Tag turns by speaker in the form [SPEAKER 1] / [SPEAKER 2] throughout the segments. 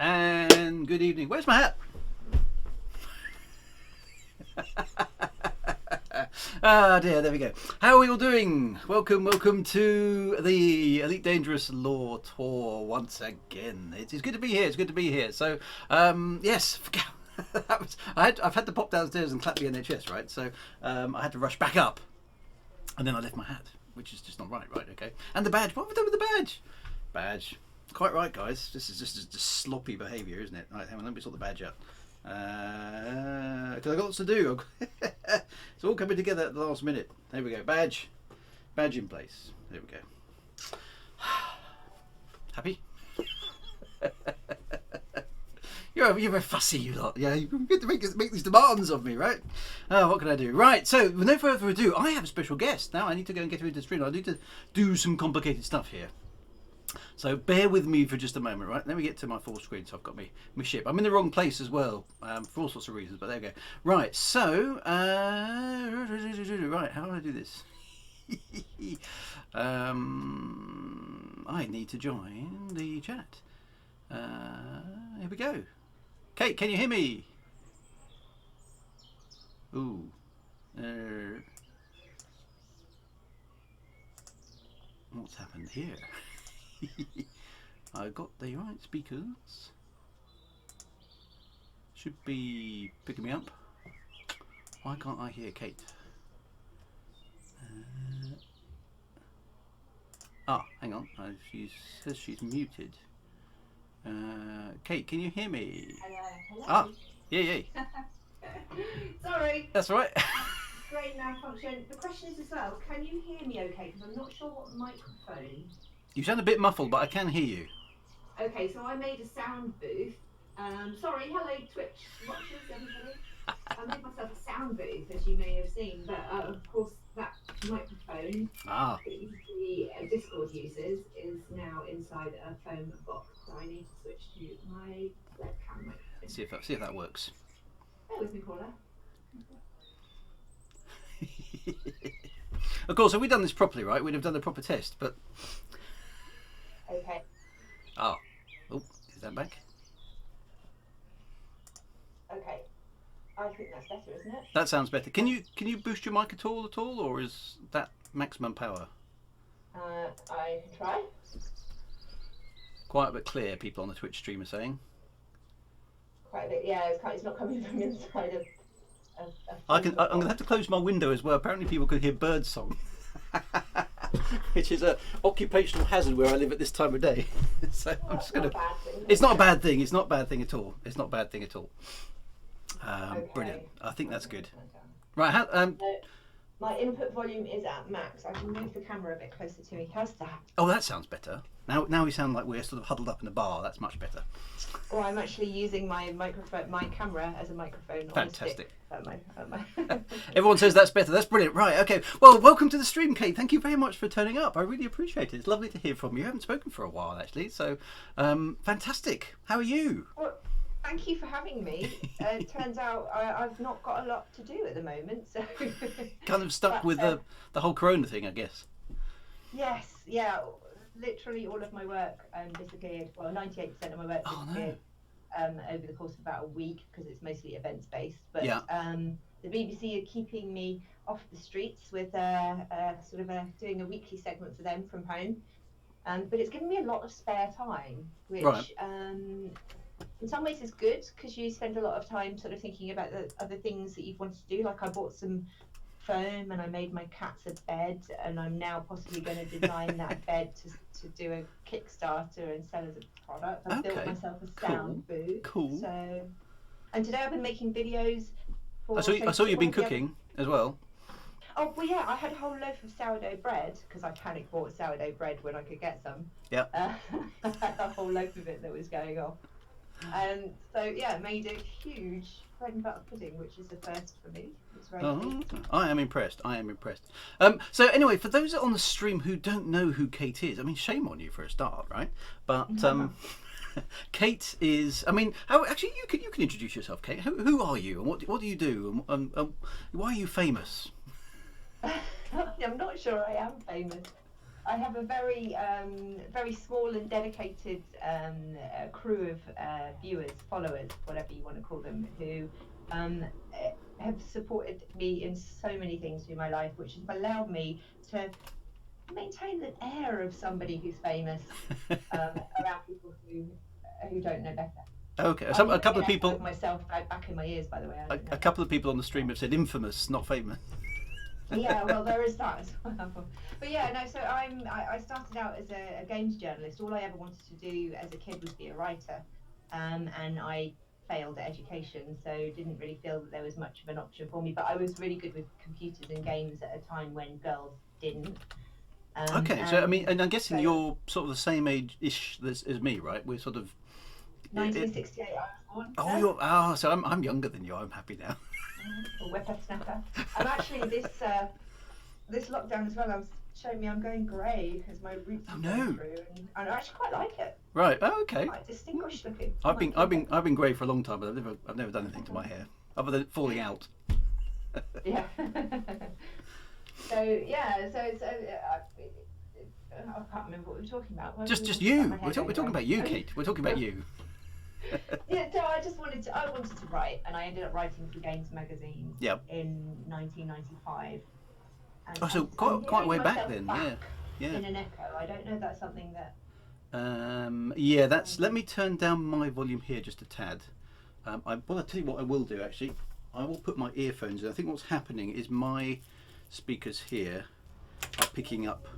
[SPEAKER 1] And good evening. Where's my hat? Ah dear, there we go. How are we all doing? Welcome to the Elite Dangerous Lore Tour once again. It's good to be here. It's good to be here. So, yes, I've had to pop downstairs and clap the NHS, right? So I had to rush back up, and then I left my hat, which is just not right, okay? And the badge. What have I done with the badge? Badge. Quite right, guys. This is just sloppy behaviour, isn't it? Right, hang on, let me sort the badge out. Because I've got lots to do. It's all coming together at the last minute. There we go. Badge in place. There we go. Happy? You're very fussy, you lot. Yeah, you're good to make these demands of me, right? Oh, what can I do? Right, so with no further ado, I have a special guest. Now I need to go and get her into the stream. I need to do some complicated stuff here. So bear with me for just a moment, right? Let me get to my full screen. So I've got my ship. I'm in the wrong place as well, for all sorts of reasons, but there we go. Right, so, right, how do I do this? I need to join the chat. Here we go. Kate, can you hear me? Ooh. What's happened here? I got the right speakers. Should be picking me up. Why can't I hear Kate? Hang on. She says she's muted. Kate, can you hear me?
[SPEAKER 2] Hello.
[SPEAKER 1] Yay.
[SPEAKER 2] Sorry.
[SPEAKER 1] That's all right.
[SPEAKER 2] Great malfunction. The question is as well, can you hear me okay? Because I'm not sure what microphone.
[SPEAKER 1] You sound a bit muffled, but I can hear you.
[SPEAKER 2] Okay, so I made a sound booth. Sorry, hello Twitch watchers, everybody. I made myself a sound booth, as you may have seen, but of course that microphone that the Discord uses is now inside a foam box, so I need to switch to my webcam microphone.
[SPEAKER 1] See if that works.
[SPEAKER 2] Bear with me, Paula.
[SPEAKER 1] Of course, if we'd done this properly, right, we'd have done the proper test, but...
[SPEAKER 2] Okay.
[SPEAKER 1] Oh, is that back?
[SPEAKER 2] Okay. I think that's better, isn't it?
[SPEAKER 1] That sounds better. Can you boost your mic at all, or is that maximum power?
[SPEAKER 2] I can try.
[SPEAKER 1] Quite a bit clear, people on the Twitch stream are saying.
[SPEAKER 2] Quite a bit, yeah. It's not coming from inside of.
[SPEAKER 1] I'm going to have to close my window as well. Apparently, people can hear bird song, which is an occupational hazard where I live at this time of day. So I'm just going to. It's not a bad thing. It's not a bad thing at all. It's not a bad thing at all.
[SPEAKER 2] Okay.
[SPEAKER 1] Brilliant. I think that's good. Right.
[SPEAKER 2] My input volume is at max. I can move the camera a bit closer to me. How's that?
[SPEAKER 1] Oh, that sounds better. Now we sound like we're sort of huddled up in a bar. That's much better.
[SPEAKER 2] Well, I'm actually using my camera as a microphone.
[SPEAKER 1] Fantastic.
[SPEAKER 2] On
[SPEAKER 1] Everyone says that's better. That's brilliant. Right. Okay. Well, welcome to the stream, Kate. Thank you very much for turning up. I really appreciate it. It's lovely to hear from you. I haven't spoken for a while, actually. So, fantastic. How are you?
[SPEAKER 2] Well, thank you for having me. It turns out I've not got a lot to do at the moment, so
[SPEAKER 1] kind of stuck with the whole Corona thing, I guess.
[SPEAKER 2] Yes. Yeah. Literally all of my work disappeared. Well, 98% of my work disappeared over the course of about a week because it's mostly events based. But the BBC are keeping me off the streets with doing a weekly segment for them from home. But it's given me a lot of spare time, which in some ways is good because you spend a lot of time sort of thinking about the other things that you've wanted to do. Like I bought some foam and I made my cats a bed, and I'm now possibly going to design that bed to do a Kickstarter and sell as a product. I've built myself a sound booth.
[SPEAKER 1] Cool.
[SPEAKER 2] So, and today I've been making videos.
[SPEAKER 1] I saw you've been cooking as well.
[SPEAKER 2] Oh well, yeah. I had a whole loaf of sourdough bread because I panic bought sourdough bread when I could get some.
[SPEAKER 1] Yeah.
[SPEAKER 2] I had a whole loaf of it that was going off. So yeah, made a huge bread and butter pudding, which is the first for me. It's very sweet.
[SPEAKER 1] I am impressed. So anyway, for those on the stream who don't know who Kate is, I mean, shame on you for a start, right? But Kate is. I mean, actually you can introduce yourself, Kate. Who are you, and what do you do, and why are you famous?
[SPEAKER 2] I'm not sure I am famous. I have a very very small and dedicated crew of viewers, followers, whatever you want to call them, who have supported me in so many things through my life, which has allowed me to maintain the air of somebody who's famous around people who don't know better.
[SPEAKER 1] Okay, so a couple of people.
[SPEAKER 2] Of myself back in my ears, by the way.
[SPEAKER 1] A couple of people on the stream have said infamous, not famous.
[SPEAKER 2] Yeah, well, there is that as well. But yeah, no. So I started out as a games journalist. All I ever wanted to do as a kid was be a writer, and I failed at education, so didn't really feel that there was much of an option for me. But I was really good with computers and games at a time when girls didn't.
[SPEAKER 1] Okay, so I mean, and I'm guessing you're sort of the same age-ish as me, right? We're sort of
[SPEAKER 2] 1968. I was born.
[SPEAKER 1] Oh, so I'm younger than you. I'm happy now.
[SPEAKER 2] A whippersnapper. I'm actually this lockdown as well. I'm showing me I'm going grey as my roots are going through, and I actually quite like it.
[SPEAKER 1] Right. Oh, okay.
[SPEAKER 2] Quite distinguished looking.
[SPEAKER 1] I've been grey for a long time, but I've never done anything to my hair other than falling out.
[SPEAKER 2] Yeah. So it's I can't remember what we were talking about.
[SPEAKER 1] Just you. We're talking about you, Kate. We're talking about you.
[SPEAKER 2] Yeah, so I wanted to write, and I ended up writing for Games magazine in 1995. And
[SPEAKER 1] so quite way back then. Yeah.
[SPEAKER 2] In an echo. I don't know if that's something that.
[SPEAKER 1] Yeah, that's. Let me turn down my volume here just a tad. I'll tell you what I will do actually. I will put my earphones in. I think what's happening is my speakers here are picking up.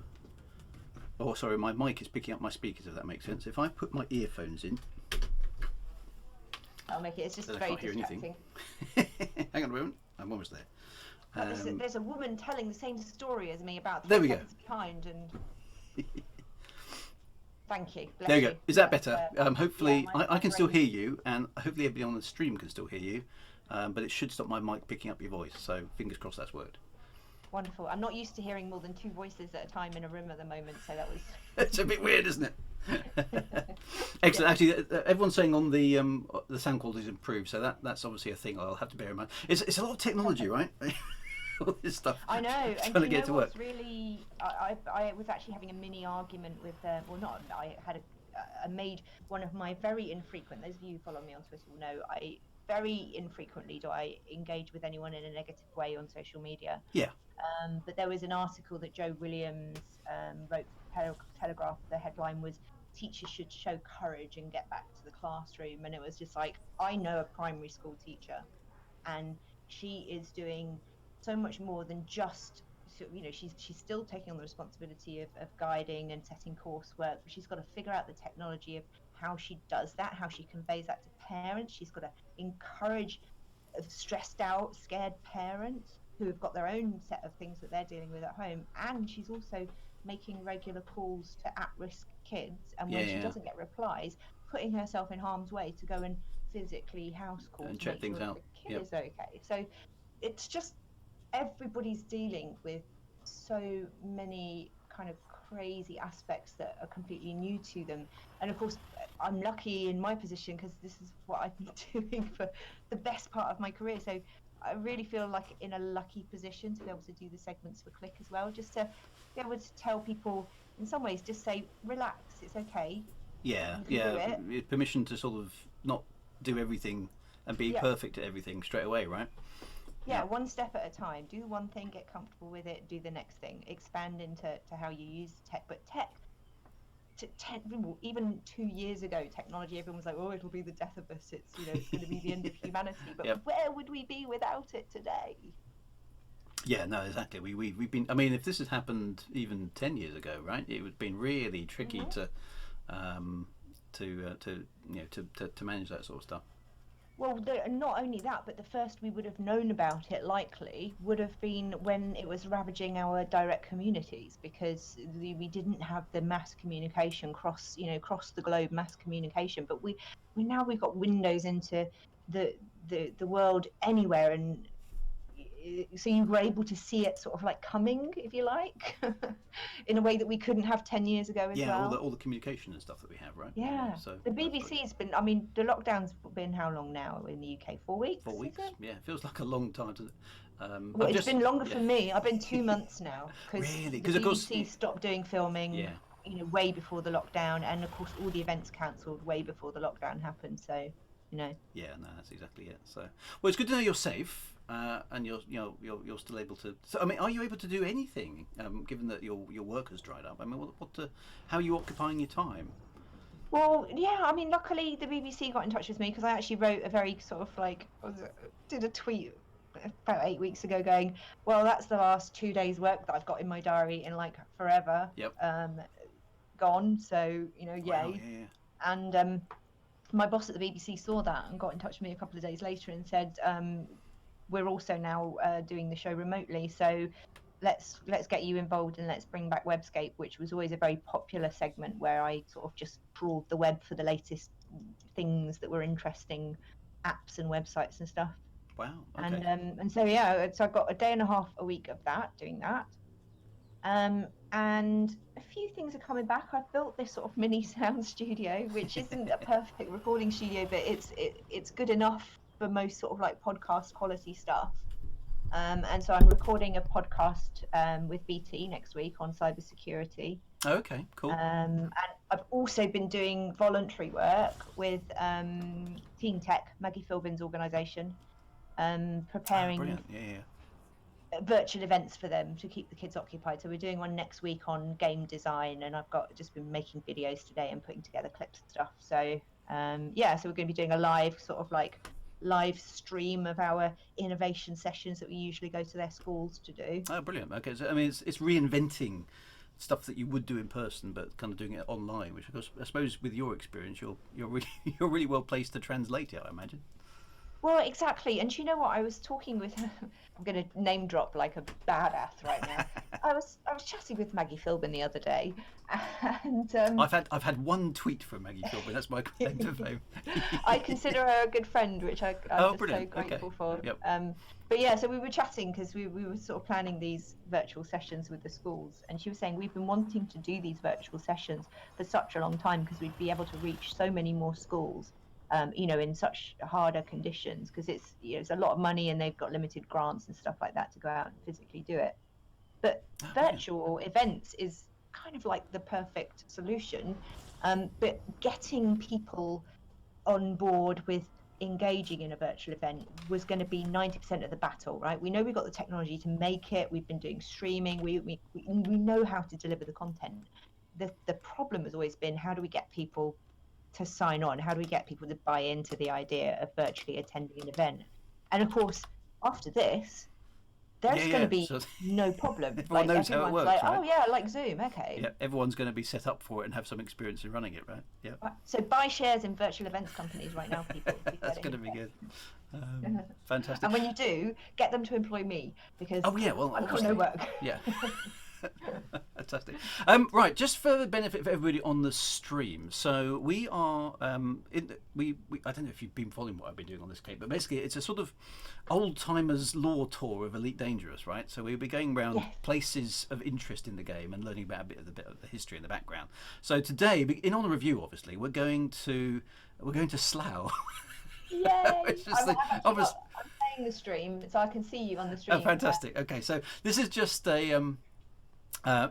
[SPEAKER 1] Oh, sorry, my mic is picking up my speakers. If that makes sense. If I put my earphones in.
[SPEAKER 2] I'll make it. It's just very distracting.
[SPEAKER 1] Hang on a moment. I'm almost there.
[SPEAKER 2] There's a woman telling the same story as me about
[SPEAKER 1] 3
[SPEAKER 2] seconds behind, and thank you.
[SPEAKER 1] There you go. Is that better? Hopefully, I can still hear you, and hopefully everybody on the stream can still hear you. But it should stop my mic picking up your voice. So fingers crossed that's worked.
[SPEAKER 2] Wonderful. I'm not used to hearing more than 2 voices at a time in a room at the moment, so that was.
[SPEAKER 1] It's a bit weird, isn't it? Excellent. Yeah. Actually, everyone's saying on the sound quality's improved, so that's obviously a thing I'll have to bear in mind. It's a lot of technology, right? All this stuff.
[SPEAKER 2] I know. And
[SPEAKER 1] trying to get it to work.
[SPEAKER 2] Really, I was actually having a mini argument with. I had made one of my very infrequent. Those of you who follow me on Twitter will know I very infrequently do I engage with anyone in a negative way on social media.
[SPEAKER 1] Yeah.
[SPEAKER 2] But there was an article that Joe Williams wrote for Telegraph. The headline was "Teachers should show courage and get back to the classroom," and it was just like, I know a primary school teacher, and she is doing so much more than just, she's still taking on the responsibility of guiding and setting coursework, but she's got to figure out the technology of how she does that, how she conveys that to parents. She's got to encourage stressed out, scared parents who have got their own set of things that they're dealing with at home, and she's also making regular calls to at-risk kids, and when she doesn't get replies, putting herself in harm's way to go and physically house call
[SPEAKER 1] and check things out.
[SPEAKER 2] The kid is okay. So it's just everybody's dealing with so many kind of crazy aspects that are completely new to them, and of course I'm lucky in my position because this is what I've been doing for the best part of my career, so I really feel like in a lucky position to be able to do the segments for Click as well, just to be able to tell people in some ways, just say relax, it's okay.
[SPEAKER 1] Yeah. Permission to sort of not do everything and be perfect at everything straight away, right?
[SPEAKER 2] Yeah, one step at a time. Do one thing, get comfortable with it, do the next thing. Expand into how you use tech. But even 2 years ago, technology, everyone was like, oh, it'll be the death of us. It's it's going to be the end of humanity. But where would we be without it today? Yeah,
[SPEAKER 1] no, exactly. We've been. I mean, if this had happened even 10 years ago, right, it would have been really tricky to manage that sort of stuff.
[SPEAKER 2] Well, not only that, but the first we would have known about it likely would have been when it was ravaging our direct communities, because we didn't have the mass communication across the globe, mass communication. But we've got windows into the world anywhere, and so you were able to see it sort of like coming, if you like, in a way that we couldn't have 10 years ago as well.
[SPEAKER 1] Yeah, all the communication and stuff that we have, right?
[SPEAKER 2] Yeah.
[SPEAKER 1] So
[SPEAKER 2] the BBC's been, I mean, the lockdown's been how long now in the UK? 4 weeks?
[SPEAKER 1] 4 weeks. Yeah, it feels like a long time to.
[SPEAKER 2] Well, it's been longer for me. I've been 2 months now because
[SPEAKER 1] really?
[SPEAKER 2] the
[SPEAKER 1] of course,
[SPEAKER 2] BBC stopped doing filming.
[SPEAKER 1] Yeah.
[SPEAKER 2] You know, way before the lockdown, and of course all the events cancelled way before the lockdown happened. So, you know.
[SPEAKER 1] Yeah, no, that's exactly it. So, well, it's good to know you're safe, and you're still able to. So, I mean, are you able to do anything, given that your work has dried up? I mean, how are you occupying your time?
[SPEAKER 2] Well, yeah, I mean, luckily the BBC got in touch with me because I actually wrote a very sort of like did a tweet about 8 weeks ago going, well, that's the last 2 days' work that I've got in my diary in like forever.
[SPEAKER 1] Yep.
[SPEAKER 2] Gone. So, you know,
[SPEAKER 1] Wow,
[SPEAKER 2] yay.
[SPEAKER 1] yeah.
[SPEAKER 2] And my boss at the BBC saw that and got in touch with me a couple of days later and said, we're also now doing the show remotely, so let's get you involved and let's bring back Webscape, which was always a very popular segment where I sort of just trawled the web for the latest things that were interesting, apps and websites and stuff.
[SPEAKER 1] Wow. Okay.
[SPEAKER 2] And so yeah, so I've got a day and a half a week of that, doing that. And a few things are coming back. I've built this sort of mini sound studio, which isn't a perfect recording studio, but it's good enough for most sort of like podcast quality stuff. And so I'm recording a podcast with BT next week on cybersecurity.
[SPEAKER 1] Okay, cool.
[SPEAKER 2] And I've also been doing voluntary work with Team Tech, Maggie Philbin's organisation, preparing
[SPEAKER 1] brilliant. Yeah.
[SPEAKER 2] virtual events for them to keep the kids occupied. So we're doing one next week on game design, and I've just been making videos today and putting together clips and stuff. So so we're going to be doing a live stream of our innovation sessions that we usually go to their schools to do.
[SPEAKER 1] Oh, brilliant. Okay, so I mean, it's reinventing stuff that you would do in person, but kind of doing it online. Which, of course, I suppose with your experience, you're really well placed to translate it, I imagine.
[SPEAKER 2] Well, exactly. And you know what? I was talking with, I'm going to name drop like a badass right now. I was chatting with Maggie Philbin the other day, and
[SPEAKER 1] I've had one tweet from Maggie Philbin. That's my claim to fame.
[SPEAKER 2] I consider her a good friend, which I'm just so grateful for.
[SPEAKER 1] Yep.
[SPEAKER 2] But yeah, so we were chatting because we were sort of planning these virtual sessions with the schools, and she was saying we've been wanting to do these virtual sessions for such a long time because we'd be able to reach so many more schools. In such harder conditions, because it's a lot of money and they've got limited grants and stuff like that to go out and physically do it. But virtual events is kind of like the perfect solution. But getting people on board with engaging in a virtual event was going to be 90% of the battle, right? We know we've got the technology to make it. We've been doing streaming. We know how to deliver the content. The problem has always been, how do we get people to sign on? How do we get people to buy into the idea of virtually attending an event? And of course, after this, there's going to be no problem.
[SPEAKER 1] Everyone knows how it works,
[SPEAKER 2] like,
[SPEAKER 1] right?
[SPEAKER 2] Oh yeah, like Zoom, okay.
[SPEAKER 1] Yeah, everyone's going to be set up for it and have some experience in running it, right? Yeah.
[SPEAKER 2] So buy shares in virtual events companies right now, people.
[SPEAKER 1] That's going to be good. Fantastic.
[SPEAKER 2] And when you do, get them to employ me, because
[SPEAKER 1] I've
[SPEAKER 2] got no work.
[SPEAKER 1] Yeah. Fantastic. Right, just for the benefit of everybody on the stream, so we are I don't know if you've been following what I've been doing on this, Kate, but basically it's a sort of old timers lore tour of Elite Dangerous, right? So we'll be going around places of interest in the game and learning about a bit of the history and the background. So today, in honour of you, obviously, we're going to Slough.
[SPEAKER 2] Yay! I'm playing the stream, so I can see you on the stream.
[SPEAKER 1] Oh, fantastic. Okay, so this is just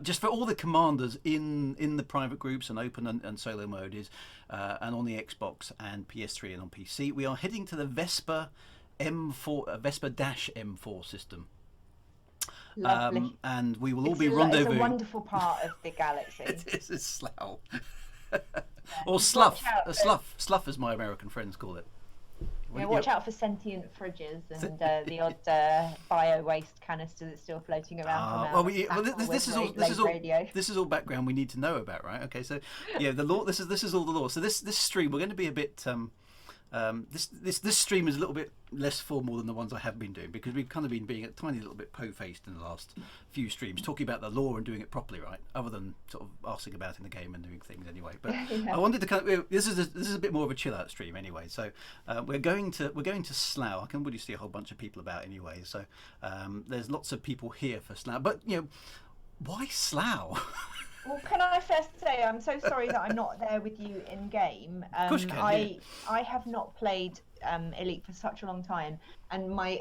[SPEAKER 1] just for all the commanders in the private groups and open and solo mode and on the Xbox and PS3 and on PC, we are heading to the Vesper M4 system.
[SPEAKER 2] Lovely.
[SPEAKER 1] And we will all be rendezvousing.
[SPEAKER 2] It's a wonderful part of the galaxy.
[SPEAKER 1] This is Slough. Or Slough. Slough, as my American friends call it.
[SPEAKER 2] Yeah, watch out for sentient fridges and the odd bio waste canister that's still floating around.
[SPEAKER 1] This is all background we need to know about, right? Okay, so yeah, the law. This is all the law. So this stream, we're going to be a bit this stream is a little bit less formal than the ones I have been doing, because we've kind of been being a tiny little bit po-faced in the last few streams, talking about the lore and doing it properly, right? Other than sort of asking about in the game and doing things anyway. But I wanted to kind of, this is a bit more of a chill out stream anyway. So we're going to Slough. I can already see a whole bunch of people about anyway. So there's lots of people here for Slough. But why Slough?
[SPEAKER 2] Well, can I first say I'm so sorry that I'm not there with you in game.
[SPEAKER 1] Of course you can,
[SPEAKER 2] I have not played Elite for such a long time, and my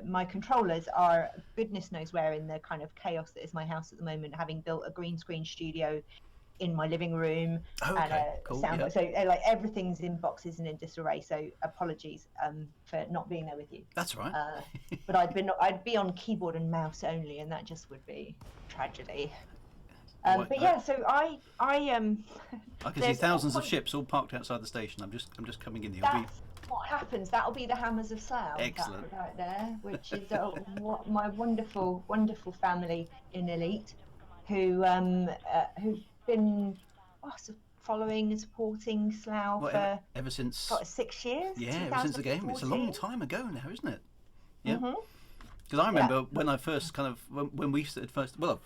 [SPEAKER 2] my controllers are goodness knows where in the kind of chaos that is my house at the moment, having built a green screen studio in my living room and a
[SPEAKER 1] cool,
[SPEAKER 2] sound. So like everything's in boxes and in disarray. So apologies for not being there with you.
[SPEAKER 1] That's right.
[SPEAKER 2] But I'd be on keyboard and mouse only, and that just would be tragedy. But yeah, so I can
[SPEAKER 1] see thousands of ships all parked outside the station. I'm just coming in here.
[SPEAKER 2] That's what happens. That'll be the Hammers of Slough.
[SPEAKER 1] Excellent.
[SPEAKER 2] Right there, which is my wonderful family in Elite, who've been following and supporting Slough for
[SPEAKER 1] ever since
[SPEAKER 2] 6 years.
[SPEAKER 1] Yeah, ever since the game. It's a long time ago now, isn't it? Yeah.
[SPEAKER 2] Mm-hmm.
[SPEAKER 1] Because I remember when I first when we started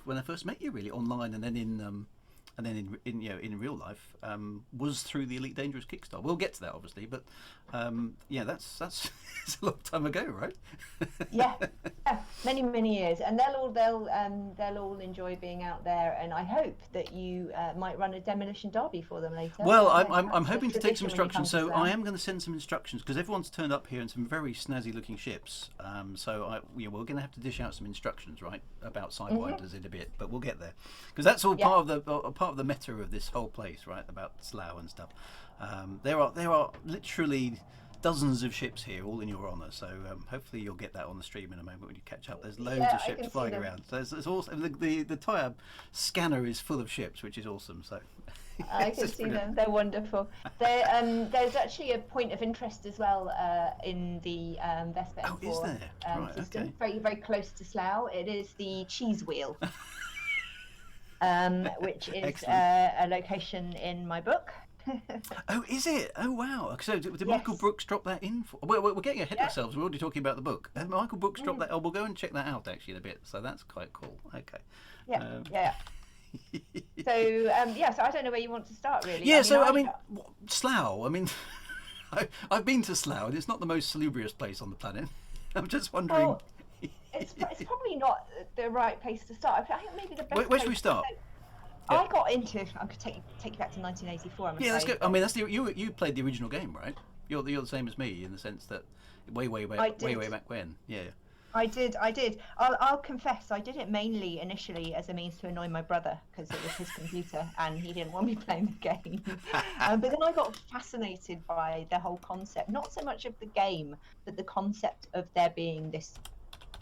[SPEAKER 1] when I first met you really online, and then in real life, was through the Elite Dangerous Kickstarter. We'll get to that obviously, but that's it's a long time ago, right?
[SPEAKER 2] yeah, many years, and they'll all enjoy being out there, and I hope that you might run a demolition derby for them later.
[SPEAKER 1] Well, I'm hoping to take some instructions, so I am going to send some instructions, because everyone's turned up here in some very snazzy looking ships. So we're going to have to dish out some instructions, right, about Sidewinders in a bit, but we'll get there, because that's all part of the meta of this whole place, right, about Slough and stuff. There are literally dozens of ships here, all in your honour. So hopefully you'll get that on the stream in a moment when you catch up. There's loads of ships flying around. So it's awesome. The TIAB scanner is full of ships, which is awesome. So
[SPEAKER 2] I can see them. They're wonderful. There's actually a point of interest as well in the Vespa
[SPEAKER 1] M4 is there? Right,
[SPEAKER 2] system.
[SPEAKER 1] okay.
[SPEAKER 2] Very, very close to Slough. It is the Cheese Wheel, which is a location in my book.
[SPEAKER 1] Oh, is it? Oh, wow. So did Michael Brooks drop that in? We're getting ahead of ourselves. We're already talking about the book. Has Michael Brooks dropped that? Oh, we'll go and check that out actually in a bit. So that's quite cool. Okay.
[SPEAKER 2] Yeah. So I don't know where you want to start really.
[SPEAKER 1] Yeah. Slough. I mean, I've been to Slough, and it's not the most salubrious place on the planet. I'm just wondering.
[SPEAKER 2] Well, it's probably not the right place to start. I think maybe the best.
[SPEAKER 1] Where should we start?
[SPEAKER 2] I got into. I could take you back to 1984. I'm afraid.
[SPEAKER 1] Let's go. I mean, that's you played the original game, right? You're the same as me in the sense that way back when. Yeah.
[SPEAKER 2] I did. I'll confess, I did it mainly initially as a means to annoy my brother, because it was his computer and he didn't want me playing the game. But then I got fascinated by the whole concept, not so much of the game, but the concept of there being this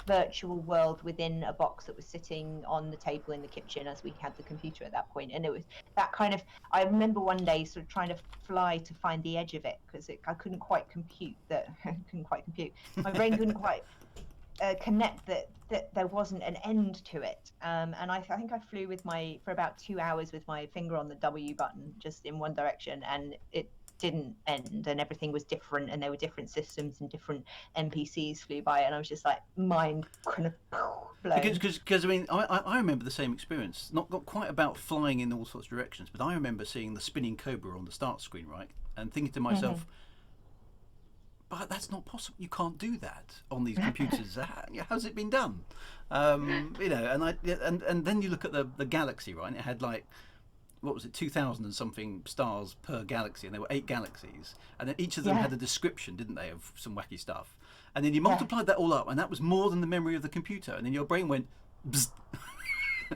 [SPEAKER 2] virtual world within a box that was sitting on the table in the kitchen, as we had the computer at that point. And it was that kind of, I remember one day sort of trying to fly to find the edge of it, because I couldn't quite compute my brain couldn't quite connect that there wasn't an end to it, and I think I flew for about 2 hours with my finger on the W button just in one direction, and it didn't end, and everything was different, and there were different systems and different NPCs flew by, and I was just like, mind kind of blown.
[SPEAKER 1] Because I mean, I remember the same experience, not quite about flying in all sorts of directions, but I remember seeing the spinning cobra on the start screen, right, and thinking to myself, but that's not possible. You can't do that on these computers. How's it been done? And then you look at the galaxy, right, and it had like, what was it, 2,000 and something stars per galaxy, and there were 8 galaxies, and then each of them had a description, didn't they, of some wacky stuff, and then you multiplied that all up, and that was more than the memory of the computer, and then your brain went bzz.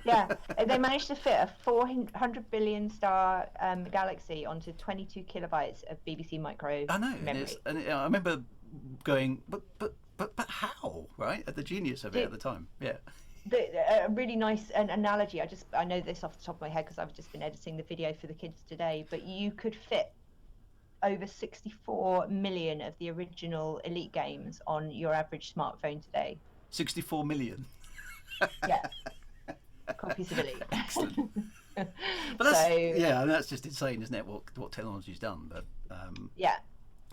[SPEAKER 2] Yeah, they managed to fit a 400 billion star galaxy onto 22 kilobytes of BBC Micro memory.
[SPEAKER 1] I remember going, but how, right, at the genius of it at the time. Yeah.
[SPEAKER 2] A really nice analogy. I know this off the top of my head because I've just been editing the video for the kids today, but you could fit over 64 million of the original Elite games on your average smartphone today.
[SPEAKER 1] 64 million?
[SPEAKER 2] Yeah. Copies of Elite.
[SPEAKER 1] Excellent. But that's just insane, isn't it? What technology's done, but
[SPEAKER 2] yeah.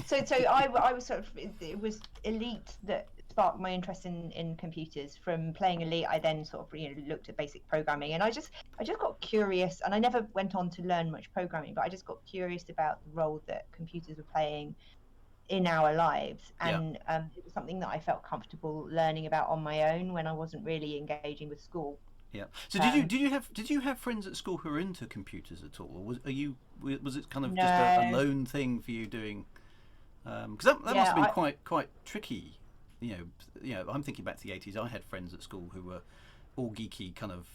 [SPEAKER 2] So I was sort of, it was Elite that sparked my interest in computers. From playing Elite, I then sort of looked at basic programming, and I just got curious, and I never went on to learn much programming, but I just got curious about the role that computers were playing in our lives, and it was something that I felt comfortable learning about on my own when I wasn't really engaging with school.
[SPEAKER 1] Yeah. So did you have friends at school who were into computers at all, or was it kind of just a lone thing for you doing? Because that must have been quite tricky. I'm thinking back to the 80s. I had friends at school who were all geeky, kind of,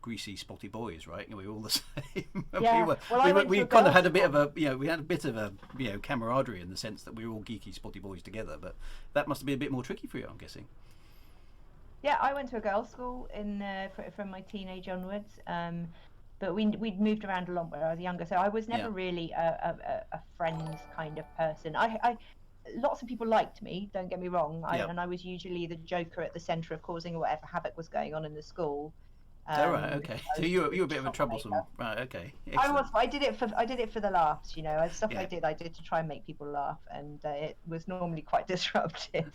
[SPEAKER 1] greasy, spotty boys, right? We were all the same.
[SPEAKER 2] Yeah.
[SPEAKER 1] we kind of had a bit of a, we had a bit of a, camaraderie in the sense that we were all geeky, spotty boys together. But that must have been a bit more tricky for you, I'm guessing.
[SPEAKER 2] Yeah, I went to a girls' school from my teenage onwards. But we'd moved around a lot when I was younger, so I was never really a friends kind of person. Lots of people liked me, don't get me wrong, and I was usually the joker at the centre of causing whatever havoc was going on in the school.
[SPEAKER 1] Right, okay. So you were a bit of a troublesome, right? Okay. Excellent.
[SPEAKER 2] I did it for the laughs, Stuff I did to try and make people laugh, and it was normally quite disruptive.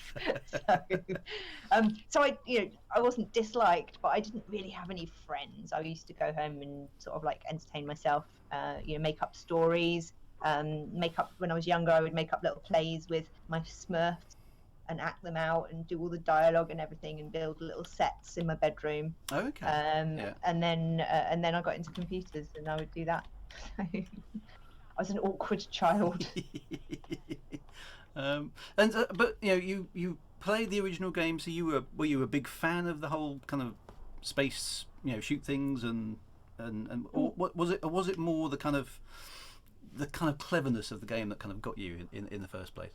[SPEAKER 2] So I wasn't disliked, but I didn't really have any friends. I used to go home and sort of like entertain myself, make up stories, when I was younger, I would make up little plays with my Smurfs and act them out and do all the dialogue and everything and build little sets in my bedroom.
[SPEAKER 1] Okay.
[SPEAKER 2] And then I got into computers and I would do that. I was an awkward child.
[SPEAKER 1] But you played the original game, so were you a big fan of the whole kind of space, shoot things and or what was it? Or was it more the kind of cleverness of the game that kind of got you in the first place?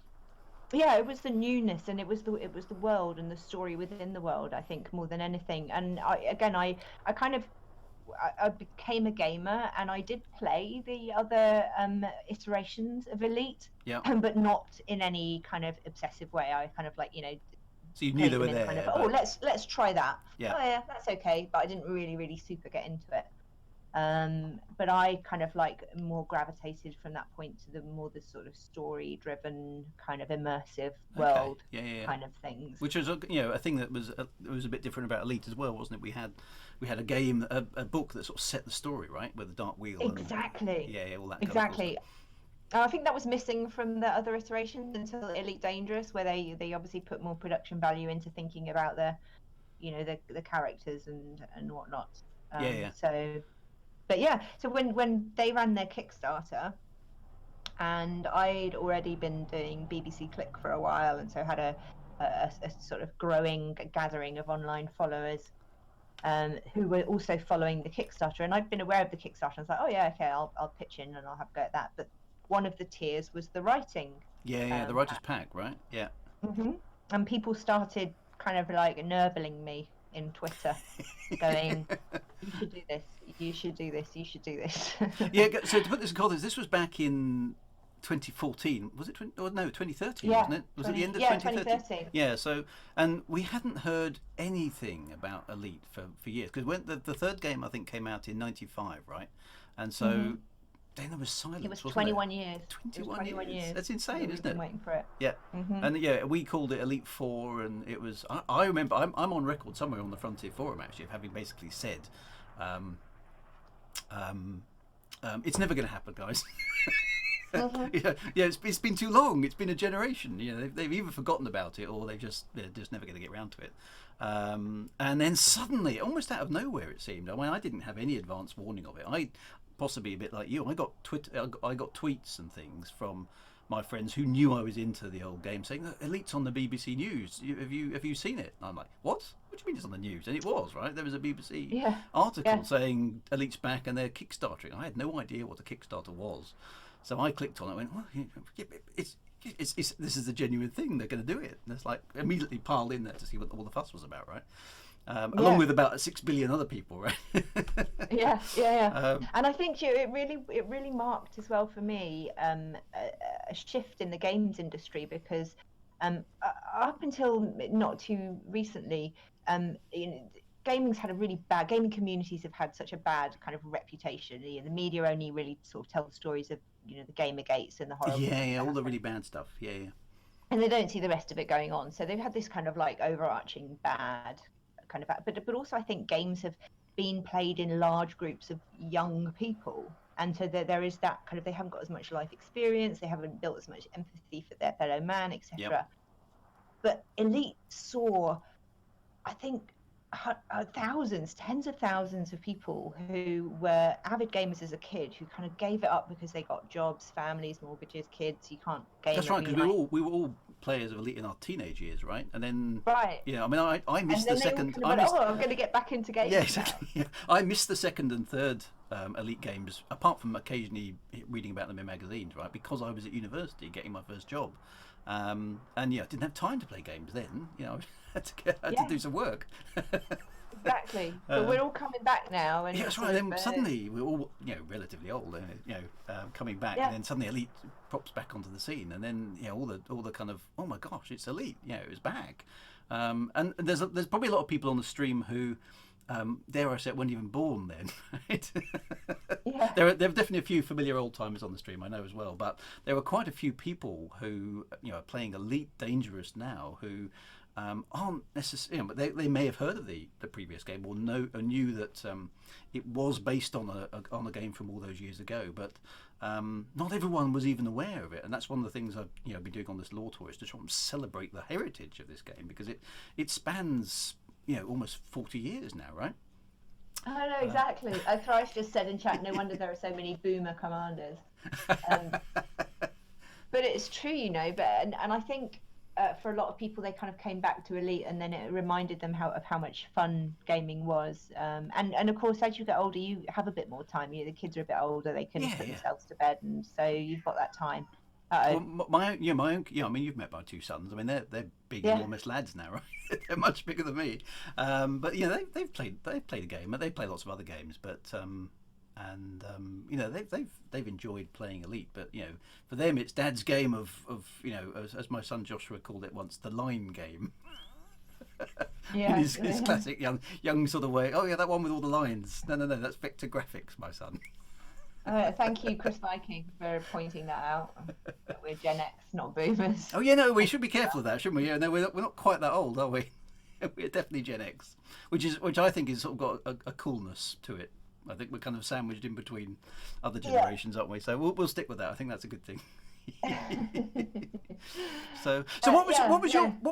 [SPEAKER 2] Yeah, it was the newness, and it was the world and the story within the world, I think, more than anything. And I became a gamer, and I did play the other iterations of Elite, but not in any kind of obsessive way. I kind of
[SPEAKER 1] so you knew they were there.
[SPEAKER 2] Kind of, let's try that. Yeah. Oh yeah, that's okay, but I didn't really super get into it. But I kind of more gravitated from that point to the sort of story-driven kind of immersive world kind of things.
[SPEAKER 1] Which was a thing that was a bit different about Elite as well, wasn't it? We had a game, a book that sort of set the story, right, with the Dark Wheel.
[SPEAKER 2] Exactly.
[SPEAKER 1] And, all that.
[SPEAKER 2] Exactly. Kind of stuff. I think that was missing from the other iterations until Elite Dangerous, where they obviously put more production value into thinking about the characters and whatnot. So. But so when they ran their Kickstarter, and I'd already been doing BBC Click for a while, and so had a sort of growing gathering of online followers who were also following the Kickstarter, and I'd been aware of the Kickstarter. I was like, oh yeah, okay, I'll pitch in and I'll have a go at that. But one of the tiers was the writing.
[SPEAKER 1] The writer's pack, right? Yeah.
[SPEAKER 2] Mm-hmm. And people started kind of nerveling me in Twitter, going, you should do this, you should do this, you should do this.
[SPEAKER 1] So to put this in context, this was back in 2014, was it? 2013, wasn't it? Was it the end of 2013? Yeah. So, and we hadn't heard anything about Elite for years, because when the third game I think came out in '95, right? And so then there was silence.
[SPEAKER 2] It was 21 years.
[SPEAKER 1] 21 years. That's insane, isn't it?
[SPEAKER 2] Waiting for it.
[SPEAKER 1] Yeah. And we called it Elite 4, and it was. I remember. I'm on record somewhere on the Frontier forum actually of having basically said, it's never going to happen, guys. It's been too long. It's been a generation. They've either forgotten about it or they're just never going to get around to it. And then suddenly, almost out of nowhere, it seemed. I mean, I didn't have any advance warning of it. I possibly a bit like you. I got tweets and things from my friends who knew I was into the old game, saying, "Elite's on the BBC News. Have you seen it?" And I'm like, "What? What do you mean it's on the news?" And it was, right. There was a BBC article saying Elite's back and they're Kickstartering. I had no idea what the Kickstarter was, so I clicked on it. And went, "Well, it's this is a genuine thing. They're going to do it." And it's like immediately piled in there to see what all the fuss was about, right? Along with about 6 billion other people, right?
[SPEAKER 2] And I think it really marked as well for me a shift in the games industry, because up until not too recently, gaming's had a really bad, gaming communities have had such a bad kind of reputation. The media only really sort of tell the stories of, you know, the Gamergates and the horrible
[SPEAKER 1] Yeah, all the really bad stuff. Yeah.
[SPEAKER 2] and they don't see the rest of it going on. So they've had this kind of like overarching bad kind of, but also I think games have been played in large groups of young people, and so there is that kind of, they haven't got as much life experience, they haven't built as much empathy for their fellow man, etc.
[SPEAKER 1] Yep.
[SPEAKER 2] But Elite saw, I think, thousands, tens of thousands of people who were avid gamers as a kid who kind of gave it up because they got jobs, families, mortgages, kids. You can't game.
[SPEAKER 1] That's right, because we were all players of Elite in our teenage years, right? And then,
[SPEAKER 2] right.
[SPEAKER 1] Yeah, I mean, I missed the second.
[SPEAKER 2] Kind of I'm going to get back into games.
[SPEAKER 1] Yeah, exactly. Yeah. I missed the second and third Elite games, apart from occasionally reading about them in magazines, right? Because I was at university getting my first job, and yeah, I didn't have time to play games then. You know, I had to do some work.
[SPEAKER 2] Exactly. But we're all coming back now, and
[SPEAKER 1] yeah, that's right. Then suddenly we're all, you know, relatively old, you know, coming back, and then suddenly Elite pops back onto the scene, and then, you know, all the kind of, oh my gosh, it's Elite, you know, it's back, and there's probably a lot of people on the stream who, dare I say, weren't even born then. Right?
[SPEAKER 2] Yeah.
[SPEAKER 1] There are definitely a few familiar old timers on the stream, I know as well, but there were quite a few people who, you know, are playing Elite Dangerous now who aren't necessarily, you know, but they may have heard of the previous game or knew that it was based on a game from all those years ago, but not everyone was even aware of it, and that's one of the things I've, you know, been doing on this Lore Tour, is to try and celebrate the heritage of this game, because it spans, you know, almost 40 years now, right?
[SPEAKER 2] I know, exactly. Thrice just said in chat, no wonder there are so many boomer commanders. But it's true, you know, and I think for a lot of people, they kind of came back to Elite, and then it reminded them of how much fun gaming was. And of course, as you get older, you have a bit more time. You know, the kids are a bit older; they can put themselves to bed, and so you've got that time.
[SPEAKER 1] Well, my own, I mean, you've met my two sons. I mean, they're big, enormous lads now, right? They're much bigger than me. But you know, they've played a game, but they play lots of other games. But you know, they've enjoyed playing Elite. But you know, for them, it's Dad's game of you know, as my son Joshua called it once, the line game.
[SPEAKER 2] Yeah,
[SPEAKER 1] in his classic young sort of way. Oh yeah, that one with all the lines. No, that's vector graphics, my son.
[SPEAKER 2] Thank you, Chris Viking, for pointing that out. That we're Gen X, not boomers.
[SPEAKER 1] Oh yeah, no, we should be careful of that, shouldn't we? Yeah, no, we're not quite that old, are we? We're definitely Gen X, which I think is sort of got a coolness to it. I think we're kind of sandwiched in between other generations, aren't we? So we'll stick with that. I think that's a good thing. So what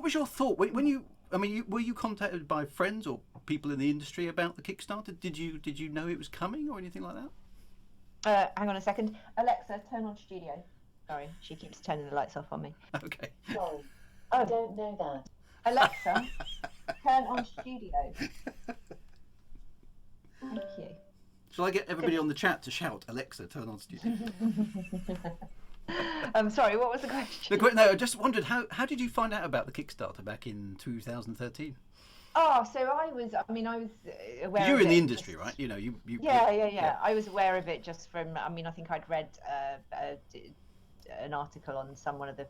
[SPEAKER 1] was your thought when you? I mean, were you contacted by friends or people in the industry about the Kickstarter? Did you know it was coming or anything like that?
[SPEAKER 2] Hang on a second. Alexa, turn on studio. Sorry, she keeps turning the lights off on me.
[SPEAKER 1] Okay.
[SPEAKER 2] Sorry. I don't know that. Alexa, turn on studio. Thank you.
[SPEAKER 1] Shall I get everybody on the chat to shout, Alexa, turn on studio?
[SPEAKER 2] I'm sorry, what was the question?
[SPEAKER 1] No, I just wondered, how did you find out about the Kickstarter back in 2013?
[SPEAKER 2] Oh, so I was aware.
[SPEAKER 1] You were
[SPEAKER 2] of
[SPEAKER 1] in the
[SPEAKER 2] it
[SPEAKER 1] industry,
[SPEAKER 2] just,
[SPEAKER 1] right? You know, you.
[SPEAKER 2] Yeah. I was aware of it just from. I mean, I think I'd read an article on one of the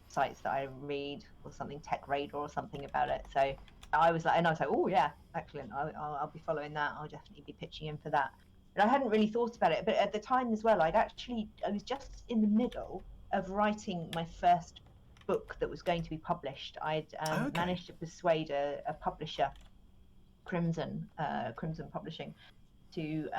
[SPEAKER 2] sites that I read, or something, Tech Radar or something about it. So I was like, oh yeah, excellent. I'll be following that. I'll definitely be pitching in for that. And I hadn't really thought about it, but at the time as well, I was just in the middle of writing my first book that was going to be published. I'd managed to persuade a publisher, Crimson Publishing, to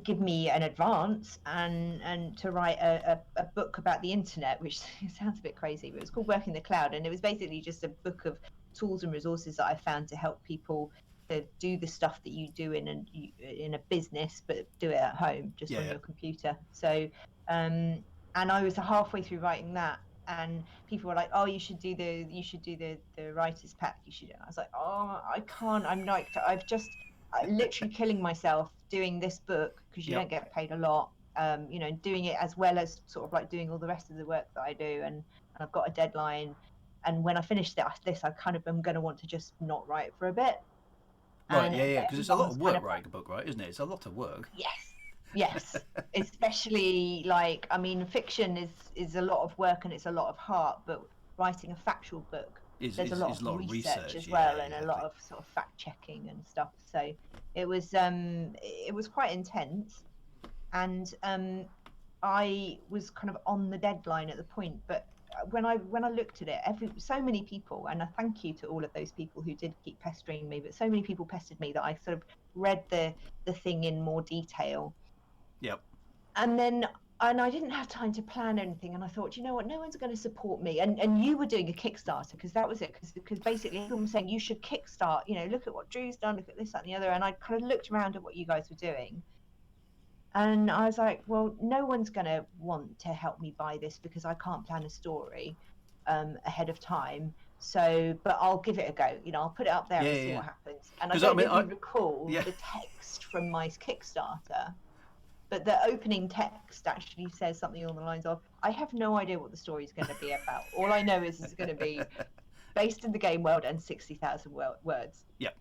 [SPEAKER 2] give me an advance and to write a book about the internet, which sounds a bit crazy, but it was called Working the Cloud, and it was basically just a book of tools and resources that I found to help people to do the stuff that you do in a business, but do it at home, just on your computer. So and I was halfway through writing that, and people were like, "Oh, you should do the writer's pack. You should." I was like, "Oh, I can't. I'm literally killing myself doing this book because you don't get paid a lot. You know, doing it as well as sort of like doing all the rest of the work that I do, and I've got a deadline. And when I finish this, I kind of am going to want to just not write for a bit."
[SPEAKER 1] Right, because it's a lot of work writing a book, right? Isn't it? It's a lot of work.
[SPEAKER 2] Yes, especially fiction is a lot of work and it's a lot of heart, but writing a factual book there's a lot
[SPEAKER 1] is
[SPEAKER 2] of research as
[SPEAKER 1] yeah,
[SPEAKER 2] well, and
[SPEAKER 1] exactly.
[SPEAKER 2] a lot of sort of fact checking and stuff. So it was quite intense, and I was kind of on the deadline at the point. But when I looked at it, so many people, and I thank you to all of those people who did keep pestering me, but so many people pestered me that I sort of read the thing in more detail.
[SPEAKER 1] Yep.
[SPEAKER 2] And I didn't have time to plan anything, and I thought, you know what, no one's going to support me. And you were doing a Kickstarter, because that was it, because basically everyone was saying you should kickstart, you know, look at what Drew's done, look at this, that, and the other. And I kind of looked around at what you guys were doing, and I was like, well, no one's going to want to help me buy this because I can't plan a story ahead of time. So, but I'll give it a go. You know, I'll put it up there and see what happens. And I don't know if you recall the text from my Kickstarter, but the opening text actually says something along the lines of, I have no idea what the story is going to be about. All I know is it's going to be based in the game world and 60,000 words.
[SPEAKER 1] Yep.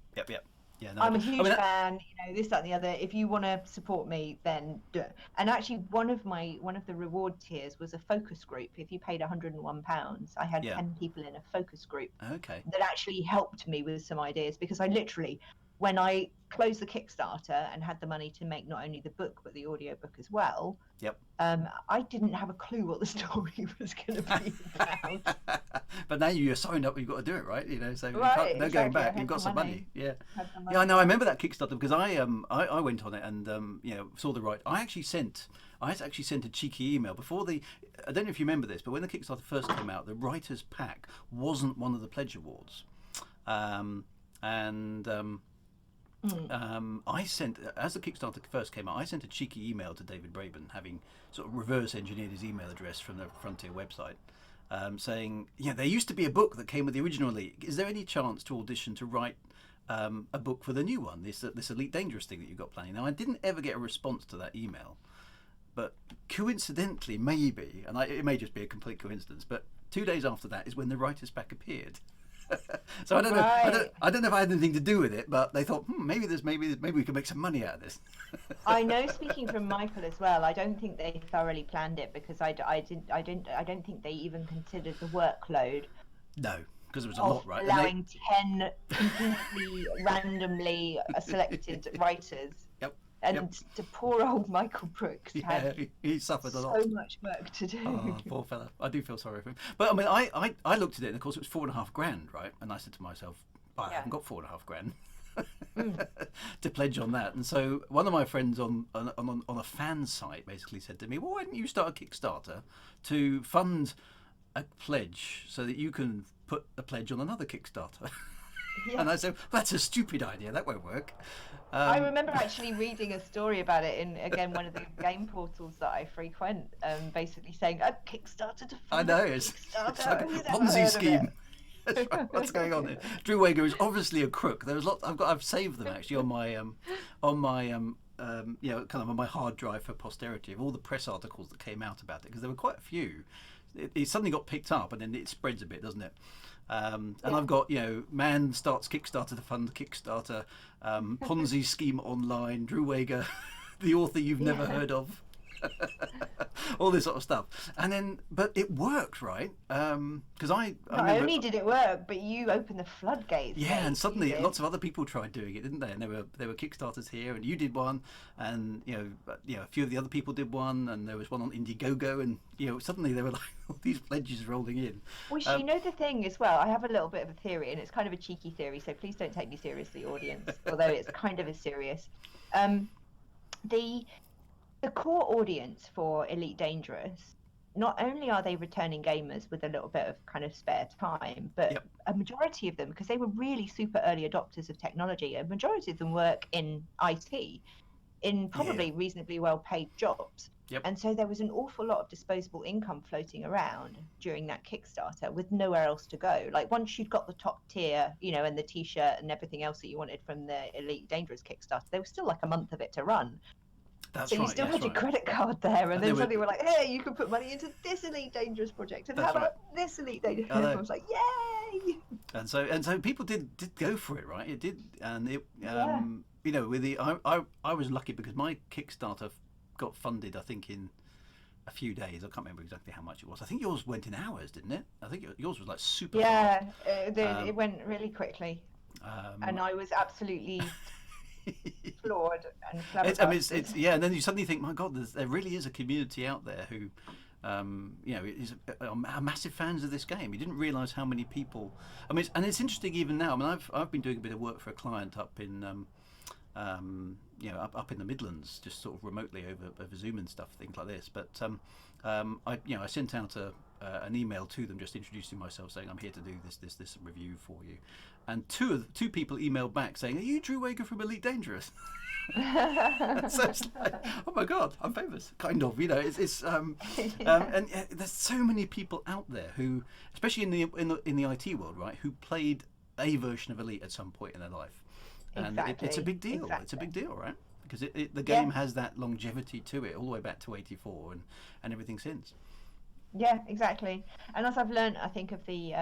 [SPEAKER 1] Yeah, no,
[SPEAKER 2] I'm a huge fan, you know, this, that, and the other. If you want to support me, then do it. And actually, one of the reward tiers was a focus group. If you paid £101, I had 10 people in a focus group that actually helped me with some ideas, because I literally, when I closed the Kickstarter and had the money to make not only the book but the audiobook as well, I didn't have a clue what the story was going to be about.
[SPEAKER 1] But now you're signed up, you've got to do it, right? You know, so no going back. You've got some money. Yeah, I know. I remember that Kickstarter, because I went on it and you know, saw the right. I actually sent a cheeky email before the. I don't know if you remember this, but when the Kickstarter first came out, the writers' pack wasn't one of the pledge awards, I sent, as the Kickstarter first came out, I sent a cheeky email to David Braben, having sort of reverse engineered his email address from the Frontier website, saying, yeah, there used to be a book that came with the original Elite. Is there any chance to audition to write a book for the new one, this Elite Dangerous thing that you've got planning? Now, I didn't ever get a response to that email, but coincidentally, maybe, and it may just be a complete coincidence, but 2 days after that is when the writer's pack appeared. So I don't know. I don't know if I had anything to do with it, but they thought, maybe we can make some money out of this.
[SPEAKER 2] I know, speaking from Michael as well, I don't think they thoroughly planned it, because I don't think they even considered the workload.
[SPEAKER 1] No, because it was a lot, right?
[SPEAKER 2] Allowing 10 completely randomly selected writers. And to poor old Michael Brooks had
[SPEAKER 1] he suffered a lot.
[SPEAKER 2] So much work to do.
[SPEAKER 1] Oh, poor fella. I do feel sorry for him. But I mean, I looked at it, and of course it was $4,500, right? And I said to myself, I haven't got $4,500 to pledge on that. And so one of my friends on a fan site basically said to me, well, why don't you start a Kickstarter to fund a pledge so that you can put a pledge on another Kickstarter? And I said, well, that's a stupid idea. That won't work.
[SPEAKER 2] I remember actually reading a story about it in, again, one of the game portals that I frequent, basically saying, a Kickstarter to fund
[SPEAKER 1] it's like a Ponzi scheme. That's right. What's going on here? Drewwagar is obviously a crook. There's lots. I've saved them actually on my you know, kind of on my hard drive for posterity, of all the press articles that came out about it, because there were quite a few. It suddenly got picked up, and then it spreads a bit, doesn't it? And I've got, you know, man starts Kickstarter to fund Kickstarter, Ponzi scheme online, Drewwagar, the author you've never heard of. All this sort of stuff, and then, but it worked, right? Because I
[SPEAKER 2] not only did it work, but you opened the floodgates.
[SPEAKER 1] Yeah, and suddenly lots of other people tried doing it, didn't they? And there were Kickstarters here, and you did one, and you know, a few of the other people did one, and there was one on Indiegogo, and you know, suddenly there were like all these pledges rolling in.
[SPEAKER 2] Well, you know the thing as well. I have a little bit of a theory, and it's kind of a cheeky theory, so please don't take me seriously, audience. Although it's kind of serious. The core audience for Elite Dangerous, not only are they returning gamers with a little bit of kind of spare time, but a majority of them, because they were really super early adopters of technology, a majority of them work in IT, in probably reasonably well paid jobs. And so there was an awful lot of disposable income floating around during that Kickstarter with nowhere else to go. Like, once you'd got the top tier, you know, and the t-shirt and everything else that you wanted from the Elite Dangerous Kickstarter, there was still like a month of it to run. So you still had your credit card there, and then suddenly we're like, hey, you can put money into this Elite Dangerous project, and how about this Elite Dangerous? And I was like, yay!
[SPEAKER 1] And so people did go for it, right? It did, and it you know, with the I was lucky because my Kickstarter got funded, I think, in a few days. I can't remember exactly how much it was. I think yours went in hours, didn't it? I think yours was like super
[SPEAKER 2] Yeah,
[SPEAKER 1] fast.
[SPEAKER 2] it went really quickly, and I was absolutely floored and flabbergasted.
[SPEAKER 1] Yeah, and then you suddenly think, my God, there really is a community out there who, are massive fans of this game. You didn't realise how many people. I mean, and it's interesting even now. I mean, I've been doing a bit of work for a client up in, up in the Midlands, just sort of remotely over Zoom and stuff, things like this. But I sent out an email to them just introducing myself, saying I'm here to do this review for you, and two people emailed back saying, "Are you Drew Wagar from Elite Dangerous?" So it's like, oh my God, I'm famous, kind of. It's and there's so many people out there who, especially in the IT world, right, who played a version of Elite at some point in their life, and
[SPEAKER 2] Exactly.
[SPEAKER 1] it's a big deal.
[SPEAKER 2] Exactly.
[SPEAKER 1] It's a big deal, right? Because the game has that longevity to it, all the way back to '84 and everything since.
[SPEAKER 2] Yeah, exactly. And as I've learned, I think of the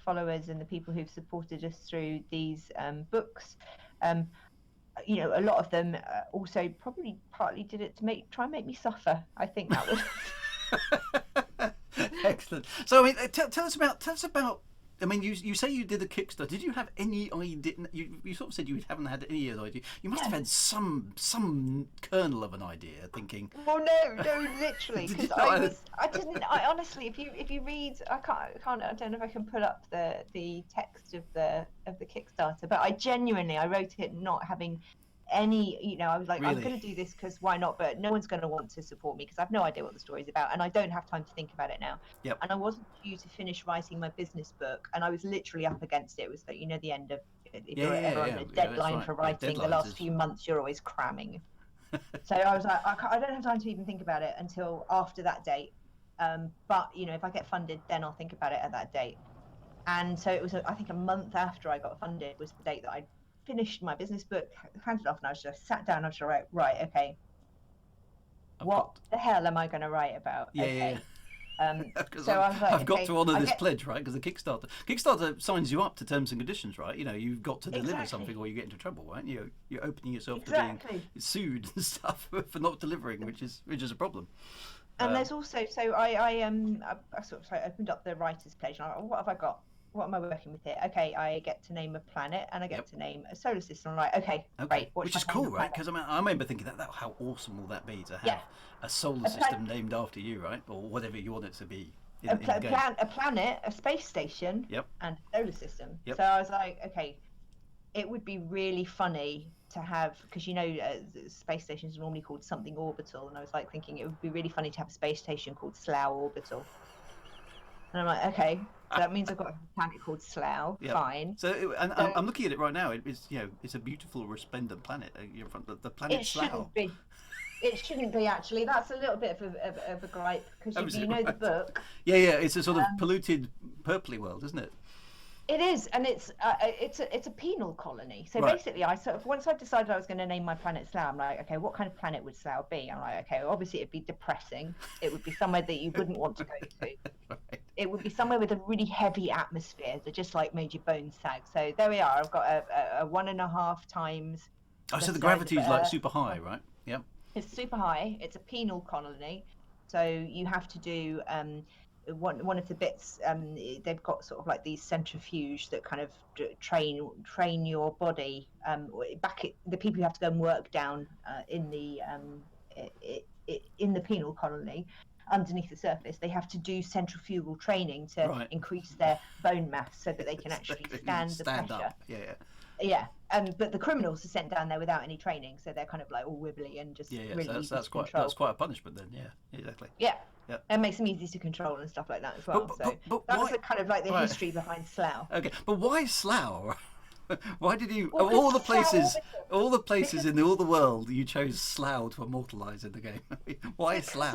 [SPEAKER 2] followers and the people who've supported us through these books, a lot of them also probably partly did it to try and make me suffer. I think that was
[SPEAKER 1] Excellent. So, I mean, tell us about. I mean, you say you did a Kickstarter. Did you have any idea? You sort of said you haven't had any idea. You must have had some kernel of an idea, thinking.
[SPEAKER 2] Well, no, literally, because I didn't. I honestly, if you read, I don't know if I can pull up the text of the Kickstarter, but I wrote it not having any, I was like, really? I'm going to do this because why not? But no one's going to want to support me because I've no idea what the story's about, and I don't have time to think about it now.
[SPEAKER 1] Yep.
[SPEAKER 2] And I wasn't due to finish writing my business book, and I was literally up against it. It was the end of, if you're ever on a deadline for writing, the last few months you're always cramming. So I was like, I don't have time to even think about it until after that date. But if I get funded, then I'll think about it at that date. And so it was, I think, a month after I got funded was the date that I finished my business book, handed off, and I was just sat down. I was like, right, okay, what the hell am I going to write about?
[SPEAKER 1] Yeah.
[SPEAKER 2] So I was like,
[SPEAKER 1] I've got to honour this pledge, right? Because the Kickstarter signs you up to terms and conditions, right? You've got to deliver something, or you get into trouble, right? You're opening yourself to being sued and stuff for not delivering, which is a problem.
[SPEAKER 2] And there's also, so I sort of opened up the writer's pledge, and what have I got? What am I working with here? Okay, I get to name a planet, and I get to name a solar system. I'm like, okay, great.
[SPEAKER 1] Which is cool, right? Because I remember thinking that how awesome will that be to have a solar system named after you, right? Or whatever you want it to be.
[SPEAKER 2] A planet, a space station, and a solar system. Yep. So I was like, okay, it would be really funny to have, because space stations are normally called something orbital, and I was like thinking it would be really funny to have a space station called Slough Orbital. And I'm like, okay, so that means I've got a planet called Slough. Yep. Fine.
[SPEAKER 1] So, I'm looking at it right now. It's a beautiful, resplendent planet. The planet Slough.
[SPEAKER 2] Shouldn't be. It shouldn't be, actually. That's a little bit of a gripe, because you know the book.
[SPEAKER 1] Yeah. It's a sort of polluted, purpley world, isn't it?
[SPEAKER 2] It is, and it's a penal colony. So basically, once I decided I was going to name my planet Slough, I'm like, okay, what kind of planet would Slough be? I'm like, okay, well, obviously it'd be depressing. It would be somewhere that you wouldn't want to go to. Right. It would be somewhere with a really heavy atmosphere that just like made your bones sag. So there we are. I've got a 1.5 times.
[SPEAKER 1] Oh, so the gravity is like super high, right? Yeah.
[SPEAKER 2] It's super high. It's a penal colony, so you have to do. One of the bits, they've got sort of like these centrifuge that kind of train your body. The people who have to go and work down in the penal colony, underneath the surface, they have to do centrifugal training to increase their bone mass so that they can actually stand the pressure.
[SPEAKER 1] Up.
[SPEAKER 2] Yeah. But the criminals are sent down there without any training, so they're kind of like all wibbly and just really easy to control.
[SPEAKER 1] That's quite a punishment then. Yeah, exactly.
[SPEAKER 2] Yeah. Yep. It makes them easy to control and stuff like that as well. But that was kind of like the history behind Slough.
[SPEAKER 1] Okay, but why Slough? Why did you, of all the places in all the world, you chose Slough to immortalise in the game? Why Slough?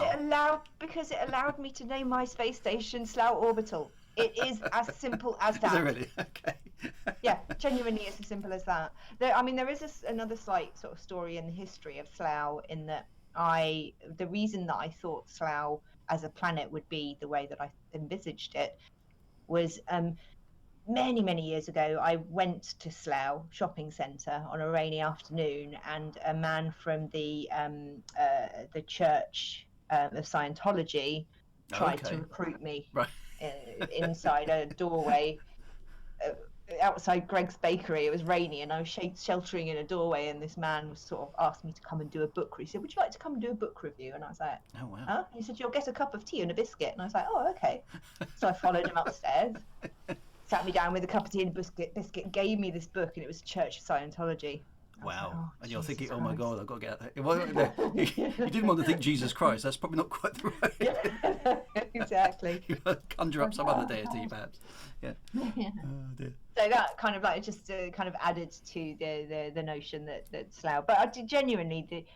[SPEAKER 2] Because it allowed me to name my space station Slough Orbital. It is as simple as that.
[SPEAKER 1] Is it really? Okay.
[SPEAKER 2] Yeah, genuinely, it's as simple as that. There is another slight sort of story in the history of Slough, in that the reason that I thought Slough as a planet would be the way that I envisaged it was many, many years ago. I went to Slough shopping centre on a rainy afternoon, and a man from the church of Scientology tried to recruit me inside a doorway outside Greg's bakery. It was rainy and I was sheltering in a doorway, and this man was sort of asked me to come and do a book review. He said, would you like to come and do a book review? And I was like,
[SPEAKER 1] oh wow.
[SPEAKER 2] Huh? He said, you'll get a cup of tea and a biscuit. And I was like, oh, okay. So I followed him upstairs, sat me down with a cup of tea and a biscuit, gave me this book, and it was Church of Scientology.
[SPEAKER 1] Wow.
[SPEAKER 2] Like, oh,
[SPEAKER 1] and you're thinking,
[SPEAKER 2] Christ.
[SPEAKER 1] oh my God, I've got to get out there. Well, you didn't want to think Jesus Christ. That's probably not quite the right.
[SPEAKER 2] Yeah, exactly.
[SPEAKER 1] You conjure up some other deity, perhaps. Yeah. Oh dear.
[SPEAKER 2] So that kind of like just kind of added to the notion that Slough. But I did genuinely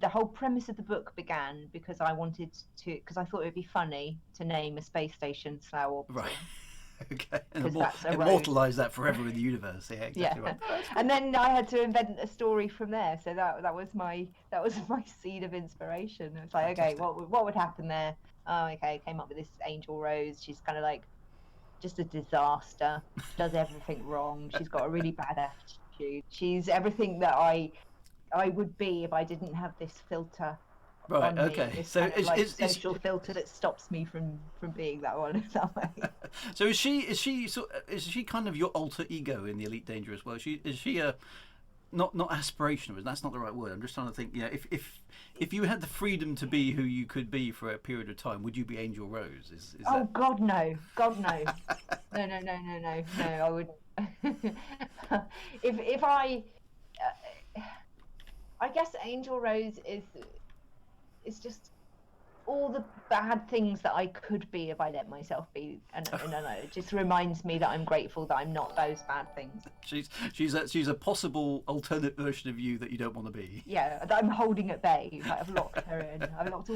[SPEAKER 2] the whole premise of the book began because I wanted to, because I thought it would be funny to name a space station Slough Orbital.
[SPEAKER 1] Right. Okay, and
[SPEAKER 2] that's
[SPEAKER 1] immortalise that forever in the universe. Yeah, exactly.
[SPEAKER 2] Yeah.
[SPEAKER 1] Right.
[SPEAKER 2] And then I had to invent a story from there. So that was my seed of inspiration. It's like, fantastic. Okay, what would happen there? Oh, okay, came up with this Angel Rose. She's kind of like just a disaster. Does everything wrong. She's got a really bad attitude. She's everything that I would be if I didn't have this filter.
[SPEAKER 1] Right. Okay.
[SPEAKER 2] It's
[SPEAKER 1] so
[SPEAKER 2] kind of like social filter that stops me from being that one that way.
[SPEAKER 1] So is she kind of your alter ego in the Elite Dangerous world? Is she a not aspirational? That's not the right word. I'm just trying to think. Yeah. If you had the freedom to be who you could be for a period of time, would you be Angel Rose? Is
[SPEAKER 2] oh that... God no, God no, no. I wouldn't. if I guess Angel Rose is just all the bad things that I could be if I let myself be, and it just reminds me that I'm grateful that I'm not those bad things.
[SPEAKER 1] She's a possible alternate version of you that you don't want to be.
[SPEAKER 2] Yeah, that I'm holding at bay. Like, I've locked her in. I've locked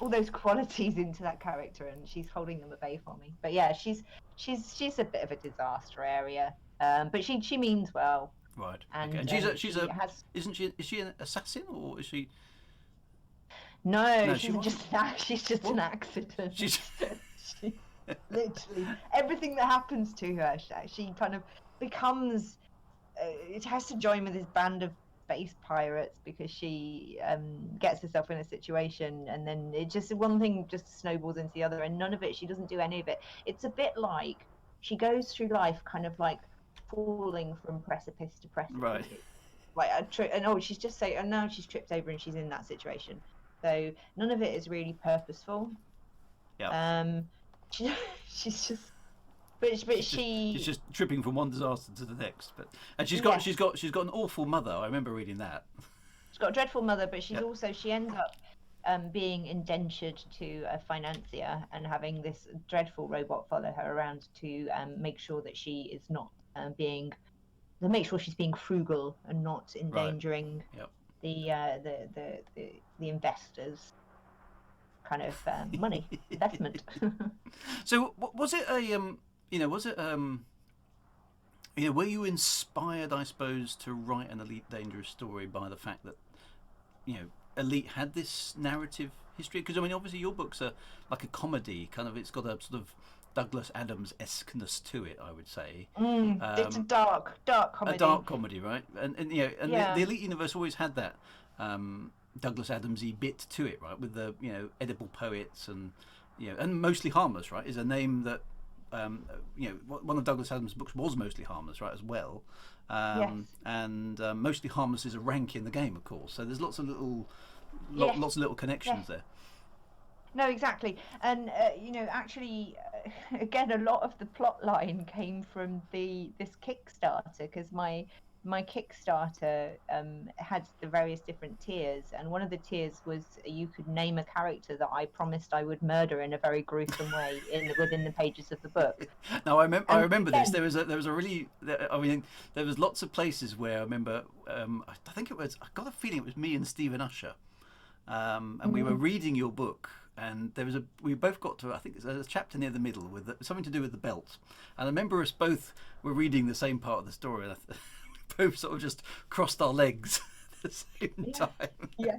[SPEAKER 2] all those qualities into that character, and she's holding them at bay for me. But yeah, she's a bit of a disaster area, but she means well.
[SPEAKER 1] Right.
[SPEAKER 2] And,
[SPEAKER 1] okay. And is she an assassin, or is she?
[SPEAKER 2] No, she's just an accident.
[SPEAKER 1] She's
[SPEAKER 2] literally everything that happens to her, she kind of becomes. It has to join with this band of space pirates because she gets herself in a situation, and then it just one thing just snowballs into the other, and none of it. She doesn't do any of it. It's a bit like she goes through life kind of like falling from precipice to precipice.
[SPEAKER 1] Right.
[SPEAKER 2] Like she's just saying, and now she's tripped over and she's in that situation. So none of it is really purposeful.
[SPEAKER 1] Yeah.
[SPEAKER 2] She's just, but she's
[SPEAKER 1] just tripping from one disaster to the next. And she's got an awful mother. I remember reading that.
[SPEAKER 2] She's got a dreadful mother, but she ends up being indentured to a financier and having this dreadful robot follow her around to make sure that she is not make sure she's being frugal and not endangering.
[SPEAKER 1] Right. Yep.
[SPEAKER 2] The investors kind of money investment.
[SPEAKER 1] So was it were you inspired, I suppose, to write an Elite Dangerous story by the fact that Elite had this narrative history? Because I mean, obviously your books are like a comedy, kind of. It's got a sort of Douglas Adams-esqueness to it, I would say.
[SPEAKER 2] It's a dark comedy.
[SPEAKER 1] A dark comedy, right? And the Elite universe always had that Douglas Adams-y bit to it, right? With the edible poets and Mostly Harmless, right? Is a name that one of Douglas Adams' books was Mostly Harmless, right? As well.
[SPEAKER 2] Yes.
[SPEAKER 1] And Mostly Harmless is a rank in the game, of course. So there's lots of little connections there.
[SPEAKER 2] No, exactly. And actually, again, a lot of the plot line came from this Kickstarter, because my Kickstarter had the various different tiers, and one of the tiers was you could name a character that I promised I would murder in a very gruesome way within the pages of the book.
[SPEAKER 1] No, I remember this. There was a really, I mean, there was lots of places where I remember. I think it was. I got a feeling it was me and Stephen Usher, and we were reading your book. And we both got to, I think there's a chapter near the middle with something to do with the belt. And I remember us both were reading the same part of the story. And we both sort of just crossed our legs at the same time.
[SPEAKER 2] Yeah.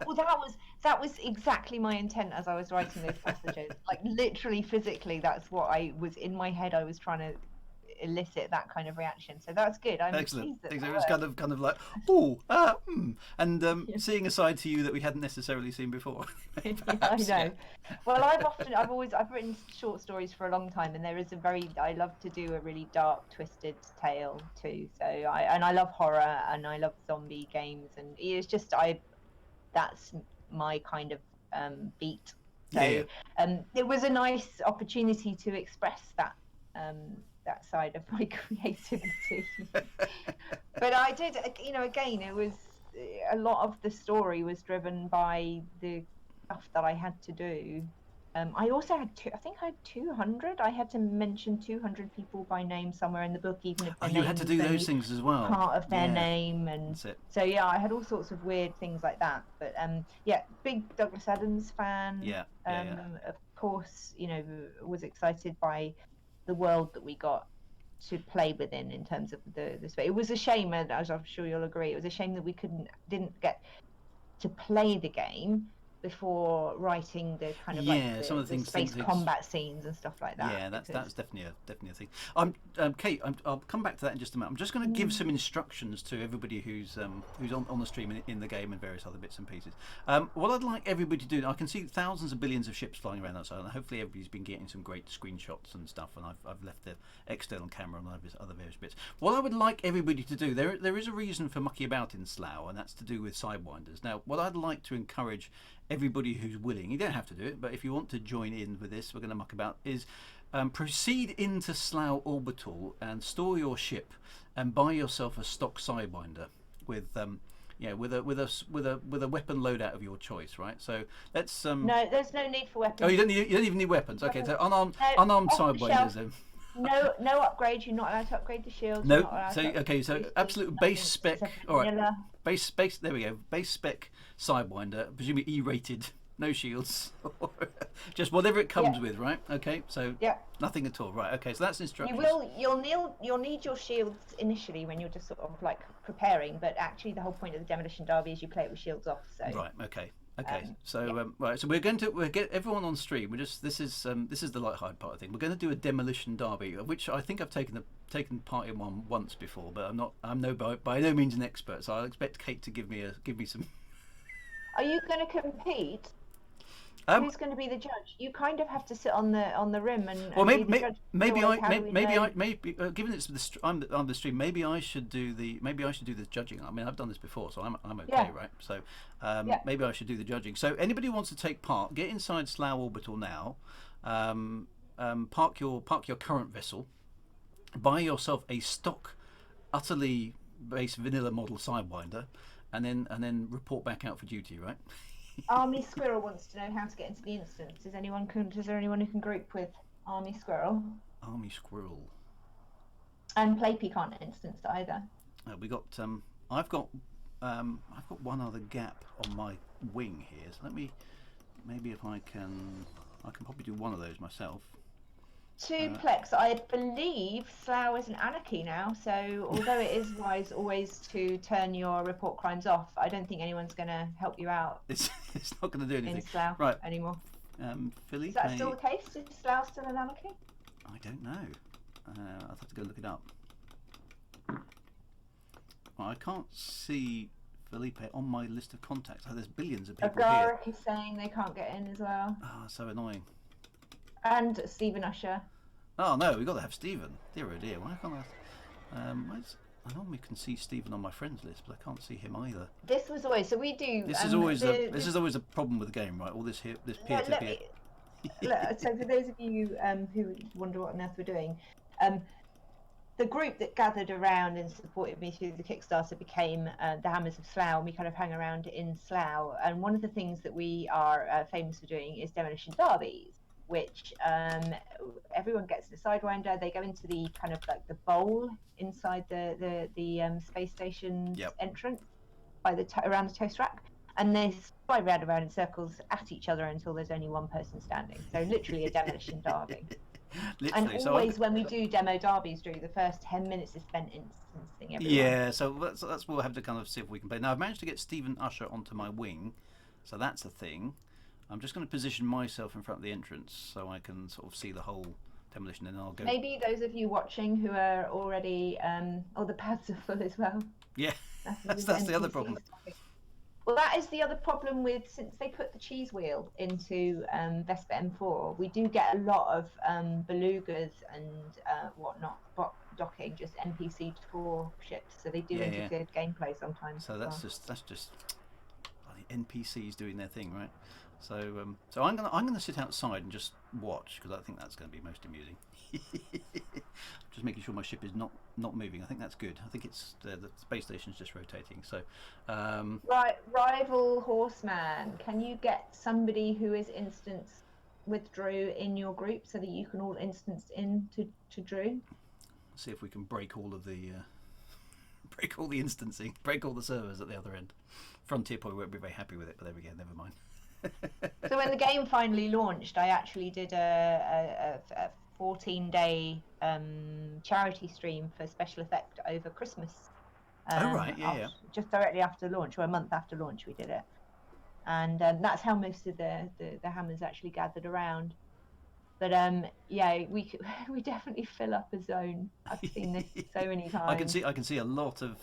[SPEAKER 2] Well, that was exactly my intent as I was writing those passages. Like literally, physically, that's what I was in my head. I was trying to elicit that kind of reaction. So that's good. I'm
[SPEAKER 1] Excellent.
[SPEAKER 2] pleased that
[SPEAKER 1] It was kind of like, oh, and seeing a side to you that we hadn't necessarily seen before.
[SPEAKER 2] Perhaps, I know. Yeah. Well, I've written short stories for a long time, and I love to do a really dark, twisted tale too. So I love horror, and I love zombie games, and it's just that's my kind of beat. So it was a nice opportunity to express that side of my creativity. But I did, again, it was a lot of the story was driven by the stuff that I had to do. I also had I think I had 200. I had to mention 200 people by name somewhere in the book, even if their name
[SPEAKER 1] you had to do those things as well.
[SPEAKER 2] Part of their name, and so I had all sorts of weird things like that. But big Douglas Adams fan. Of course, was excited by the world that we got to play within in terms of the space. It was a shame, as I'm sure you'll agree, it was a shame that we didn't get to play the game before writing the kind of some of the space combat scenes and stuff like that.
[SPEAKER 1] Yeah, that's definitely a thing. Kate, I'll come back to that in just a minute. I'm just going to give some instructions to everybody who's on the stream in the game and various other bits and pieces. What I'd like everybody to do, I can see thousands of billions of ships flying around outside, and hopefully everybody's been getting some great screenshots and stuff, and I've left the external camera and other various bits. What I would like everybody to do, there is a reason for mucking about in Slough, and that's to do with sidewinders. Now, what I'd like to encourage everybody who's willing, you don't have to do it, but if you want to join in with this, we're going to muck about, is proceed into Slough Orbital and store your ship and buy yourself a stock sidewinder with with a weapon loadout of your choice, right? So let's
[SPEAKER 2] no, there's no need for weapons.
[SPEAKER 1] Oh, you don't even need weapons. Okay, so unarmed sidewinders then.
[SPEAKER 2] No upgrade. You're not allowed to upgrade the shields.
[SPEAKER 1] No. So absolute base spec. All right. Base. There we go. Base spec sidewinder, presumably E-rated, no shields, just whatever it comes with, right? Okay. So nothing at all, right? Okay. So that's instructions.
[SPEAKER 2] You'll need your shields initially when you're just sort of like preparing, but actually the whole point of the demolition derby is you play it with shields off. So
[SPEAKER 1] right. Okay. So right, so we'll get everyone on stream. This is the light-hearted part of the thing. We're going to do a demolition derby, of which I think I've taken part in one once before, but I'm by no means an expert. So I'll expect Kate to give me some.
[SPEAKER 2] Are you going to compete? Who's going to be the judge? You kind of have to sit on the rim and. Well,
[SPEAKER 1] maybe given it's I'm the stream, maybe I should do the judging. I mean, I've done this before, so I'm okay, right? So maybe I should do the judging. So anybody who wants to take part, get inside Slough Orbital now. Park your current vessel. Buy yourself a stock, utterly base vanilla model sidewinder, and then report back out for duty, right?
[SPEAKER 2] Army Squirrel wants to know how to get into the instance. Is there anyone who can group with Army Squirrel?
[SPEAKER 1] Army Squirrel.
[SPEAKER 2] And Playpy can't instance either.
[SPEAKER 1] We got I've got one other gap on my wing here. So maybe if I can probably do one of those myself.
[SPEAKER 2] Plex. I believe Slough is an anarchy now, so although it is wise always to turn your report crimes off, I don't think anyone's going to help you out.
[SPEAKER 1] It's not going to do anything
[SPEAKER 2] in Slough anymore.
[SPEAKER 1] Philly,
[SPEAKER 2] is that still the case? Is Slough still an anarchy?
[SPEAKER 1] I don't know. I'll have to go look it up. Well, I can't see Felipe on my list of contacts. Oh, there's billions of people here.
[SPEAKER 2] Agaric is saying they can't get in as well.
[SPEAKER 1] Oh, so annoying.
[SPEAKER 2] And Stephen Usher.
[SPEAKER 1] Oh no, we've got to have Stephen. Dear oh dear, why can't I normally can see Stephen on my friends list, but I can't see him either.
[SPEAKER 2] This was always so we do.
[SPEAKER 1] This is always a problem with the game, right? All this peer-to-peer.
[SPEAKER 2] So for those of you who wonder what on earth we're doing, the group that gathered around and supported me through the Kickstarter became the Hammers of Slough, and we kind of hang around in Slough. And one of the things that we are famous for doing is demolition derbies, which everyone gets the sidewinder. They go into the kind of like the bowl inside the space station's entrance by around the toast rack, and they fly around in circles at each other until there's only one person standing. So literally a demolition derby. Literally, and always when we do demo derbies, Drew, the first 10 minutes is spent instancing everyone. Yeah,
[SPEAKER 1] so that's we'll have to kind of see if we can play. Now I've managed to get Stephen Usher onto my wing, so that's a thing. I'm just going to position myself in front of the entrance so I can sort of see the whole demolition, and I'll go.
[SPEAKER 2] Maybe those of you watching who are already, the pads are full as well.
[SPEAKER 1] Yeah, that's the other problem.
[SPEAKER 2] Well, that is the other problem with, since they put the cheese wheel into Vespa M4, we do get a lot of belugas and whatnot docking just NPC tour ships, so they do interfere gameplay sometimes.
[SPEAKER 1] So that's just NPCs doing their thing, right? So I'm gonna sit outside and just watch, because I think that's going to be most amusing. Just making sure my ship is not moving. I think that's good. I think it's the space station's just rotating. So
[SPEAKER 2] right, rival horseman, can you get somebody who is instance with Drew in your group so that you can all instance in to Drew?
[SPEAKER 1] See if we can break all of the break all the instancing, break all the servers at the other end. Frontier probably won't be very happy with it, but there we go. Never mind.
[SPEAKER 2] So when the game finally launched, I actually did a 14-day charity stream for special effect over Christmas.
[SPEAKER 1] Oh right, yeah.
[SPEAKER 2] Just directly after launch, or a month after launch, we did it, and that's how most of the hammers actually gathered around. But we definitely fill up a zone. I've seen this so many times.
[SPEAKER 1] I can see a lot of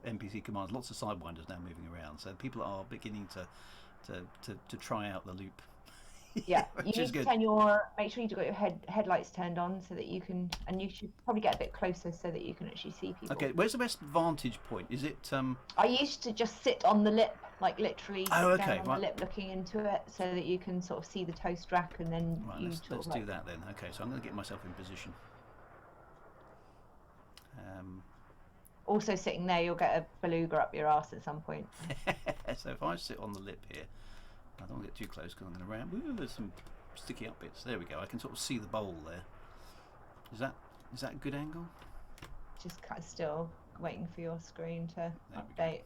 [SPEAKER 1] NPC commands, lots of sidewinders now moving around. So people are beginning to try out the loop.
[SPEAKER 2] Yeah, you need to make sure you've got your headlights turned on so that you can, and you should probably get a bit closer so that you can actually see people.
[SPEAKER 1] Okay, where's the best vantage point? Is it?
[SPEAKER 2] I used to just sit on the lip, like literally sit down on
[SPEAKER 1] right.
[SPEAKER 2] the lip looking into it so that you can sort of see the toast rack, and then
[SPEAKER 1] let's do that then. Okay, so I'm going to get myself in position.
[SPEAKER 2] Also sitting there, you'll get a beluga up your arse at some point.
[SPEAKER 1] So if I sit on the lip here, I don't want to get too close because I'm going to ram. Ooh, there's some sticky up bits. There we go. I can sort of see the bowl there. Is that a good angle?
[SPEAKER 2] Just kind of still waiting for your screen to update.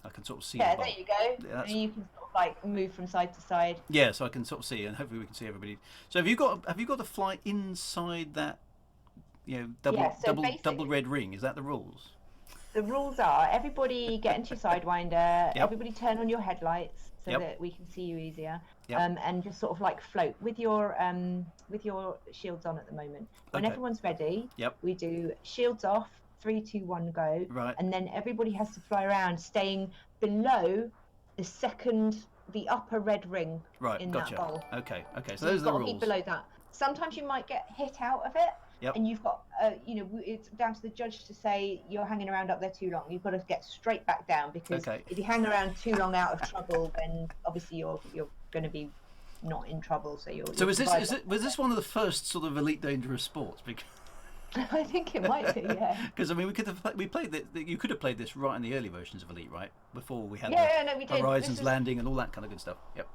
[SPEAKER 1] I can sort of see.
[SPEAKER 2] Yeah,
[SPEAKER 1] the bowl.
[SPEAKER 2] there you go. Yeah, and you can sort of like move from side to side.
[SPEAKER 1] Yeah, so I can sort of see, and hopefully we can see everybody. So have you got to fly inside that? Double red ring. Is that the rules?
[SPEAKER 2] The rules are everybody get into your sidewinder.
[SPEAKER 1] Yep.
[SPEAKER 2] Everybody turn on your headlights so that we can see you easier.
[SPEAKER 1] Yep.
[SPEAKER 2] And just sort of like float with your shields on at the moment. When everyone's ready, we do shields off. 3, 2, 1, go.
[SPEAKER 1] Right.
[SPEAKER 2] And then everybody has to fly around, staying below the upper red ring in that bowl.
[SPEAKER 1] Okay. So those are the rules.
[SPEAKER 2] You've got to be below that. Sometimes you might get hit out of it.
[SPEAKER 1] Yep.
[SPEAKER 2] And you've got, it's down to the judge to say you're hanging around up there too long. You've got to get straight back down, because if you hang around too long out of trouble, then obviously you're going to be not in trouble. So was
[SPEAKER 1] this one of the first sort of Elite Dangerous sports? Because
[SPEAKER 2] I think it might be, yeah.
[SPEAKER 1] Because I mean, we played this. You could have played this right in the early versions of Elite, right? Before we had
[SPEAKER 2] we did.
[SPEAKER 1] Horizons landing and all that kind of good stuff. Yep.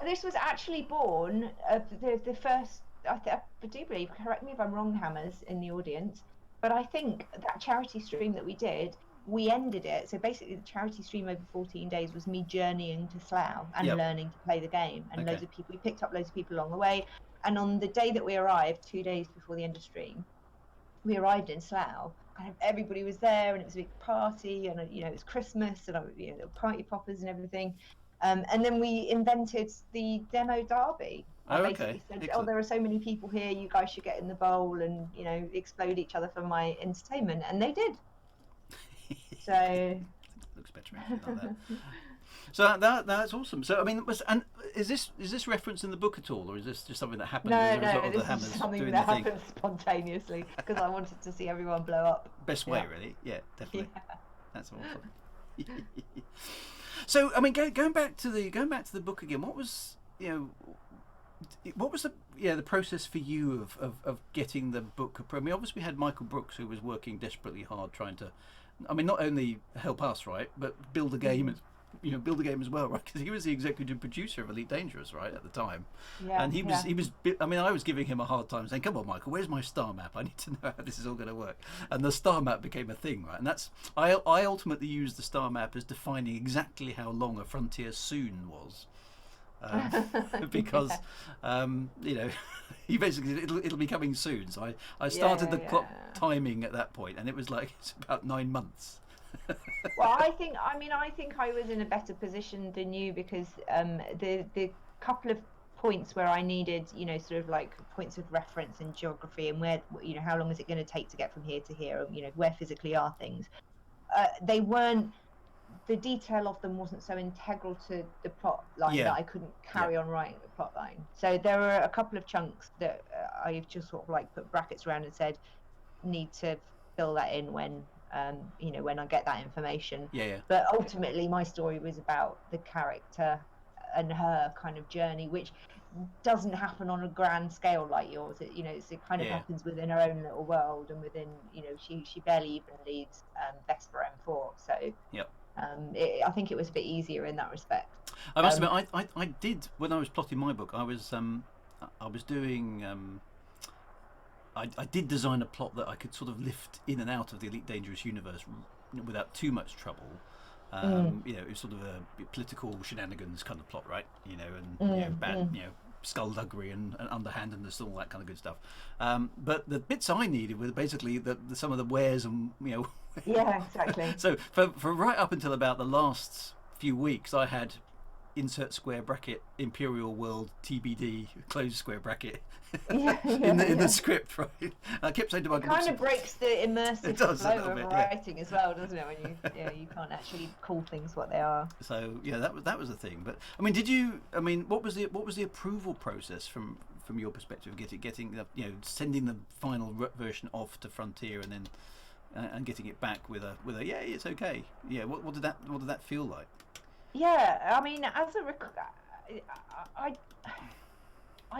[SPEAKER 2] This was actually born the first. I do believe, correct me if I'm wrong, Hammers, in the audience, but I think that charity stream that we did, we ended it. So basically, the charity stream over 14 days was me journeying to Slough and learning to play the game. And we picked up loads of people along the way. And on the day that we arrived, 2 days before the end of stream, we arrived in Slough. And everybody was there, and it was a big party, and it was Christmas, and there were party poppers and everything. And then we invented the demo derby. Basically said, there are so many people here, you guys should get in the bowl and explode each other for my entertainment, and they did. So
[SPEAKER 1] looks better like that. So that's awesome. So I mean, is this referenced in the book at all, or is this just something that happened as a result of the Hammers doing the thing?
[SPEAKER 2] Something that happened spontaneously because I wanted to see everyone blow up.
[SPEAKER 1] Best way, really. Yeah, definitely. Yeah. That's awesome. So I mean, going back to the book again, what was the process for you of getting the book approved? I mean, obviously we had Michael Brooks, who was working desperately hard trying to, I mean, not only help us, right, but build a game, build a game as well, right? Because he was the executive producer of Elite Dangerous, right, at the time. Yeah. And he was. I mean, I was giving him a hard time, saying, "Come on, Michael, where's my star map? I need to know how this is all going to work." And the star map became a thing, right? And that's I ultimately used the star map as defining exactly how long a frontier soon was. Because he basically said it'll be coming soon. So I started the clock timing at that point, and it was like it's about 9 months.
[SPEAKER 2] Well, I think I was in a better position than you, because the couple of points where I needed, you know, sort of like points of reference in geography and where, you know, how long is it going to take to get from here to here, you know, where physically are things. They weren't, the detail of them wasn't so integral to the plot line that I couldn't carry on writing the plot line. So there were a couple of chunks that I've just sort of like put brackets around and said, need to fill that in when, you know, when I get that information. But ultimately my story was about the character and her kind of journey, which doesn't happen on a grand scale like yours. It, you know, it kind of happens within her own little world, and within, you know, she barely even leaves Vesper M4. So I think it was a bit easier in that respect.
[SPEAKER 1] I must admit, I did, when I was plotting my book, I was doing. I did design a plot that I could sort of lift in and out of the Elite Dangerous universe without too much trouble. You know, it was sort of a political shenanigans kind of plot, right? You know, and you know, bad, you know, skullduggery and underhandedness and all that kind of good stuff. But the bits I needed were basically some of the wares and, you know.
[SPEAKER 2] Exactly.
[SPEAKER 1] So for right up until about the last few weeks, I had insert square bracket Imperial World TBD close square bracket in the script, right? I kept saying to my
[SPEAKER 2] kind of breaks the immersive flow of writing as well, doesn't it? When you can't actually call things what they are.
[SPEAKER 1] So that was the thing. But I mean, what was the approval process from your perspective? Getting you know, sending the final version off to Frontier and then and getting it back with a it's okay. Yeah, what did that feel like?
[SPEAKER 2] Yeah, I mean, I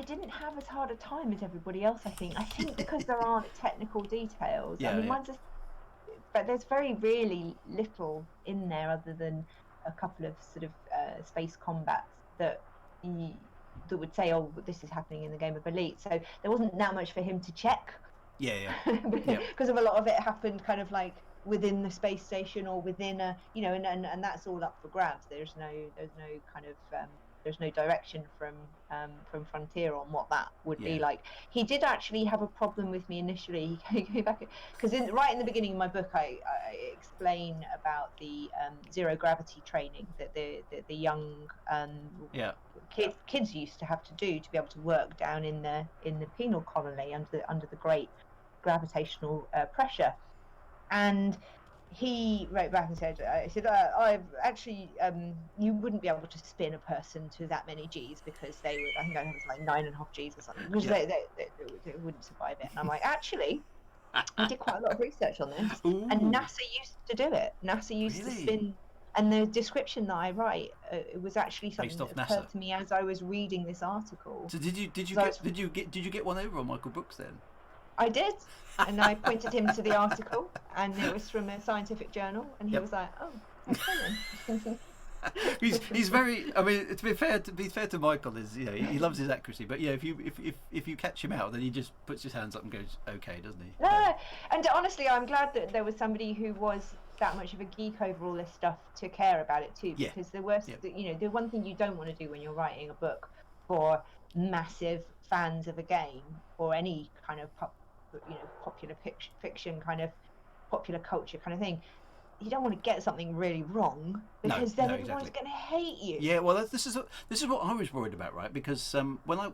[SPEAKER 2] didn't have as hard a time as everybody else. I think because there aren't technical details. I mean, but there's very really little in there other than a couple of sort of space combats that would say, oh, this is happening in the game of Elite. So there wasn't that much for him to check. Because of a lot of it happened kind of like within the space station or within a, you know, and that's all up for grabs. There's no kind of there's no direction from Frontier on what that would be like. He did actually have a problem with me initially. He came back because right in the beginning of my book I explain about the zero gravity training that the young kids used to have to do to be able to work down in the penal colony under the great gravitational pressure. And he wrote back and said, I've actually, you wouldn't be able to spin a person to that many Gs because they would, I think I was like 9.5 Gs or something, because they wouldn't survive it. And I'm like, actually, I did quite a lot of research on this. Ooh. And NASA used to do it. NASA used to spin, and the description that I write, it was actually something that occurred to me as I was reading this article.
[SPEAKER 1] So did you get one over on Michael Brooks then?
[SPEAKER 2] I did, and I pointed him to the article, and it was from a scientific journal, and he was like, "Oh, okay then."
[SPEAKER 1] he's very. I mean, to be fair to Michael, is, you know, he loves his accuracy, but yeah, if you catch him out, then he just puts his hands up and goes, "Okay," doesn't he?
[SPEAKER 2] No, and honestly, I'm glad that there was somebody who was that much of a geek over all this stuff to care about it too, because the worst, you know, the one thing you don't want to do when you're writing a book for massive fans of a game or any kind of popular fiction kind of popular culture kind of thing, you don't want to get something really wrong, because then everyone's going to hate you.
[SPEAKER 1] Yeah, well, this is what I was worried about, right? Because when I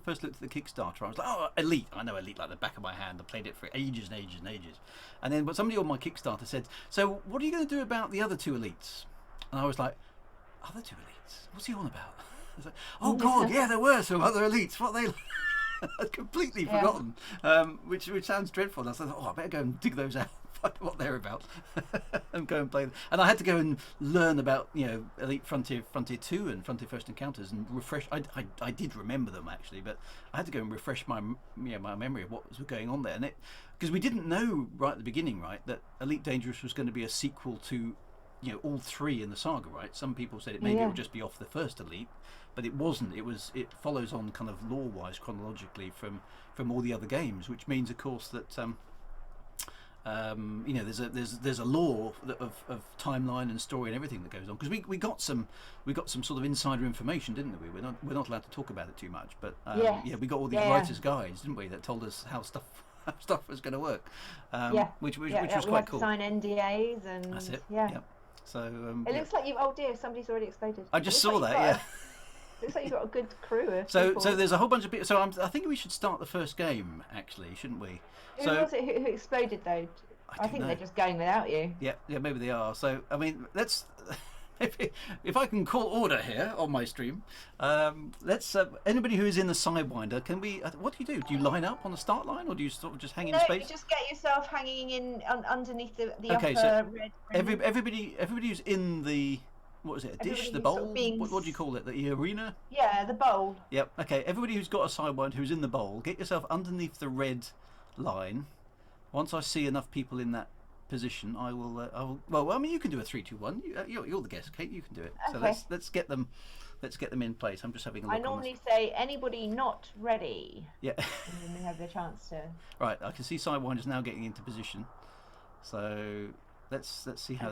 [SPEAKER 1] first looked at the Kickstarter, I was like, oh, Elite, I know Elite like the back of my hand. I played it for ages and ages and ages, and then but somebody on my Kickstarter said, so what are you going to do about the other two Elites? And I was like, other two Elites? What's he on about? I was like, oh God, yeah, there were some other Elites. What are they? I'd completely forgotten, which sounds dreadful. And I thought, I better go and dig those out, find what they're about, and go and play them. And I had to go and learn about, you know, Elite Frontier 2 and Frontier First Encounters and refresh. I did remember them actually, but I had to go and refresh my memory of what was going on there. And because we didn't know right at the beginning, right, that Elite Dangerous was going to be a sequel to, you know, all three in the saga, right? Some people said it would just be off the first Elite, but it wasn't. It follows on kind of lore-wise, chronologically from all the other games, which means, of course, that you know, there's a lore of timeline and story and everything that goes on. Because we got some sort of insider information, didn't we? We're not allowed to talk about it too much, but we got all these writers' guides, didn't we, that told us how stuff was going to work, which was quite cool.
[SPEAKER 2] Sign NDAs and
[SPEAKER 1] that's it. Yeah. So
[SPEAKER 2] it looks like you. Oh dear, somebody's already exploded.
[SPEAKER 1] I just saw that. Yeah.
[SPEAKER 2] Looks like you've got a good crew of
[SPEAKER 1] So
[SPEAKER 2] people.
[SPEAKER 1] there's a whole bunch of people. So I think we should start the first game, actually, shouldn't we?
[SPEAKER 2] Who was it who exploded though? I think they're just going without you.
[SPEAKER 1] Yeah, maybe they are. So I mean, let's. If I can call order here on my stream, let's. Anybody who is in the Sidewinder, can we? What do? Do you line up on the start line, or do you sort of just hang in space?
[SPEAKER 2] You just get yourself hanging in underneath the
[SPEAKER 1] okay,
[SPEAKER 2] upper
[SPEAKER 1] so
[SPEAKER 2] red.
[SPEAKER 1] Everybody who's in the. What is it? A dish, the bowl? What do you call it? The arena?
[SPEAKER 2] Yeah, the bowl.
[SPEAKER 1] Yep. Okay. Everybody who's got a Sidewinder who's in the bowl, get yourself underneath the red line. Once I see enough people in that position, I will. Well, I mean, you can do a 3, 2, 1. You're the guest, Kate. You can do it.
[SPEAKER 2] Okay.
[SPEAKER 1] So let's get them. Let's get them in place. I'm just having a look.
[SPEAKER 2] I normally say anybody not ready.
[SPEAKER 1] Yeah.
[SPEAKER 2] And then they have the chance to.
[SPEAKER 1] Right. I can see Sidewinders now getting into position. So let's see how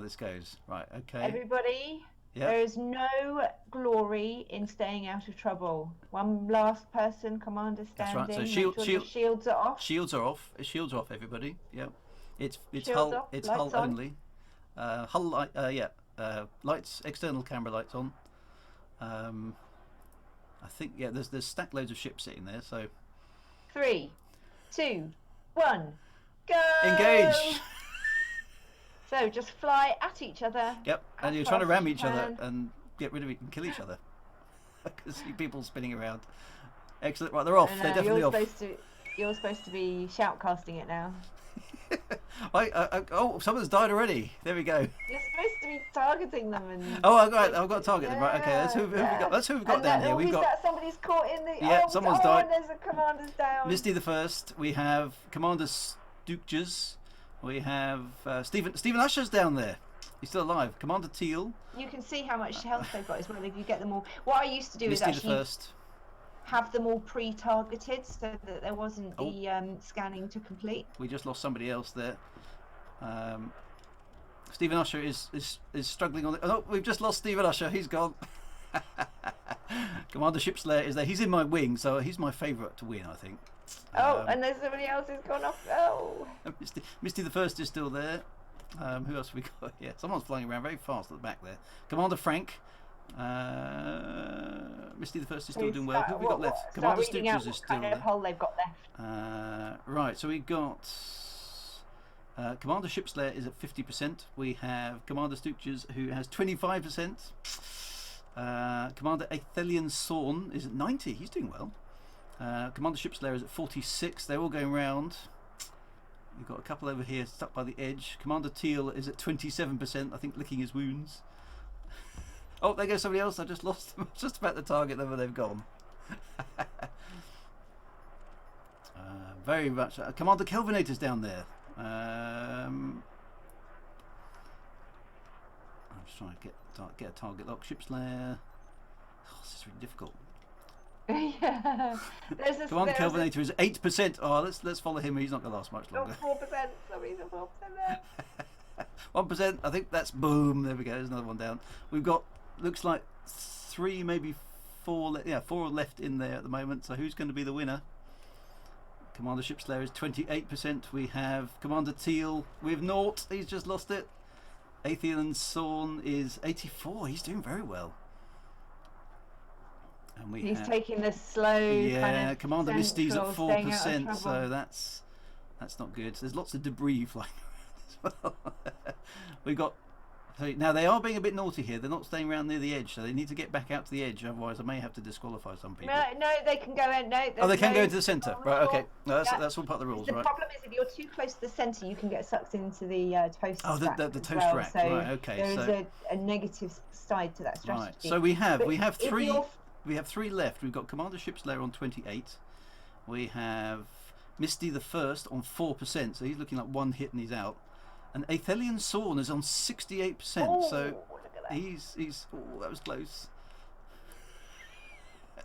[SPEAKER 1] this goes. Right. Okay.
[SPEAKER 2] Everybody.
[SPEAKER 1] Yep.
[SPEAKER 2] There is no glory in staying out of trouble. One last person, commander standing.
[SPEAKER 1] That's right. So
[SPEAKER 2] shields are off.
[SPEAKER 1] Shields are off. Shields are off. Everybody. Yep. It's
[SPEAKER 2] Shields
[SPEAKER 1] hull.
[SPEAKER 2] Off,
[SPEAKER 1] it's
[SPEAKER 2] lights
[SPEAKER 1] hull
[SPEAKER 2] on.
[SPEAKER 1] only. Hull light. Lights. External camera lights on. I think there's stack loads of ships sitting there. So
[SPEAKER 2] 3, 2, 1, go!
[SPEAKER 1] Engage.
[SPEAKER 2] So just fly at each other.
[SPEAKER 1] Yep, and you're trying to ram each other and get rid of it and kill each other. I can see people spinning around. Excellent. Right, they're off. They're definitely off.
[SPEAKER 2] You're supposed to be shoutcasting it now.
[SPEAKER 1] Oh, someone's died already. There we go.
[SPEAKER 2] You're supposed to be targeting them. And
[SPEAKER 1] I've got to target them. Right, okay. That's who we've got. That's who we've got down here. We've got.
[SPEAKER 2] Somebody's caught in the.
[SPEAKER 1] Yeah, someone's died.
[SPEAKER 2] There's a commander's down.
[SPEAKER 1] Misty the First. We have Commander Stooges. We have Stephen Usher's down there. He's still alive. Commander Teal.
[SPEAKER 2] You can see how much health they've got as well if you get them all. What I used to do
[SPEAKER 1] Misty
[SPEAKER 2] is actually
[SPEAKER 1] the First.
[SPEAKER 2] have them all pre-targeted so that there wasn't the scanning to complete.
[SPEAKER 1] We just lost somebody else there. Stephen Usher is struggling on it. Oh, we've just lost Stephen Usher. He's gone. Commander Shipslayer is there. He's in my wing, so he's my favourite to win, I think.
[SPEAKER 2] And there's somebody else who's gone off. Oh.
[SPEAKER 1] Misty the First is still there. Who else have we got? Yeah, someone's flying around very fast at the back there. Commander Frank. Misty the First is still doing well. Who have we got left? Commander Stooges is still there.
[SPEAKER 2] Hull they've got left.
[SPEAKER 1] Right, so we've got Commander Shipslayer is at 50%. We have Commander Stooges who has 25%. Commander Athelian Sorn is at 90. He's doing well. Commander Shipslayer is at 46. They're all going round. We've got a couple over here stuck by the edge. Commander Teal is at 27%, I think, licking his wounds. Oh, there goes somebody else. I just lost them. Just about to target them, and they've gone. Very much. Commander Kelvinator's down there. I'm just trying to get a target lock. Shipslayer. Oh, this is really difficult.
[SPEAKER 2] Yeah.
[SPEAKER 1] Commander Kelvinator is 8%. Oh, let's follow him. He's not going to last much longer.
[SPEAKER 2] 4%. Somebody's at 4% there.
[SPEAKER 1] 1%. I think that's boom. There we go. There's another one down. We've got looks like 3, maybe 4. Yeah, 4 left in there at the moment. So who's going to be the winner? Commander Shipslayer is 28%. We have Commander Teal with 0. He's just lost it. Athelian Sorn is 84. He's doing very well. And
[SPEAKER 2] he's taking the slow.
[SPEAKER 1] Yeah,
[SPEAKER 2] kind of
[SPEAKER 1] Commander Misty's at 4%, so that's not good. There's lots of debris flying around as well. We've got. Now they are being a bit naughty here. They're not staying around near the edge, so they need to get back out to the edge. Otherwise, I may have to disqualify some people.
[SPEAKER 2] No, they can go in. No,
[SPEAKER 1] they can go into the centre. Right, okay. No, that's all part of the rules,
[SPEAKER 2] the
[SPEAKER 1] right?
[SPEAKER 2] The problem is if you're too close to the centre, you can get sucked into the toast.
[SPEAKER 1] Oh, the toast rack.
[SPEAKER 2] So
[SPEAKER 1] right, okay.
[SPEAKER 2] There is a negative side to that strategy.
[SPEAKER 1] Right. So we have 3. We have 3 left. We've got Commander Shipslayer on 28. We have Misty the First on 4%, so he's looking like 1 hit and he's out. And Athelian Sorn is on 68%, so he's that was close.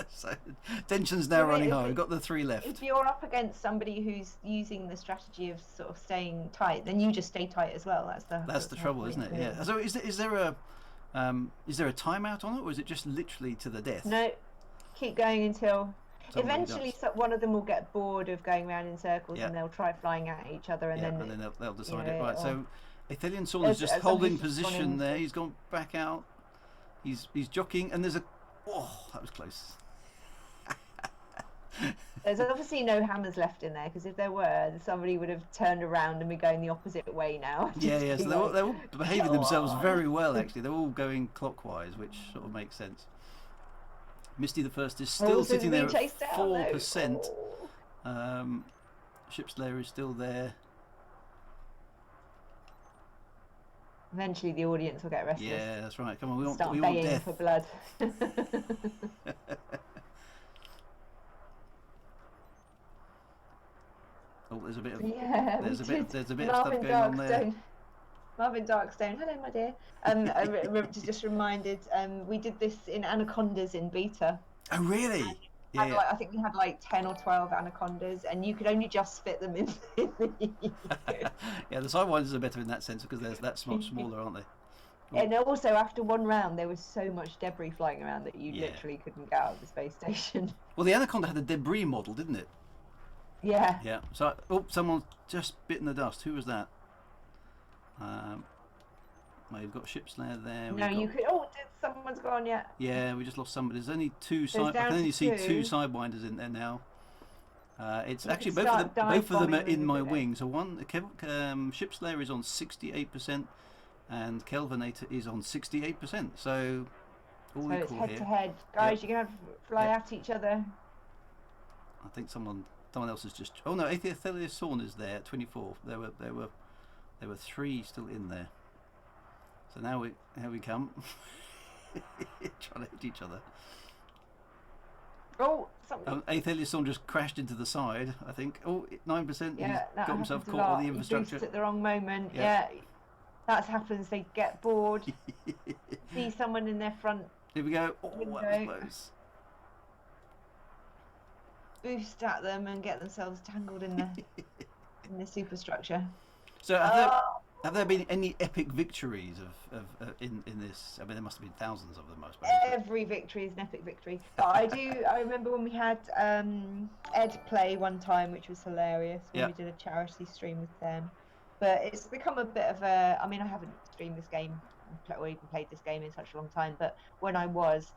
[SPEAKER 1] So tension's now running high. We've got the 3 left.
[SPEAKER 2] If you're up against somebody who's using the strategy of sort of staying tight, then you just stay tight as well. That's the
[SPEAKER 1] trouble, isn't it? Yeah. So is there a timeout on it, or is it just literally to the death?
[SPEAKER 2] No, keep going until eventually one of them will get bored of going around in circles, and they'll try flying at each other, and then
[SPEAKER 1] they'll decide it. Right. So Athelian Sorn is just holding position there. He's gone back out. He's jockeying, and there's a Oh, that was close.
[SPEAKER 2] There's obviously no hammers left in there, because if there were, somebody would have turned around and be going the opposite way now.
[SPEAKER 1] Yeah. So they're all behaving themselves very well, actually. They're all going clockwise, which sort of makes sense. Misty the First is still sitting there at 4%. Shipslayer is still there.
[SPEAKER 2] Eventually, the audience will get restless.
[SPEAKER 1] Yeah, that's right. Come on, we want death.
[SPEAKER 2] For blood.
[SPEAKER 1] Oh, there's a bit of
[SPEAKER 2] there's
[SPEAKER 1] a bit of stuff going on there.
[SPEAKER 2] Marvin Darkstone, hello my dear. I just reminded, we did this in Anacondas in beta.
[SPEAKER 1] Oh really?
[SPEAKER 2] Yeah. I think we had like 10 or 12 Anacondas, and you could only just fit them in the
[SPEAKER 1] Yeah, the Sidewinders are better in that sense because that's much smaller, aren't they?
[SPEAKER 2] And also, after one round, there was so much debris flying around that you literally couldn't get out of the space station.
[SPEAKER 1] Well, the Anaconda had a debris model, didn't it?
[SPEAKER 2] Yeah.
[SPEAKER 1] Yeah. So, someone's just bitten the dust. Who was that? We've got Shipslayer there.
[SPEAKER 2] No, you could. Oh, someone's gone yet.
[SPEAKER 1] Yeah, we just lost somebody. There's only two side. I can only see two Sidewinders in there now. It's actually both of them are in my wing. So Shipslayer is on 68%, and Kelvinator is on 68%. So all
[SPEAKER 2] it's head to head, guys. You're gonna fly at each other.
[SPEAKER 1] I think someone else is just. Oh no, Aethelius Sorn is there at 24. There were 3 still in there. So now we come. Trying to hit each other.
[SPEAKER 2] Oh, something.
[SPEAKER 1] Aethelius Sorn just crashed into the side, I think. Oh, 9%. Yeah, he's got himself caught on the infrastructure.
[SPEAKER 2] He boosted at the wrong moment. Yeah. That happens. They get bored. See someone in their front.
[SPEAKER 1] Here we go. Oh, that was close.
[SPEAKER 2] Boost at them and get themselves tangled in the superstructure.
[SPEAKER 1] So have there been any epic victories in this? I mean, there must have been thousands of them, I suppose.
[SPEAKER 2] Every victory is an epic victory. But I remember when we had Ed play one time, which was hilarious, when we did a charity stream with them. But it's become a bit of a. I mean, I haven't streamed this game or even played this game in such a long time. But when I was,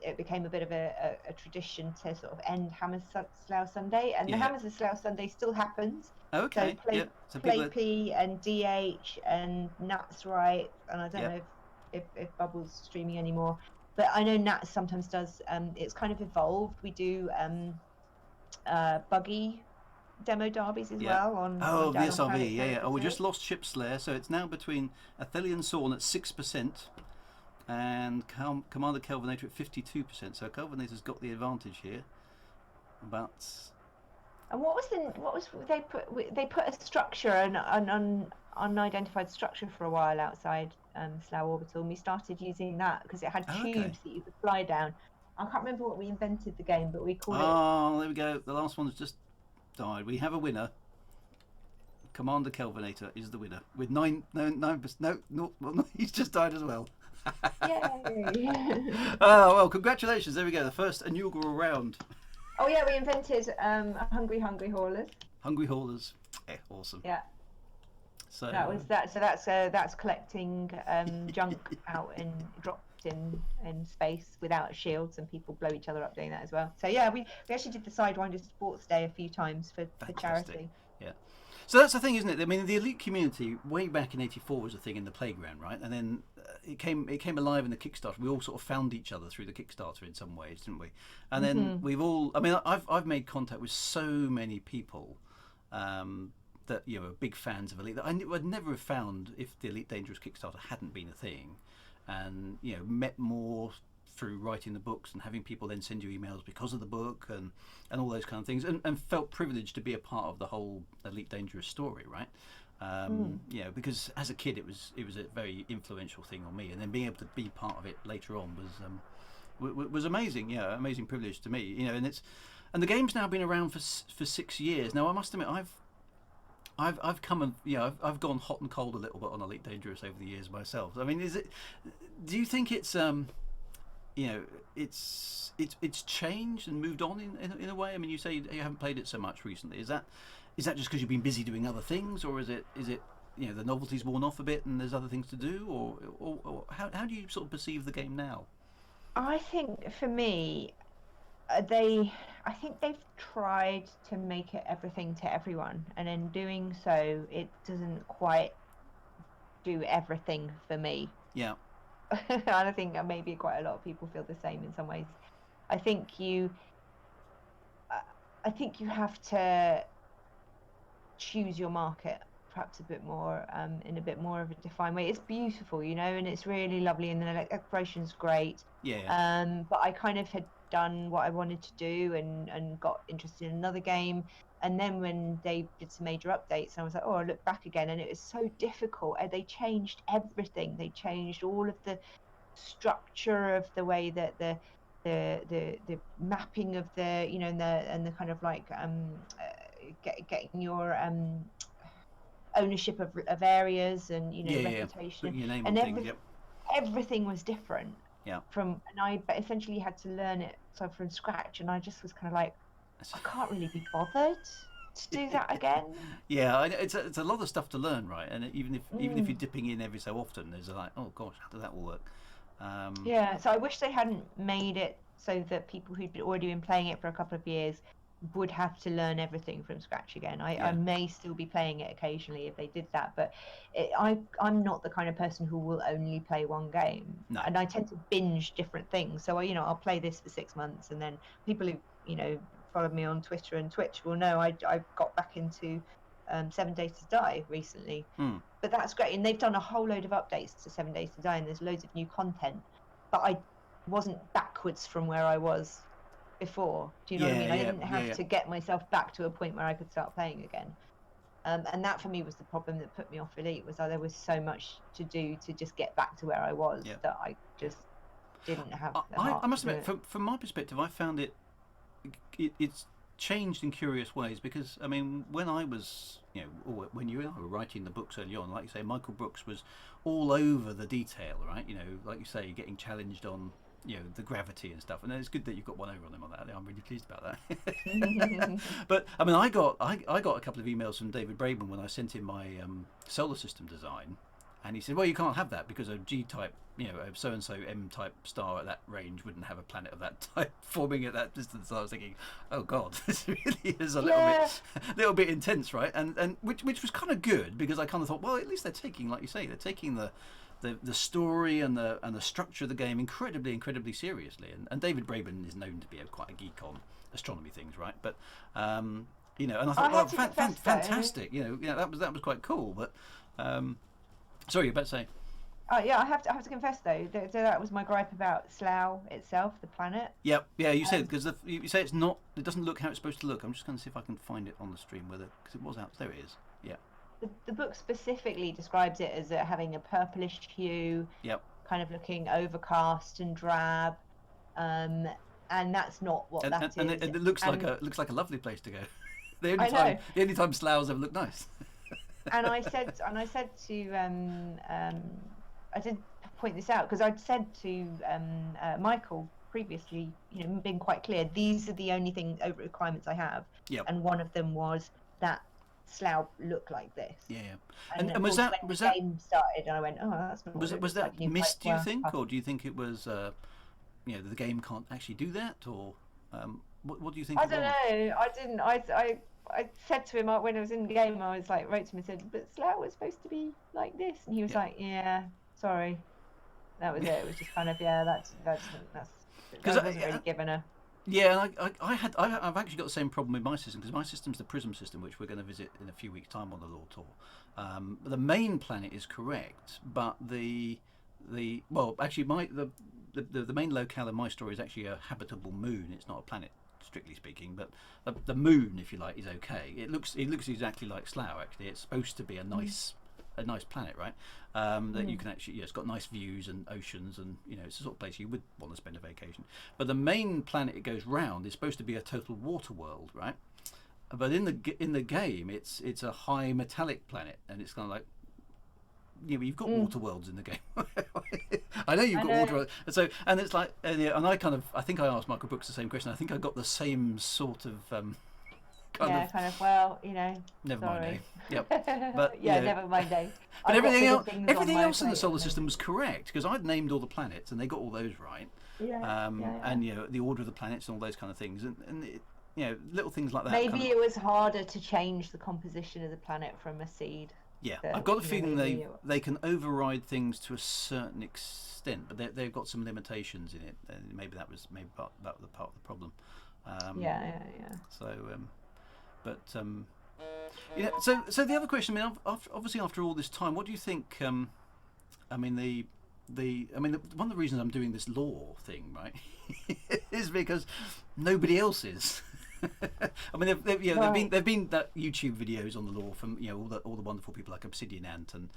[SPEAKER 2] it became a bit of a tradition to sort of end Hammers Slough Sunday, and the Hammers of Slough Sunday still happens.
[SPEAKER 1] Okay.
[SPEAKER 2] So Play P and DH and Nat's right, and I don't know if Bubble's streaming anymore, but I know Nat sometimes does. It's kind of evolved. We do buggy demo derbies as well on.
[SPEAKER 1] Oh, the SRV, yeah. Oh, we just lost Shipslayer, so it's now between Athelian Sorn at 6% and Commander Kelvinator at 52%. So Kelvinator's got the advantage here, but.
[SPEAKER 2] And what was they put a structure, an unidentified structure for a while outside Slough Orbital, and we started using that because it had tubes that you could fly down. I can't remember what we invented the game, but we called it. Oh,
[SPEAKER 1] there we go. The last one's just died. We have a winner. Commander Kelvinator is the winner with 9%. No, he's just died as well.
[SPEAKER 2] Yay!
[SPEAKER 1] Oh well, congratulations! There we go. The first inaugural round.
[SPEAKER 2] Oh yeah, we invented hungry haulers.
[SPEAKER 1] Hungry haulers, awesome.
[SPEAKER 2] Yeah.
[SPEAKER 1] So
[SPEAKER 2] that was that. So that's collecting junk out and dropped in space without shields, and people blow each other up doing that as well. So yeah, we actually did the Sidewinder Sports Day a few times for charity.
[SPEAKER 1] Yeah. So that's the thing, isn't it? I mean, the elite community way back in '84 was a thing in the playground, right? And then it came alive in the Kickstarter. We all sort of found each other through the Kickstarter in some ways, didn't we? And then we've all. I mean, I've made contact with so many people that are big fans of Elite that I'd never have found if the Elite Dangerous Kickstarter hadn't been a thing, and met more through writing the books and having people then send you emails because of the book and all those kind of things, and felt privileged to be a part of the whole Elite Dangerous story, right? Because as a kid it was a very influential thing on me, and then being able to be part of it later on was amazing. Amazing privilege to me. And the game's now been around for 6 years now. I must admit I've come and I've gone hot and cold a little bit on Elite Dangerous over the years myself. I mean, do you think it's it's changed and moved on in a way? I mean, you say you haven't played it so much recently. Is that just because you've been busy doing other things, or is it the novelty's worn off a bit and there's other things to do, or how do you sort of perceive the game now?
[SPEAKER 2] I think for me, I think they've tried to make it everything to everyone, and in doing so, it doesn't quite do everything for me.
[SPEAKER 1] Yeah.
[SPEAKER 2] And I think maybe quite a lot of people feel the same in some ways. I think you have to choose your market perhaps a bit more, in a bit more of a defined way. It's beautiful, and it's really lovely, and the exploration's great.
[SPEAKER 1] Yeah.
[SPEAKER 2] But I kind of had done what I wanted to do, and got interested in another game. And then when they did some major updates, I was like, oh, I look back again, and it was so difficult. They changed everything. They changed all of the structure of the way that the mapping of the, and the kind of like getting your ownership of areas, and reputation,
[SPEAKER 1] putting your name
[SPEAKER 2] and
[SPEAKER 1] on things. Yep.
[SPEAKER 2] everything was different.
[SPEAKER 1] Yeah.
[SPEAKER 2] And I essentially had to learn it from scratch, and I just was kind of like, I can't really be bothered to do that again.
[SPEAKER 1] Yeah, it's a lot of stuff to learn, right? And even if you're dipping in every so often, there's like, oh gosh, how does that all work?
[SPEAKER 2] Yeah, so I wish they hadn't made it so that people who'd already been playing it for a couple of years would have to learn everything from scratch again. I may still be playing it occasionally if they did that, but I'm not the kind of person who will only play one game.
[SPEAKER 1] No.
[SPEAKER 2] And I tend to binge different things. So I'll play this for 6 months, and then people who follow me on Twitter and Twitch will know I got back into 7 Days to Die recently. But that's great, and they've done a whole load of updates to 7 Days to Die, and there's loads of new content. But I wasn't backwards from where I was before. Do you know what I mean? I didn't have to get myself back to a point where I could start playing again. And that for me was the problem that put me off Elite, was that there was so much to do to just get back to where I was that I just didn't have the heart.
[SPEAKER 1] I must admit, from my perspective, I found it's changed in curious ways, because I mean, when I was, when you and I were writing the books early on, like you say, Michael Brooks was all over the detail, right? Like you say, you're getting challenged on the gravity and stuff, and it's good that you've got one over on him on that. I'm really pleased about that. But I mean, I got a couple of emails from David Braben when I sent him my solar system design, and he said, well, you can't have that because a G-type, a so-and-so M-type star at that range wouldn't have a planet of that type forming at that distance. So I was thinking, oh God, this really is a little bit intense, right? And which was kind of good, because I kind of thought, well, at least they're taking, like you say, they're taking the story and the structure of the game incredibly seriously. And David Braben is known to be quite a geek on astronomy things, right? But and I thought, fantastic. That was quite cool. But sorry, you're about to say.
[SPEAKER 2] Yeah, I have to confess though that was my gripe about Slough itself, the planet.
[SPEAKER 1] Yeah, you said, because you say it doesn't look how it's supposed to look. I'm just going to see if I can find it on the stream, because it was out. There it is. Yeah.
[SPEAKER 2] The book specifically describes it as having a purplish hue, kind of looking overcast and drab, and that's not what that is.
[SPEAKER 1] And it looks like a lovely place to go. The only time Slough's ever looked nice.
[SPEAKER 2] And I said to I did point this out, because I'd said to Michael previously, been quite clear, these are the only requirements I have, and one of them was that Slough look like this. And was that game started, and I went, oh, that's not.
[SPEAKER 1] Was that missed, do you think, or do you think it was the game can't actually do that, or what do you think?
[SPEAKER 2] I don't know. I didn't. I said to him when I was in the game, I was like, wrote to him and said, but Slough was supposed to be like this, and he was like, yeah, sorry. That was it. It was just kind of that's because I wasn't really given a.
[SPEAKER 1] Yeah, and I've actually got the same problem with my system, because my system's the Prism system, which we're going to visit in a few weeks' time on the Lore Tour. The main planet is correct, but the main locale in my story is actually a habitable moon. It's not a planet, strictly speaking, but the moon, if you like, is okay. It looks exactly like Slough. Actually, it's supposed to be a nice planet, right? That you can actually, it's got nice views and oceans, and it's the sort of place you would want to spend a vacation. But the main planet it goes round is supposed to be a total water world, right? But in the game, it's a high metallic planet, and it's kind of like, you've got water worlds in the game. I know you've got water worlds. So, and it's like, and I think I asked Michael Brooks the same question. I think I got the same sort of
[SPEAKER 2] kind of. Well,
[SPEAKER 1] Never
[SPEAKER 2] sorry.
[SPEAKER 1] mind, eh? Yep. But
[SPEAKER 2] never mind, eh?
[SPEAKER 1] But everything else in the solar system was correct, because I'd named all the planets and they got all those right. And the order of the planets and all those kind of things, and little things like that.
[SPEAKER 2] Maybe it was harder to change the composition of the planet from a seed.
[SPEAKER 1] Yeah, I've got a feeling they can override things to a certain extent, but they've got some limitations in it, and maybe that was part of the problem. So, so the other question, I mean, obviously after all this time, what do you think? I mean, one of the reasons I'm doing this lore thing, right, is because nobody else is. I mean, there've been that YouTube videos on the lore from all the wonderful people like Obsidian Ant and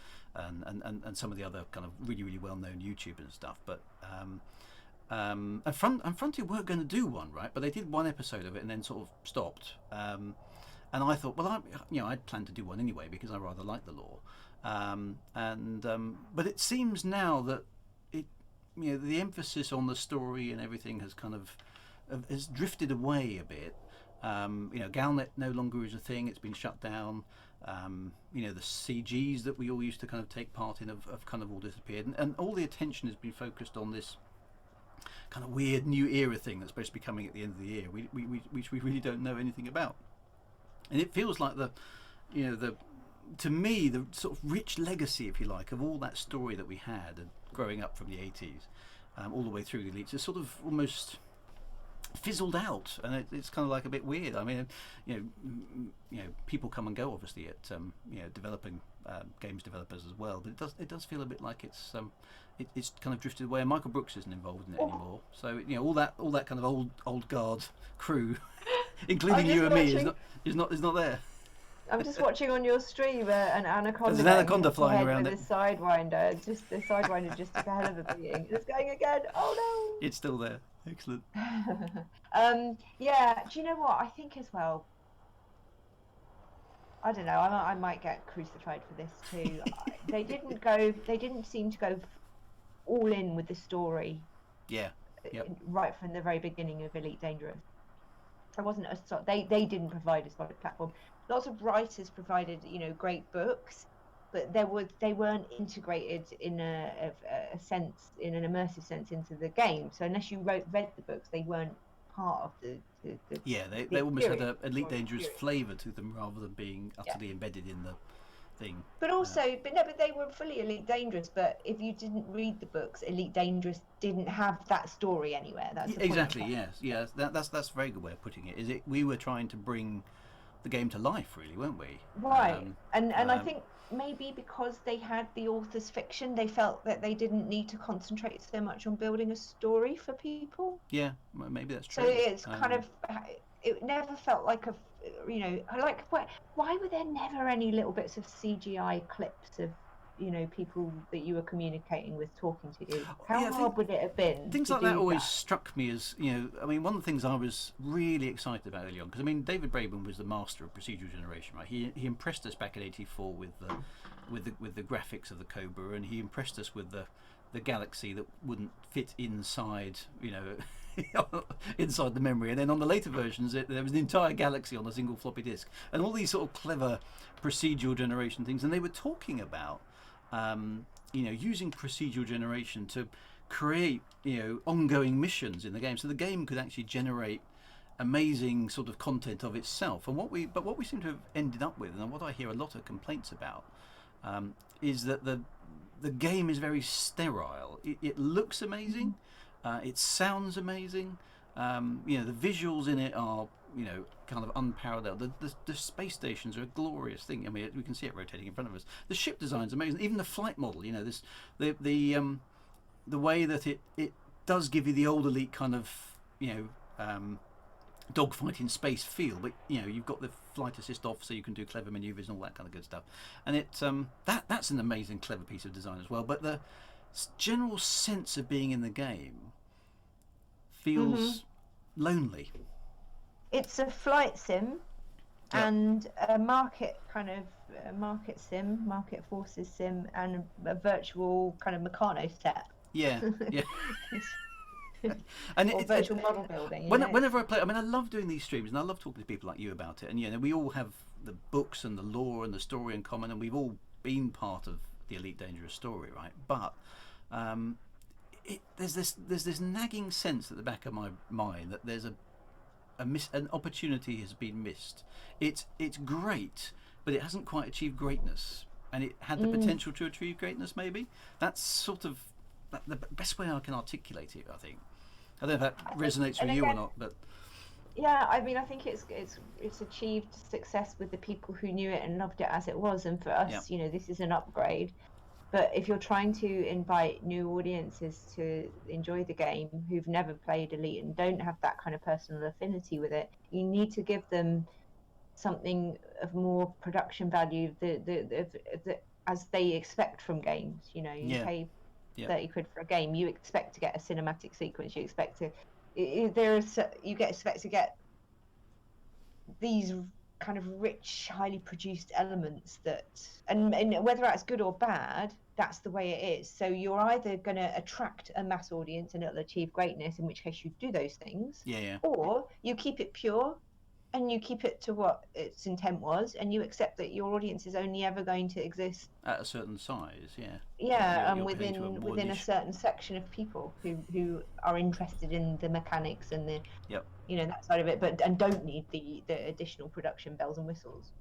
[SPEAKER 1] some of the other kind of really, really well known YouTubers and stuff. But and Frontier were going to do one, right? But they did one episode of it and then sort of stopped. And I thought, well, I'd planned to do one anyway because I rather like the lore. But it seems now that the emphasis on the story and everything has kind of has drifted away a bit. Galnet no longer is a thing; it's been shut down. The CGs that we all used to kind of take part in have kind of all disappeared, and all the attention has been focused on this kind of weird new era thing that's supposed to be coming at the end of the year, which we really don't know anything about. And it feels like to me, the sort of rich legacy, if you like, of all that story that we had growing up from the 80s, all the way through the elites, is sort of almost fizzled out, and it's kind of like a bit weird. I mean, people come and go, obviously, at developing games developers as well, but it does feel a bit like it's kind of drifted away. And Michael Brooks isn't involved in it anymore, so all that kind of old guard crew, including you and me, is not there.
[SPEAKER 2] I'm just watching on your stream an anaconda.
[SPEAKER 1] There's an anaconda flying around
[SPEAKER 2] with a sidewinder. The sidewinder just took a hell of a beating. It's going again. Oh no!
[SPEAKER 1] It's still there. Excellent.
[SPEAKER 2] Do you know what I think as well? I don't know. I might get crucified for this too. They didn't seem to go all in with the story.
[SPEAKER 1] Yeah. Yep.
[SPEAKER 2] Right from the very beginning of Elite Dangerous. They didn't provide a solid platform. Lots of writers provided, great books, but they weren't integrated in a sense, in an immersive sense, into the game. So unless you read the books, they weren't part of the
[SPEAKER 1] they almost had an Elite Dangerous flavour to them rather than being utterly embedded in the thing.
[SPEAKER 2] But also, but they were fully Elite Dangerous. But if you didn't read the books, Elite Dangerous didn't have that story anywhere. That's the
[SPEAKER 1] exactly. Yes. That's a very good way of putting it. We were trying to bring the game to life, really, weren't we?
[SPEAKER 2] Right. And I think maybe because they had the author's fiction, they felt that they didn't need to concentrate so much on building a story for people.
[SPEAKER 1] Yeah, maybe that's true.
[SPEAKER 2] So it's kind of, it never felt like why were there never any little bits of CGI clips of people that you were communicating with talking to you? How hard would it have been?
[SPEAKER 1] Things like that always struck me as, I mean, one of the things I was really excited about early on, because I mean, David Braben was the master of procedural generation, right? He impressed us back in '84 with the graphics of the Cobra, and he impressed us with the galaxy that wouldn't fit inside, inside the memory. And then on the later versions, there was an entire galaxy on a single floppy disk, and all these sort of clever procedural generation things. And they were talking about using procedural generation to create ongoing missions in the game, so the game could actually generate amazing sort of content of itself. And what we seem to have ended up with, and what I hear a lot of complaints about, is that the game is very sterile. It looks amazing, it sounds amazing, the visuals in it are kind of unparalleled. The space stations are a glorious thing. I mean, we can see it rotating in front of us. The ship design's amazing. Even the flight model, the way that it does give you the old Elite kind of dogfight in space feel, but you've got the flight assist off, so you can do clever maneuvers and all that kind of good stuff. And that's an amazing, clever piece of design as well. But the general sense of being in the game feels lonely.
[SPEAKER 2] It's a flight sim and a market sim, market forces sim, and a virtual kind of Meccano set.
[SPEAKER 1] Yeah. And
[SPEAKER 2] or virtual model building.
[SPEAKER 1] Whenever I play, I mean, I love doing these streams, and I love talking to people like you about it. And you know, we all have the books and the lore and the story in common, and we've all been part of the Elite Dangerous story, right? But there's this nagging sense at the back of my mind that there's an opportunity has been missed. It's great, but it hasn't quite achieved greatness, and it had the potential to achieve greatness. Maybe that's sort of the best way I can articulate it. I think. I don't know if that resonates with you or not, but
[SPEAKER 2] yeah, I mean, I think it's achieved success with the people who knew it and loved it as it was, and for us, you know, this is an upgrade. But if you're trying to invite new audiences to enjoy the game who've never played Elite and don't have that kind of personal affinity with it, you need to give them something of more production value as they expect from games. You know, you pay 30 quid for a game, you expect to get a cinematic sequence, you expect to expect to get these kind of rich, highly produced elements that, and whether that's good or bad, that's the way it is. So you're either going to attract a mass audience and it'll achieve greatness, in which case you do those things, or you keep it pure and you keep it to what its intent was, and you accept that your audience is only ever going to exist
[SPEAKER 1] at a certain size.
[SPEAKER 2] and within a certain section of people who are interested in the mechanics and the you know, that side of it, and don't need the additional production bells and whistles.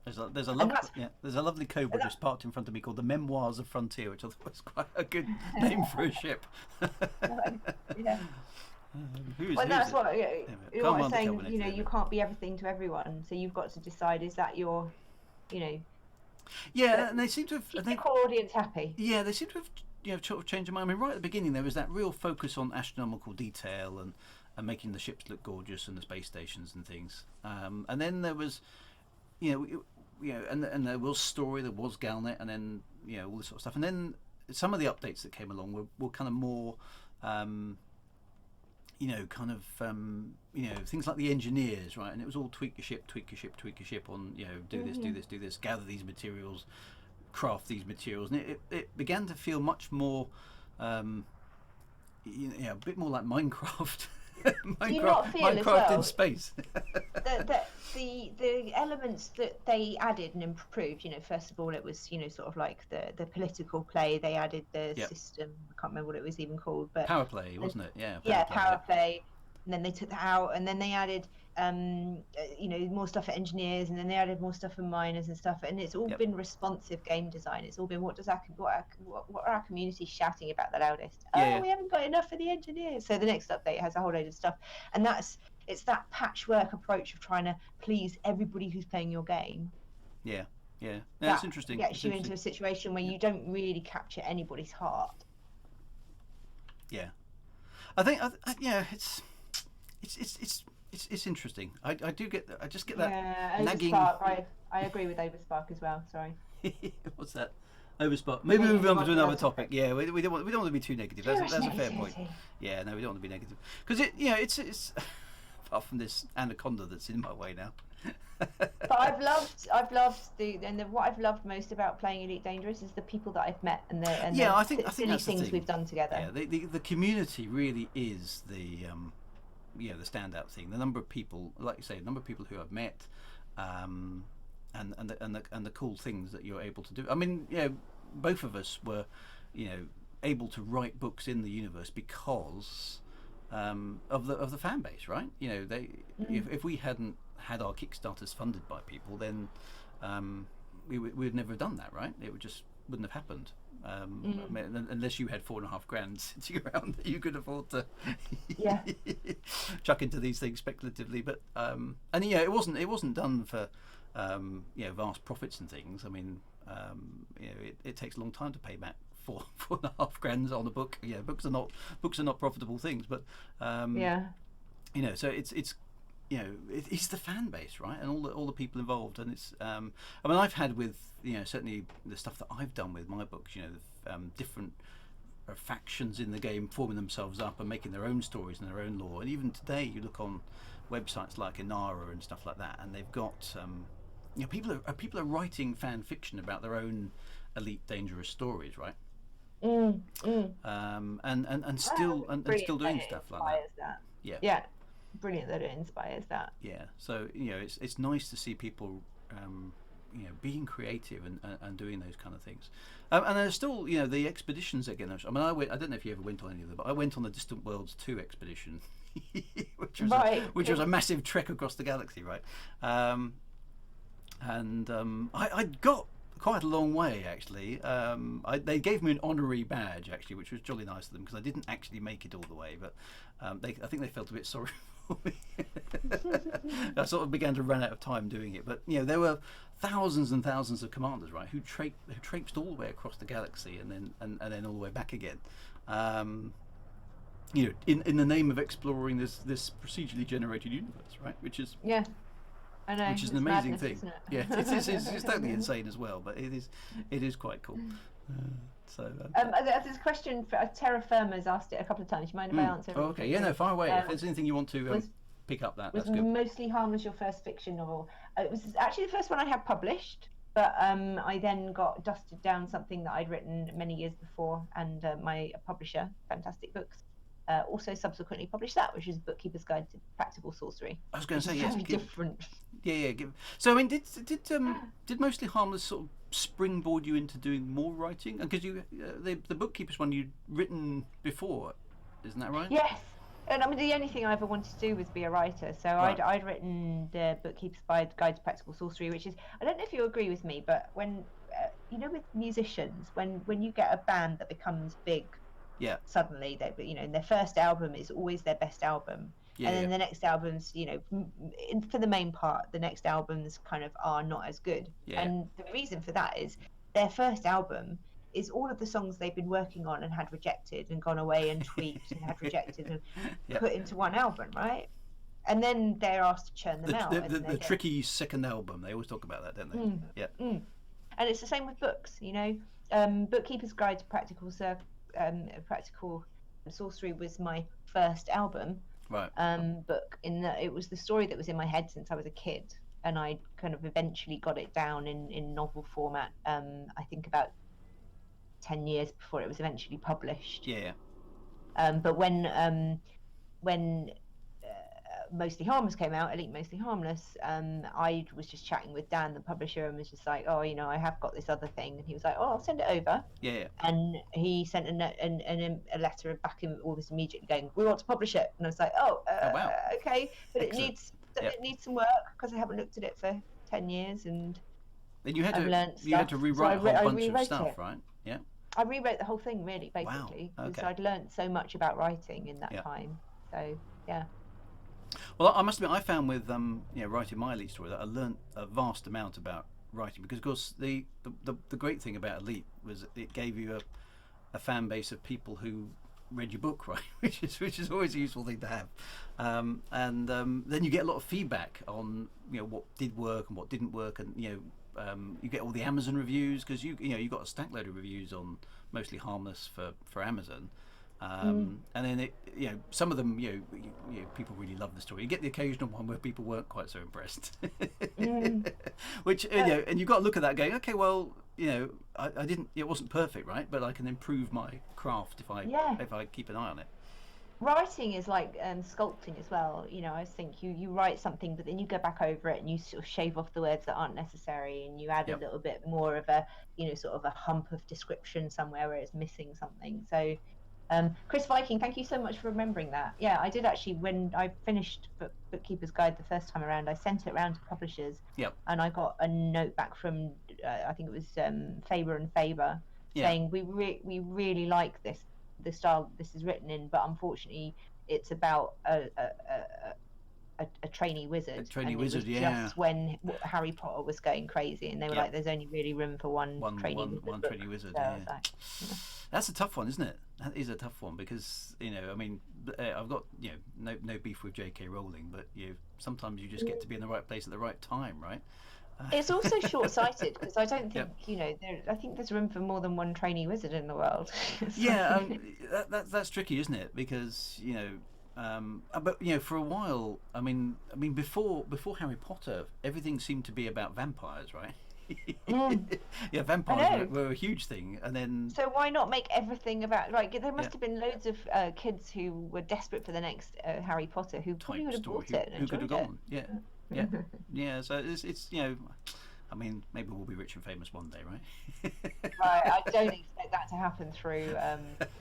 [SPEAKER 1] There's a lovely cobra just parked in front of me called the Memoirs of Frontier, which I thought was quite a good name for a ship.
[SPEAKER 2] That's what I'm saying. You know, you can't be everything to everyone, so you've got to decide: is that your, you know?
[SPEAKER 1] Yeah, and they seem to have
[SPEAKER 2] keep the core audience happy.
[SPEAKER 1] Yeah, they seem to have changed their mind. I mean, right at the beginning, there was that real focus on astronomical detail and making the ships look gorgeous and the space stations and things. And then there was, and there was story, there was Galnet, and then all this sort of stuff. And then some of the updates that came along were kind of more. Things like the engineers, right? And it was all tweak your ship on, do this, gather these materials, craft these materials. And it began to feel much more, a bit more like Minecraft. Minecraft in space.
[SPEAKER 2] the elements that they added and improved, first of all, it was, sort of like the political play. They added the system. I can't remember what it was even called, but
[SPEAKER 1] power play, wasn't it?
[SPEAKER 2] Power play. And then they took that out, and then they added, more stuff for engineers, and then they added more stuff for miners and stuff. And it's all been responsive game design. It's all been what are our community shouting about the loudest? We haven't got enough for the engineers. So the next update has a whole load of stuff, and it's that patchwork approach of trying to please everybody who's playing your game.
[SPEAKER 1] No, that's interesting.
[SPEAKER 2] Gets you into a situation where you don't really capture anybody's heart.
[SPEAKER 1] Yeah, I think it's interesting. I just get that nagging.
[SPEAKER 2] I agree with Overspark as well. Sorry.
[SPEAKER 1] What's that? Overspark. Maybe we'll move on to another topic. Yeah, we don't want to be too negative. That's a fair point. Yeah, no, we don't want to be negative because it's apart from this anaconda that's in my way now.
[SPEAKER 2] But I've loved what I've loved most about playing Elite Dangerous is the people that I've met and
[SPEAKER 1] I think that's
[SPEAKER 2] things
[SPEAKER 1] the thing.
[SPEAKER 2] We've done together.
[SPEAKER 1] Yeah, the community really is the standout thing. The number of people, like you say, the number of people who I've met, and the cool things that you're able to do. I mean, both of us were, able to write books in the universe because of the fan base, right? If we hadn't had our Kickstarters funded by people, then we'd never have done that, right? It wouldn't have happened. Unless you had $4,500 sitting around that you could afford to chuck into these things speculatively, but it wasn't done for vast profits and things. I mean, it takes a long time to pay back $4,500 on a book. Books are not profitable things, but so it's the fan base, right, and all the people involved, and it's I've had with certainly the stuff that I've done with my books, different factions in the game forming themselves up and making their own stories and their own lore, and even today you look on websites like Inara and stuff like that, and they've got people are writing fan fiction about their own Elite Dangerous stories, right? And still doing stuff like that. Yeah.
[SPEAKER 2] Yeah, brilliant that it inspires that.
[SPEAKER 1] Yeah. So it's nice to see people being creative and doing those kind of things. And there's still the expeditions again. I mean, I don't know if you ever went on any of them, but I went on the Distant Worlds 2 expedition, which was a massive trek across the galaxy, right? I got quite a long way actually. They gave me an honorary badge actually, which was jolly nice of them, because I didn't actually make it all the way, but I think they felt a bit sorry for me. I sort of began to run out of time doing it, but there were thousands and thousands of commanders, right, who traipsed all the way across the galaxy and then all the way back again. In the name of exploring this procedurally generated universe, right? Which is
[SPEAKER 2] I know,
[SPEAKER 1] which is an amazing thing. Yeah, it's totally insane as well, but it is quite cool.
[SPEAKER 2] There's a question for Terra Firma's asked it a couple of times. You mind if I answer?
[SPEAKER 1] Oh, okay, yeah, no, far away. If there's anything you want to pick up, that's good.
[SPEAKER 2] Was Mostly Harmless your first fiction novel? It was actually the first one I had published, but I then got dusted down something that I'd written many years before, and my publisher, Fantastic Books, also subsequently published that, which is Bookkeeper's Guide to Practical Sorcery.
[SPEAKER 1] I was going to say, yes,
[SPEAKER 2] very different.
[SPEAKER 1] Yeah. So I mean, did Mostly Harmless sort of springboard you into doing more writing? Because the Bookkeeper's one you'd written before, isn't that right?
[SPEAKER 2] Yes. And I mean, the only thing I ever wanted to do was be a writer. So right. I'd written the Bookkeeper's Guide to Practical Sorcery, which is, I don't know if you agree with me, but when with musicians, when you get a band that becomes big, suddenly their first album is always their best album, and then the next albums, for the main part, the next albums kind of are not as good. And the reason for that is their first album is all of the songs they've been working on and had rejected and gone away and tweaked and had rejected and put into one album, right? And then they're asked to churn them out.
[SPEAKER 1] The tricky second album, they always talk about that, don't they?
[SPEAKER 2] And it's the same with books, Bookkeeper's Guide to Practical Sorcery was my first album,
[SPEAKER 1] right?
[SPEAKER 2] Book, it was the story that was in my head since I was a kid, and I kind of eventually got it down in novel format. I think about 10 years before it was eventually published. But when Mostly Harmless came out, Elite Mostly Harmless, I was just chatting with Dan, the publisher, and was just like, I have got this other thing, and he was like, I'll send it over. And he sent a letter back in August immediately going, we want to publish it. And I was like, wow. Okay, but excellent. It needs some work, because I haven't looked at it for 10 years, and
[SPEAKER 1] you had to rewrite a whole bunch of stuff, right? Yeah.
[SPEAKER 2] I rewrote the whole thing, really, basically, because I'd learned so much about writing in that time. So
[SPEAKER 1] Well, I must admit, I found with writing my Elite story that I learnt a vast amount about writing, because of course the great thing about Elite was it gave you a fan base of people who read your book, right? which is always a useful thing to have, and then you get a lot of feedback on what did work and what didn't work, and you get all the Amazon reviews, because you got a stack load of reviews on Mostly Harmless for Amazon. And then some of them people really love the story. You get the occasional one where people weren't quite so impressed, which and you've got to look at that going, okay, well, I didn't, it wasn't perfect, right, but I can improve my craft if I keep an eye on it.
[SPEAKER 2] Writing is like sculpting as well. I think you write something, but then you go back over it and you sort of shave off the words that aren't necessary, and you add a little bit more of a sort of a hump of description somewhere where it's missing something. So Chris Viking, thank you so much for remembering that. I did actually, when I finished Bookkeeper's Guide the first time around, I sent it around to publishers, and I got a note back from I think it was Faber and Faber saying we really like the style this is written in, but unfortunately it's about a trainee wizard. Just when Harry Potter was going crazy, and they were like, "There's only really room for one trainee wizard." So
[SPEAKER 1] that's a tough one, isn't it? That is a tough one, because I mean, I've got no beef with J.K. Rowling, but sometimes you just get to be in the right place at the right time, right?
[SPEAKER 2] It's also short-sighted, because I don't think I think there's room for more than one trainee wizard in the world.
[SPEAKER 1] That's tricky, isn't it? Because but for a while, I mean before Harry Potter, everything seemed to be about vampires, right? Yeah, vampires were a huge thing, and then.
[SPEAKER 2] So why not make everything about there must
[SPEAKER 1] Yeah.
[SPEAKER 2] have been loads of kids who were desperate for the next Harry Potter who probably would have bought it and
[SPEAKER 1] who could have
[SPEAKER 2] enjoyed
[SPEAKER 1] gone? Yeah, yeah. So it's I mean, maybe we'll be rich and famous one day, right?
[SPEAKER 2] Right, I don't expect that to happen through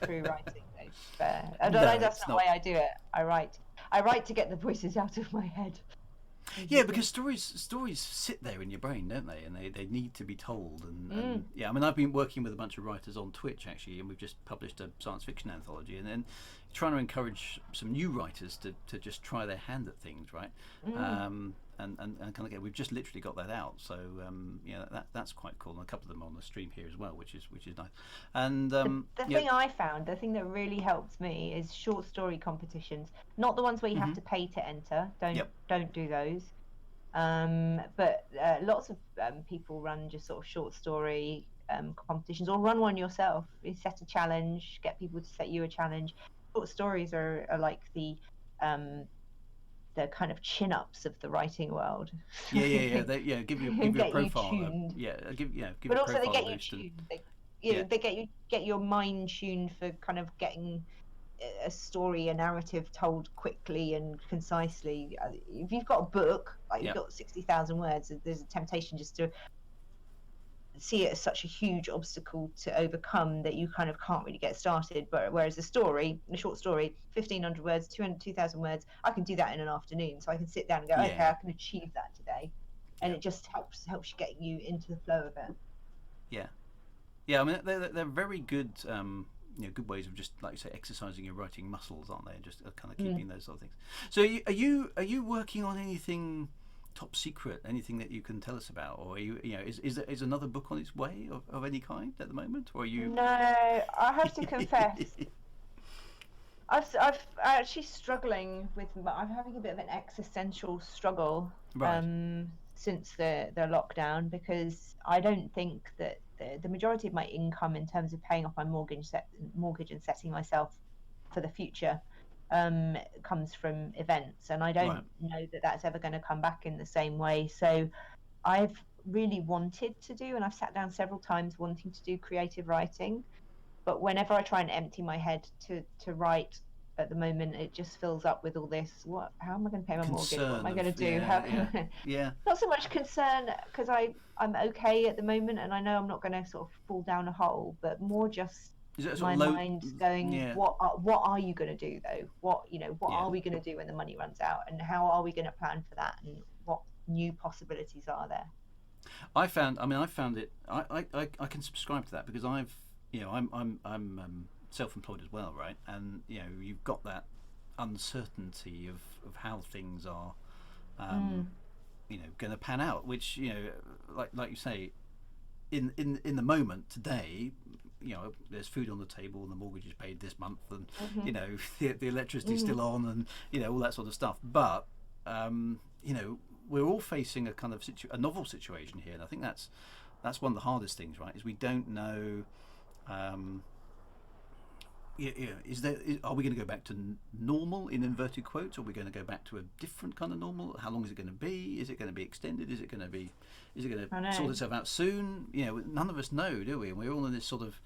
[SPEAKER 2] writing. Though. That's not the way I do it. I write to get the voices out of my head.
[SPEAKER 1] Yeah, because stories sit there in your brain, don't they? And they need to be told. And yeah, I mean, I've been working with a bunch of writers on Twitch actually, and we've just published a science fiction anthology, and then trying to encourage some new writers to just try their hand at things, right? And kind of we've just literally got that out, so yeah, that's quite cool. And a couple of them on the stream here as well, which is nice. And
[SPEAKER 2] the thing I found, the thing that really helps me is short story competitions, not the ones where you have to pay to enter. Don't do those. But lots of people run just sort of short story competitions, or run one yourself. You set a challenge, get people to set you a challenge. Short stories are like the kind of chin-ups of the writing world.
[SPEAKER 1] Yeah. Give you a profile.
[SPEAKER 2] But also they get you tuned. They get your mind tuned for kind of getting a story, a narrative told quickly and concisely. If you've got a book, like you've got 60,000 words, there's a temptation just to see it as such a huge obstacle to overcome that you kind of can't really get started. But whereas a short story, 1,500 words, 2,000 words, I can do that in an afternoon. So I can sit down and go, okay, I can achieve that today, and it just helps you get you into the flow of it.
[SPEAKER 1] Yeah. I mean, they're very good. Good ways of just, like you say, exercising your writing muscles, aren't they? Just kind of keeping those sort of things. So are you working on anything top secret, anything that you can tell us about, or are you is another book on its way of any kind at the moment, or are you?
[SPEAKER 2] No, I have to confess, I'm actually struggling with. I'm having a bit of an existential struggle since the lockdown, because I don't think that the majority of my income in terms of paying off my mortgage and setting myself for the future comes from events, and I don't know that that's ever going to come back in the same way. So I've really wanted to do, and I've sat down several times wanting to do creative writing, but whenever I try and empty my head to write at the moment, it just fills up with all this. How am I going to pay my mortgage? What am I going to do? Not so much concern, because I'm okay at the moment, and I know I'm not going to sort of fall down a hole, but more just my mind going, what are you going to do though? What are we going to do when the money runs out, and how are we going to plan for that, and what new possibilities are there?
[SPEAKER 1] I found it. I can subscribe to that, because I'm self-employed as well, right? And you've got that uncertainty of how things are going to pan out, which like you say, in the moment today, there's food on the table and the mortgage is paid this month, and the electricity's still on, and all that sort of stuff, but we're all facing a kind of a novel situation here, and I think that's one of the hardest things, right? Is we don't know. Are we going to go back to normal in inverted quotes, or are we going to go back to a different kind of normal? How long is it going to be? Is it going to be extended? Is it going to sort itself out soon? None of us know, do we? And we're all in this sort of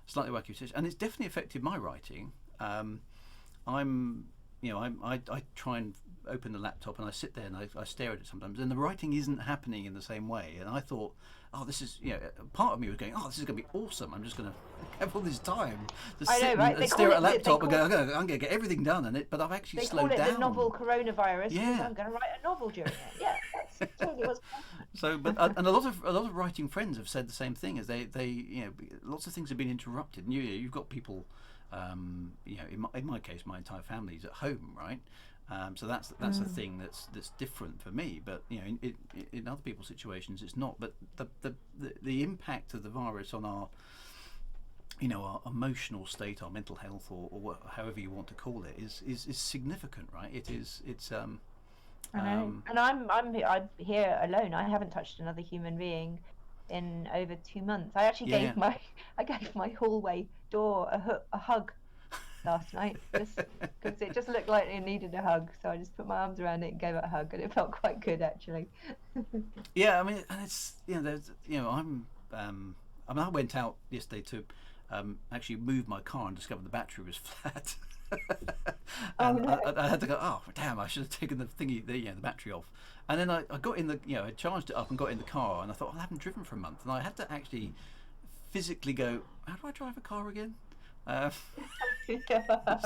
[SPEAKER 1] slightly wacky situation, and it's definitely affected my writing. I try and open the laptop and I sit there and I stare at it sometimes, and the writing isn't happening in the same way. And I thought, this is, part of me was going, this is going to be awesome. I'm just going to have all this time to sit and stare at a laptop and go, I'm going to get everything done. But I've actually slowed down.
[SPEAKER 2] They call it the novel coronavirus. Yeah. I'm going to write a novel during it. Yeah, that's totally what's happening.
[SPEAKER 1] So, and a lot of writing friends have said the same thing, as they lots of things have been interrupted. And you've got people, in my case, my entire family's at home, right? So that's a thing that's different for me, but in other people's situations it's not. But the impact of the virus on our our emotional state, our mental health, or however you want to call it, is significant, right? It's
[SPEAKER 2] I know. And I'm here alone. I haven't touched another human being in over 2 months. I actually gave my hallway door a hug last night, just because it just looked like it needed a hug. So I just put my arms around it and gave it a hug, and it felt quite good actually.
[SPEAKER 1] Yeah, I mean, and it's there's I mean, I went out yesterday to actually move my car and discovered the battery was flat.
[SPEAKER 2] Oh
[SPEAKER 1] And
[SPEAKER 2] no.
[SPEAKER 1] I had to go. Oh damn! I should have taken the thingy, the battery off. And then I got in the, I charged it up and got in the car, and I thought, I haven't driven for a month, and I had to actually physically go. How do I drive a car again?
[SPEAKER 2] Yeah,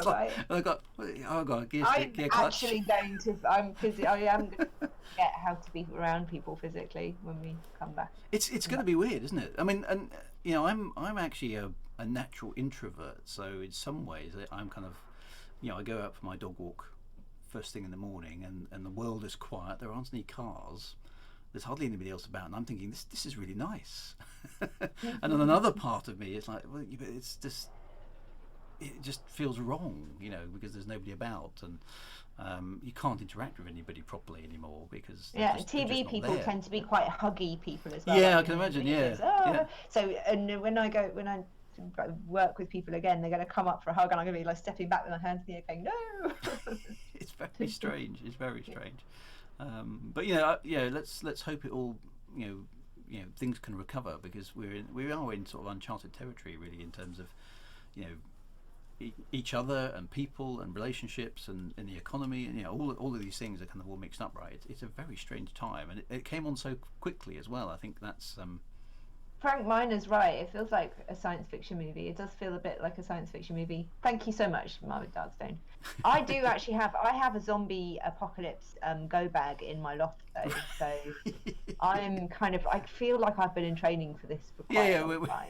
[SPEAKER 2] right.
[SPEAKER 1] And I got, oh god, gear
[SPEAKER 2] I'm
[SPEAKER 1] stick, gear clutch.
[SPEAKER 2] actually going to. I am going to forget how to be around people physically when we come back.
[SPEAKER 1] It's going to be weird, isn't it? I mean, and I'm actually a natural introvert, so in some ways I'm kind of, I go out for my dog walk first thing in the morning, and the world is quiet. There aren't any cars. There's hardly anybody else about, and I'm thinking this is really nice. And then another part of me is like, well, it's just, it just feels wrong, because there's nobody about, and you can't interact with anybody properly anymore because they're
[SPEAKER 2] TV
[SPEAKER 1] just
[SPEAKER 2] people
[SPEAKER 1] there.
[SPEAKER 2] tend to be quite huggy people as well.
[SPEAKER 1] Yeah,
[SPEAKER 2] like,
[SPEAKER 1] I can imagine.
[SPEAKER 2] yeah.
[SPEAKER 1] Yeah.
[SPEAKER 2] So, and when I work with people again, they're going to come up for a hug, and I'm going to be like stepping back with my hands in the air, going, "No."
[SPEAKER 1] It's very strange. It's very strange. But let's hope it all, things can recover, because we are in sort of uncharted territory really, in terms of, each other and people and relationships and the economy, and all of these things are kind of all mixed up, right? It's a very strange time, and it came on so quickly as well. I think that's
[SPEAKER 2] Frank Miner's right. It feels like a science fiction movie. It does feel a bit like a science fiction movie. Thank you so much, Margaret Darkstone. I do actually have a zombie apocalypse go bag in my loft though. So I'm kind of, I feel like I've been in training for this for quite a long time.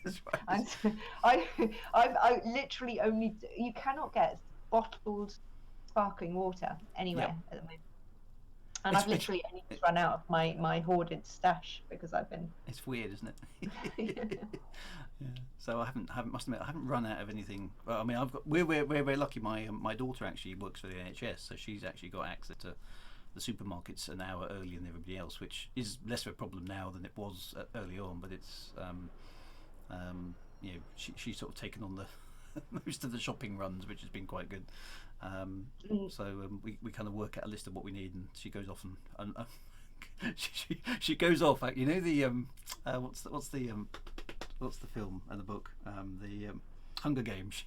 [SPEAKER 1] That's right.
[SPEAKER 2] I literally only, you cannot get bottled sparkling water anywhere at the moment. And I've literally only just run out of my hoarded stash because I've been.
[SPEAKER 1] It's weird, isn't it? Yeah. So must admit, I haven't run out of anything. Well, I mean, we're very lucky. My daughter actually works for the NHS, so she's actually got access to the supermarkets an hour earlier than everybody else, which is less of a problem now than it was early on. But it's she's sort of taken on the most of the shopping runs, which has been quite good. So we kind of work out a list of what we need, and she goes off and she goes off. What's the film and the book? The Hunger Games.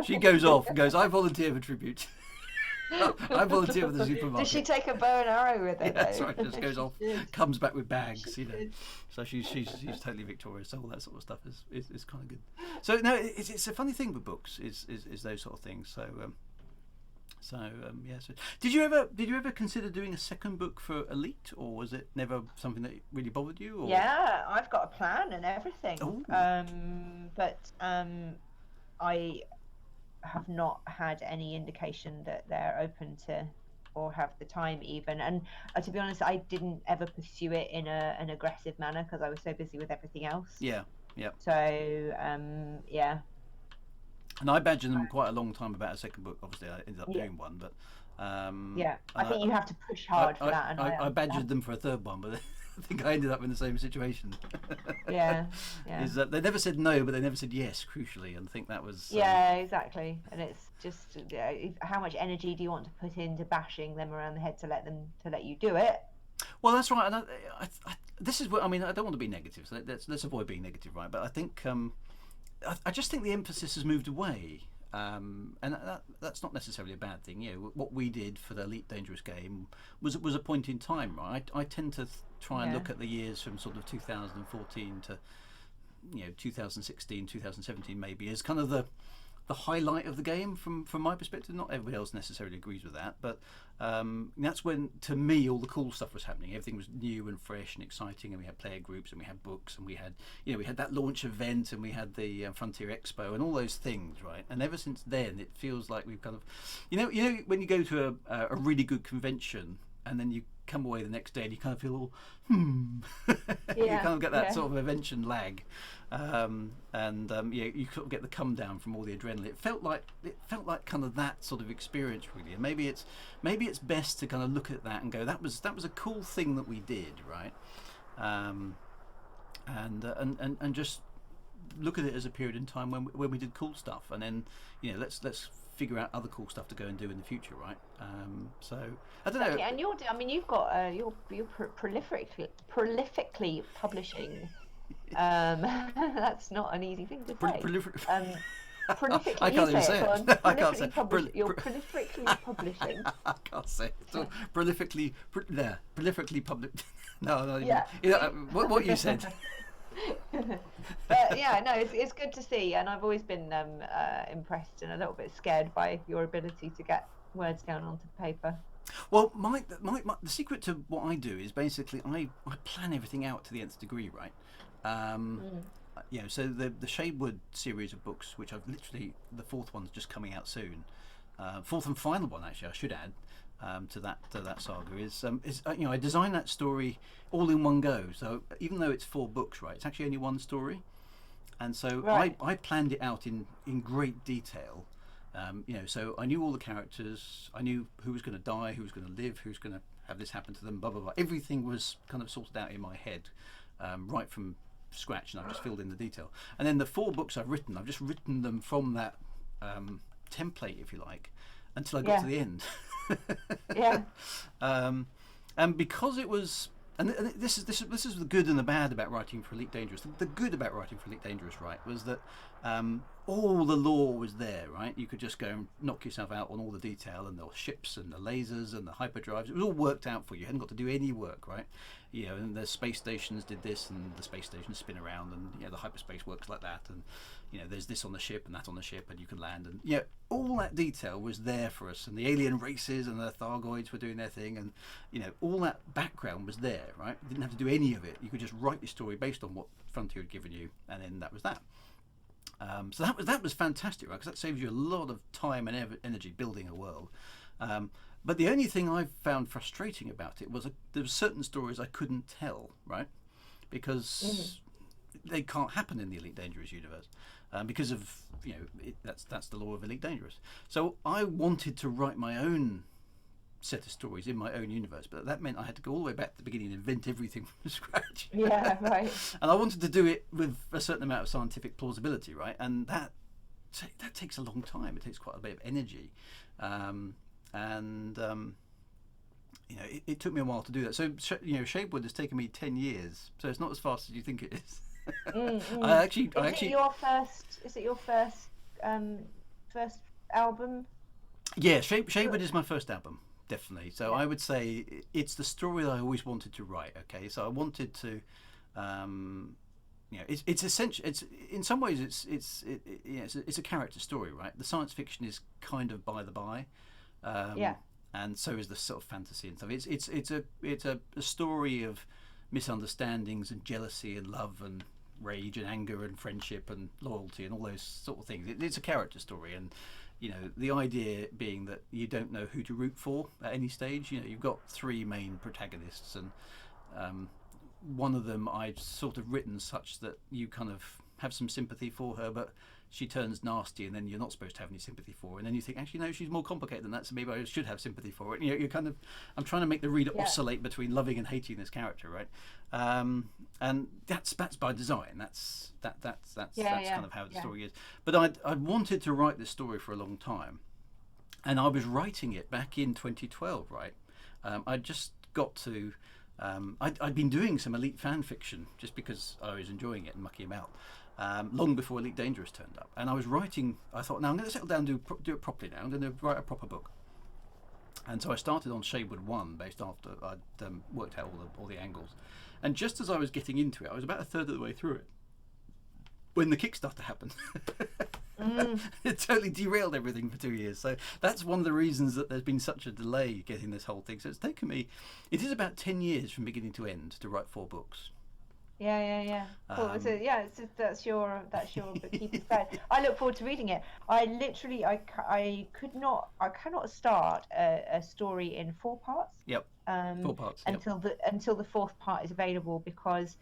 [SPEAKER 1] She goes off and goes, I volunteer for tribute. I volunteer for the supermarket.
[SPEAKER 2] Does she take a bow and arrow with her?
[SPEAKER 1] Yeah, that's right. Just goes off, comes back with bags, So she's totally victorious. So all that sort of stuff is kind of good. So no, it's a funny thing with books. Is those sort of things. So yeah. So did you ever consider doing a second book for Elite, or was it never something that really bothered you? Or?
[SPEAKER 2] Yeah, I've got a plan and everything.
[SPEAKER 1] Ooh.
[SPEAKER 2] But I have not had any indication that they're open to or have the time even, and to be honest, I didn't ever pursue it in an aggressive manner because I was so busy with everything else.
[SPEAKER 1] Yeah.
[SPEAKER 2] So yeah.
[SPEAKER 1] And I badgered them quite a long time about a second book. Obviously I ended up doing one, but
[SPEAKER 2] I think you have to push hard for that, and
[SPEAKER 1] I badgered them for a third one, but I think I ended up in the same situation.
[SPEAKER 2] Yeah.
[SPEAKER 1] Is that they never said no, but they never said yes, crucially, and I think that was
[SPEAKER 2] yeah, exactly. And it's just how much energy do you want to put into bashing them around the head to let you do it?
[SPEAKER 1] Well, that's right. And this is what I mean. I don't want to be negative, so let's avoid being negative, right? But I think I just think the emphasis has moved away. And that's not necessarily a bad thing. What we did for the Elite Dangerous game was a point in time, right? I tend to try and look at the years from sort of 2014 to 2016, 2017 maybe as kind of the highlight of the game from my perspective. Not everybody else necessarily agrees with that, but that's when, to me, all the cool stuff was happening. Everything was new and fresh and exciting, and we had player groups, and we had books, and we had we had that launch event, and we had the Frontier Expo, and all those things, right? And ever since then, it feels like we've kind of, when you go to a really good convention, and then you come away the next day and you kind of feel all you kind of get that sort of convention lag, you sort of get the come down from all the adrenaline. It felt like kind of that sort of experience really, and maybe it's best to kind of look at that and go, that was a cool thing that we did, right? And just look at it as a period in time when we did cool stuff, and then let's figure out other cool stuff to go and do in the future, right? So I don't know.
[SPEAKER 2] And you've got you're prolifically publishing. That's not an easy thing to say. Prolifically,
[SPEAKER 1] I can't even say it. I can't say
[SPEAKER 2] you're prolifically publishing.
[SPEAKER 1] I can't say it. So prolifically public. No,
[SPEAKER 2] yeah.
[SPEAKER 1] What you said.
[SPEAKER 2] But yeah, no, it's good to see, and I've always been impressed and a little bit scared by your ability to get words down onto paper.
[SPEAKER 1] Well, the secret to what I do is basically I plan everything out to the nth degree, right? So the Shadewood series of books, which I've literally, the fourth one's just coming out soon, fourth and final one actually, I should add, to that saga is I designed that story all in one go. So even though it's 4 books, right, it's actually only one story, and so I planned it out in great detail. So I knew all the characters, I knew who was going to die, who was going to live, who's going to have this happen to them, blah blah blah. Everything was kind of sorted out in my head, right from scratch, and I've just filled in the detail. And then the 4 books I've just written them from that template, if you like, until I got to the end.
[SPEAKER 2] Yeah.
[SPEAKER 1] And because it was, and this is the good and the bad about writing for Elite Dangerous. The good about writing for Elite Dangerous, right, was that all the lore was there, right? You could just go and knock yourself out on all the detail, and the ships and the lasers and the hyperdrives. It was all worked out for you. You hadn't got to do any work, right? And the space stations did this, and the space stations spin around, and the hyperspace works like that, and there's this on the ship and that on the ship, and you can land, and all that detail was there for us, and the alien races and the Thargoids were doing their thing, and all that background was there, right? You didn't have to do any of it. You could just write your story based on what Frontier had given you, and then that was that. So that was fantastic, right? Because that saves you a lot of time and energy building a world. But the only thing I found frustrating about it was there were certain stories I couldn't tell, right? Because they can't happen in the Elite Dangerous universe because of that's the law of Elite Dangerous. So I wanted to write my own set of stories in my own universe, but that meant I had to go all the way back to the beginning and invent everything from scratch.
[SPEAKER 2] Yeah, right.
[SPEAKER 1] And I wanted to do it with a certain amount of scientific plausibility, right? And that takes a long time. It takes quite a bit of energy, it took me a while to do that. So Shadewood has taken me 10 years, so it's not as fast as you think it is. Is it your first album? Yeah, Shadewood is my first album, definitely. So I would say it's the story that I always wanted to write. Okay, so I wanted to, it's essential. It's in some ways it's a character story, right? The science fiction is kind of by the by, and so is the sort of fantasy and stuff. It's a story of misunderstandings and jealousy and love and rage and anger and friendship and loyalty and all those sort of things. It's a character story, and the idea being that you don't know who to root for at any stage. You've got 3 main protagonists, and one of them I've sort of written such that you kind of have some sympathy for her, but she turns nasty, and then you're not supposed to have any sympathy for her, and then you think, actually no, she's more complicated than that, so maybe I should have sympathy for it. You're kind of, I'm trying to make the reader oscillate between loving and hating this character, right? And that's by design. That's kind of how the story is. But I wanted to write this story for a long time, and I was writing it back in 2012, right? I just got to I'd been doing some Elite fan fiction just because I was enjoying it and mucking about. Long before Elite Dangerous turned up, and I was writing. I thought, now I'm going to settle down and do it properly. Now I'm going to write a proper book. And so I started on Shadewood 1, based after I'd worked out all the angles. And just as I was getting into it, I was about a third of the way through it when the Kickstarter happened. It totally derailed everything for 2 years. So that's one of the reasons that there's been such a delay getting this whole thing. So it's taken me. It is about 10 years from beginning to end to write 4 books.
[SPEAKER 2] Yeah. Cool. That's your bookkeeper's guide. I look forward to reading it. I cannot start a story in 4 parts.
[SPEAKER 1] Yep. 4 parts.
[SPEAKER 2] Until the 4th part is available, because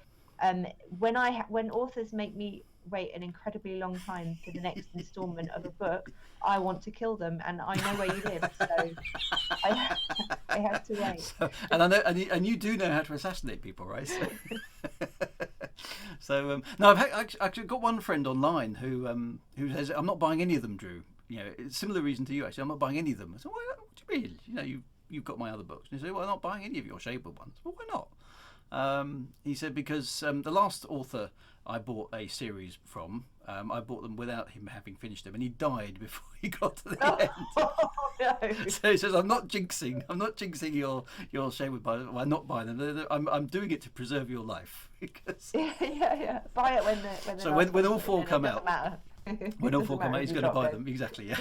[SPEAKER 2] when authors make me wait an incredibly long time for the next installment of a book, I want to kill them, and I know where you live, so I have to wait.
[SPEAKER 1] And I know, and you do know how to assassinate people, right? So no, I've actually got one friend online who says I'm not buying any of them, Drew. It's a similar reason to you actually. I'm not buying any of them. I said, what do you mean? You've got my other books. And he said, well, I'm not buying any of your Shaper ones. Well, why not? He said because the last author I bought a series from, I bought them without him having finished them, and he died before he got to the end.
[SPEAKER 2] No.
[SPEAKER 1] So he says, I'm not jinxing your Shaper by not buying them. I'm doing it to preserve your life. Because
[SPEAKER 2] yeah. Buy it when
[SPEAKER 1] when all four come out. When all four come out, he's going to buy them. Exactly, yeah.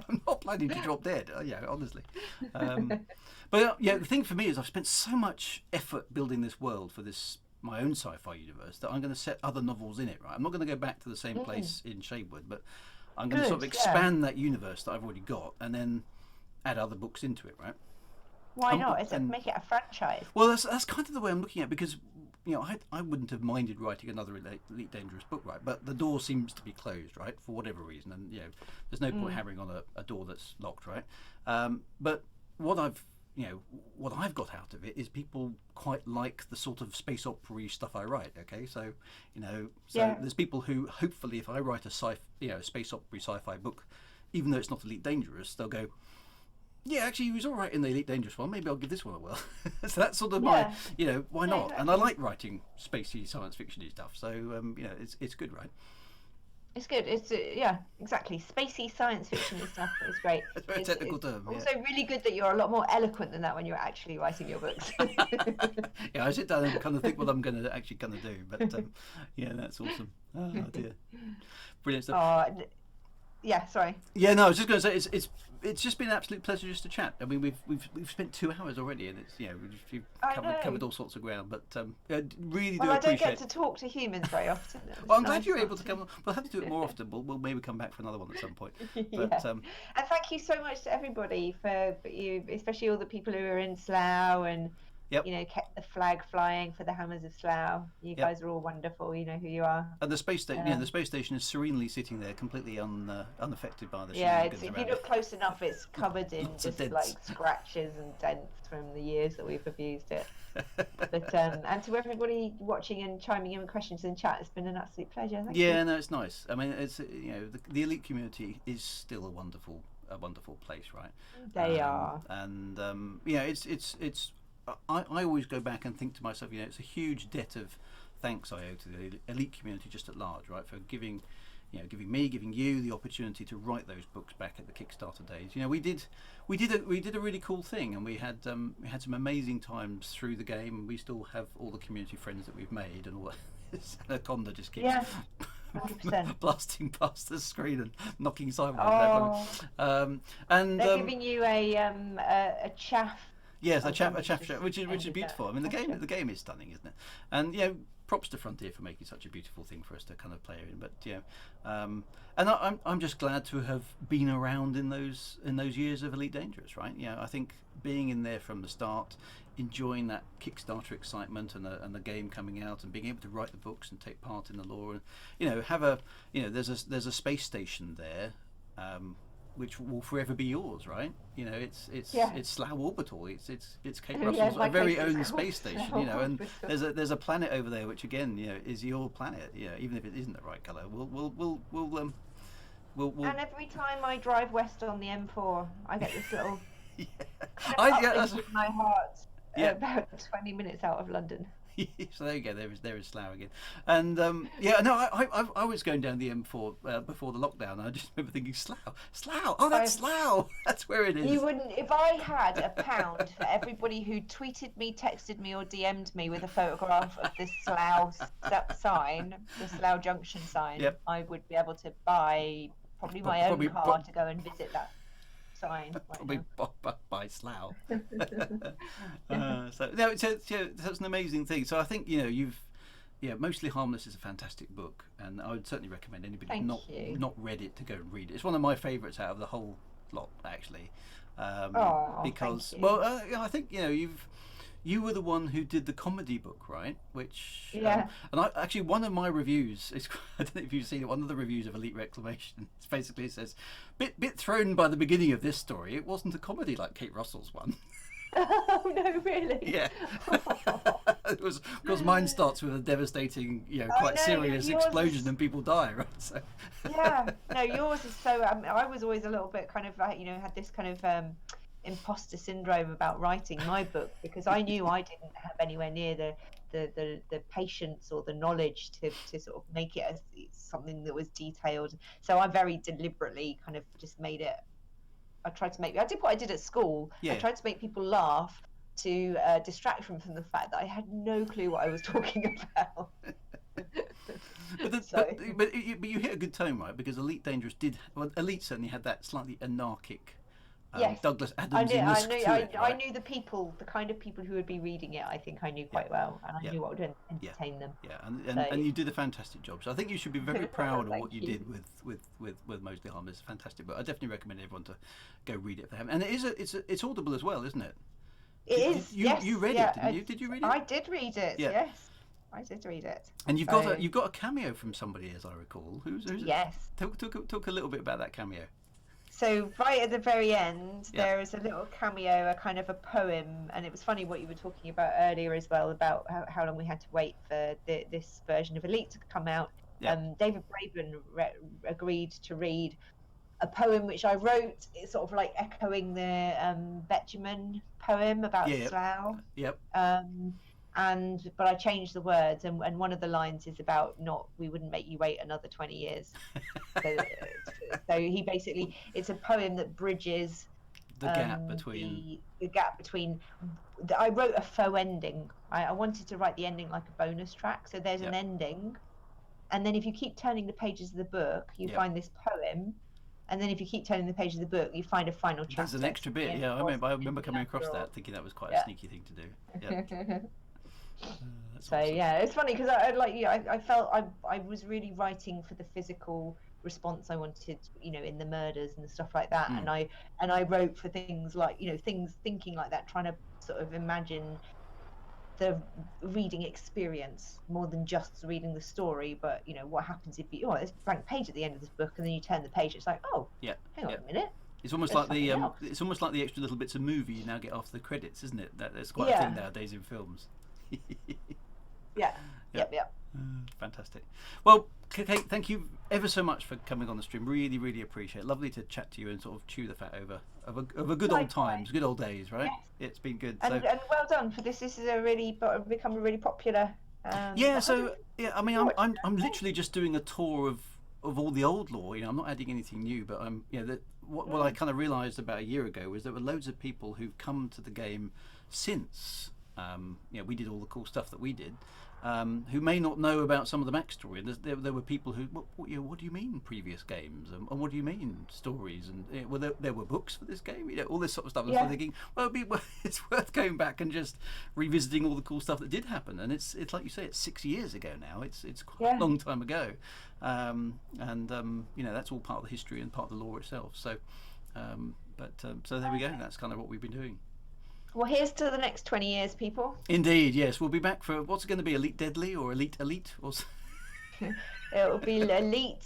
[SPEAKER 1] I'm not planning to drop dead. Yeah, honestly. But the thing for me is I've spent so much effort building this world for my own sci-fi universe that I'm going to set other novels in it. Right, I'm not going to go back to the same place in Shadewood, but I'm going to sort of expand that universe that I've already got and then add other books into it. Right?
[SPEAKER 2] Why not? Make it a franchise.
[SPEAKER 1] Well, that's kind of the way I'm looking at it, because I wouldn't have minded writing another Elite Dangerous book, right? But the door seems to be closed, right, for whatever reason, and there's no point hammering on a door that's locked, right? But what I've got out of it is people quite like the sort of space opera stuff I write. Okay, so there's people who hopefully, if I write a space opera sci-fi book, even though it's not Elite Dangerous, they'll go, yeah, actually, he was all right in the Elite Dangerous one. Maybe I'll give this one a whirl. So that's sort of my, why not? Exactly. And I like writing spacey science fiction-y stuff. So, it's good, right?
[SPEAKER 2] It's good. It's exactly. Spacey science fiction and stuff is great.
[SPEAKER 1] It's a very technical term.
[SPEAKER 2] Also, really good that you're a lot more eloquent than that when you're actually writing your books.
[SPEAKER 1] I sit down and kind of think what I'm going to do. But that's awesome. Oh dear, brilliant stuff.
[SPEAKER 2] Yeah, sorry.
[SPEAKER 1] Yeah, no, I was just going to say it's just been an absolute pleasure just to chat. I mean, we've spent 2 hours already, and it's we've covered all sorts of ground. But really do appreciate.
[SPEAKER 2] I don't get to talk to humans very often.
[SPEAKER 1] Well, I'm glad you're able to come. We'll have to do it more often. We'll maybe come back for another one at some point. But,
[SPEAKER 2] and thank you so much to everybody for you, especially all the people who are in Slough and. Yep. Kept the flag flying for the Hammers of Slough. You guys are all wonderful. You know who you are.
[SPEAKER 1] And the space station, the space station is serenely sitting there, completely unaffected by the.
[SPEAKER 2] Yeah, if you look close enough, it's covered in just like scratches and dents from the years that we've abused it. But and to everybody watching and chiming in with questions in chat, it's been an absolute pleasure. Thank you.
[SPEAKER 1] No, it's nice. I mean, it's the elite community is still a wonderful place, right?
[SPEAKER 2] They are.
[SPEAKER 1] And it's. I always go back and think to myself, it's a huge debt of thanks I owe to the elite community just at large, right, for giving you the opportunity to write those books back at the Kickstarter days. We did a really cool thing, and we had some amazing times through the game, and we still have all the community friends that we've made, and all that. This anaconda just keeps blasting past the screen and knocking sideways. And
[SPEAKER 2] they're giving you a chaff.
[SPEAKER 1] Yes, a chaff show, which is beautiful. I mean, the game is stunning, isn't it? And props to Frontier for making such a beautiful thing for us to kind of play in. But and I'm just glad to have been around in those years of Elite Dangerous, right? I think being in there from the start, enjoying that Kickstarter excitement and the game coming out, and being able to write the books and take part in the lore, and have there's a space station there. Which will forever be yours, right? It's Slough Orbital. It's Kate Russell's very own space station. And there's a planet over there, which again, is your planet. Even if it isn't the right colour, we'll.
[SPEAKER 2] And every time I drive west on the M4, I get this little.
[SPEAKER 1] That's
[SPEAKER 2] my heart. About 20 minutes out of London.
[SPEAKER 1] So there you go. There is Slough again, and I was going down the M4 before the lockdown. And I just remember thinking Slough. Oh, that's Slough. That's where it is.
[SPEAKER 2] You wouldn't. If I had £1 for everybody who tweeted me, texted me, or DM'd me with a photograph of this Slough sign, the Slough Junction sign, I would be able to buy probably my own car to go and visit that. Probably
[SPEAKER 1] by Slough. So that's an amazing thing. So I think Mostly Harmless is a fantastic book, and I would certainly recommend anybody who's not read it to go and read it. It's one of my favourites out of the whole lot, actually, because I think you were the one who did the comedy book, right? Which and actually one of my reviews is, I don't know if you've seen it, one of the reviews of Elite Reclamation, it basically says, bit thrown by the beginning of this story, it wasn't a comedy like Kate Russell's one.
[SPEAKER 2] Oh no, really?
[SPEAKER 1] Yeah. It was, of course, mine starts with a devastating, quite serious explosion and people die, right? So.
[SPEAKER 2] Yeah, no, yours is so. I was always a little bit kind of like, had this kind of imposter syndrome about writing my book, because I knew I didn't have anywhere near the patience or the knowledge to sort of make it as something that was detailed. So I very deliberately kind of just made it. I did what I did at school.
[SPEAKER 1] Yeah.
[SPEAKER 2] I tried to make people laugh to distract them from the fact that I had no clue what I was talking about.
[SPEAKER 1] But you hit a good tone, right? Because Elite Dangerous Elite certainly had that slightly anarchic.
[SPEAKER 2] Yes,
[SPEAKER 1] Douglas Adams.
[SPEAKER 2] I knew the kind of people who would be reading it. I think I knew quite well, and I knew what would entertain them.
[SPEAKER 1] Yeah, and you did a fantastic job. So I think you should be very proud of what you did with Mostly Harmless. Fantastic book. I definitely recommend everyone to go read it if they haven't. And it's Audible as well, isn't it?
[SPEAKER 2] It is. Yes.
[SPEAKER 1] You read it, didn't you? Did you read it?
[SPEAKER 2] I did read it. Yeah. Yes. I did read it.
[SPEAKER 1] And you've got a cameo from somebody, as I recall. Who's
[SPEAKER 2] yes.
[SPEAKER 1] Talk a little bit about that cameo.
[SPEAKER 2] So right at the very end, there is a little cameo, a kind of a poem, and it was funny what you were talking about earlier as well, about how long we had to wait for this version of Elite to come out. David Braben agreed to read a poem which I wrote. It's sort of like echoing the Benjamin poem about Slough.
[SPEAKER 1] Yep.
[SPEAKER 2] But I changed the words, and one of the lines is about we wouldn't make you wait another 20 years. So he basically, it's a poem that bridges
[SPEAKER 1] the gap between
[SPEAKER 2] the gap between. I wrote a faux ending. I wanted to write the ending like a bonus track. So there's an ending, and then if you keep turning the pages of the book, you find this poem. And then if you keep turning the pages of the book, you find a final chapter.
[SPEAKER 1] There's an extra bit, yeah. I remember coming across that, thinking that was quite a sneaky thing to do. Yeah.
[SPEAKER 2] So awesome. Yeah, it's funny because I felt I was really writing for the physical response I wanted, in the murders and stuff like that, and I wrote for things like thinking like that, trying to sort of imagine the reading experience more than just reading the story, but what happens if there's a blank page at the end of this book, and then you turn the page, it's like, hang on a minute.
[SPEAKER 1] It's almost like the extra little bits of movie you now get after the credits, isn't it? There's quite a thing nowadays in films.
[SPEAKER 2] Yep.
[SPEAKER 1] Fantastic. Well, Kate, thank you ever so much for coming on the stream. Really, really appreciate it. Lovely to chat to you and sort of chew the fat over of a good old times, good old days, right? Yes. It's been good.
[SPEAKER 2] And well done for this. This is become a really popular.
[SPEAKER 1] I mean, I'm literally just doing a tour of all the old lore. I'm not adding anything new, but what I kind of realised about a year ago was there were loads of people who've come to the game since. We did all the cool stuff that we did, who may not know about some of the backstory. And there were people who, what do you mean previous games, and what do you mean stories? And there were books for this game, all this sort of stuff. I was thinking, it's worth going back and just revisiting all the cool stuff that did happen. And it's like you say, it's 6 years ago now. It's quite a long time ago, that's all part of the history and part of the lore itself. So, so there we go. That's kind of what we've been doing.
[SPEAKER 2] Well, here's to the next 20 years, people.
[SPEAKER 1] Indeed, yes. We'll be back for what's it going to be? Elite Deadly or Elite? Or
[SPEAKER 2] it will be Elite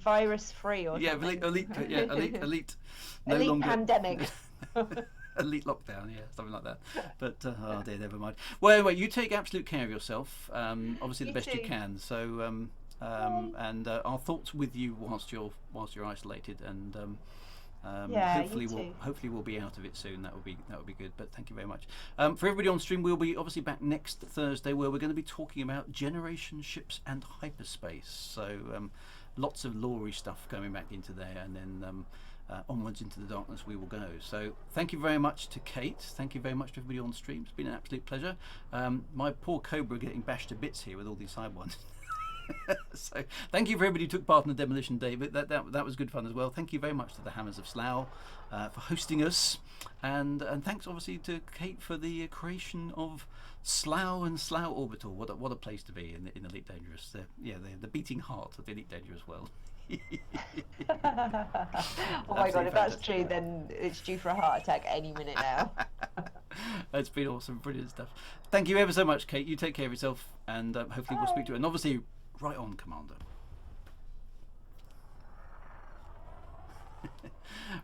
[SPEAKER 2] virus free or something.
[SPEAKER 1] Elite. No
[SPEAKER 2] elite
[SPEAKER 1] longer
[SPEAKER 2] pandemic.
[SPEAKER 1] Elite lockdown, something like that. But oh dear, never mind. Well, anyway, you take absolute care of yourself. Obviously, the best you can. So, and our thoughts with you whilst you're isolated, and. Hopefully we'll be out of it soon. That would be good. But thank you very much. For everybody on stream, we'll be obviously back next Thursday, where we're going to be talking about generation ships and hyperspace. So lots of lore stuff coming back into there, and then onwards into the darkness we will go. So thank you very much to Kate. Thank you very much to everybody on stream. It's been an absolute pleasure. My poor Cobra getting bashed to bits here with all these side ones. So thank you for everybody who took part in the demolition day, but that was good fun as well. Thank you very much to the Hammers of Slough for hosting us, and thanks obviously to Kate for the creation of Slough and Slough Orbital. What a place to be in Elite Dangerous. The beating heart of the Elite Dangerous world.
[SPEAKER 2] Oh my god, if that's true, then it's due for a heart attack any minute now.
[SPEAKER 1] It's been awesome, brilliant stuff. Thank you ever so much, Kate. You take care of yourself, and hopefully we'll speak to you. And obviously, right on, Commander.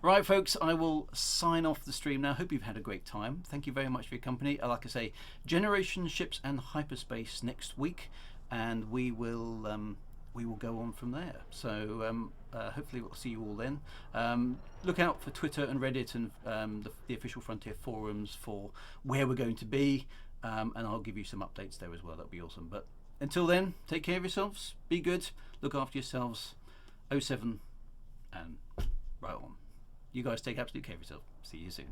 [SPEAKER 1] Right, folks, I will sign off the stream now. Hope you've had a great time. Thank you very much for your company. Like I say, Generation Ships and Hyperspace next week, and we will go on from there. So hopefully we'll see you all then. Look out for Twitter and Reddit and the official Frontier forums for where we're going to be, and I'll give you some updates there as well. That'll be awesome. But until then, take care of yourselves, be good, look after yourselves. 07 and right on. You guys take absolute care of yourself. See you soon.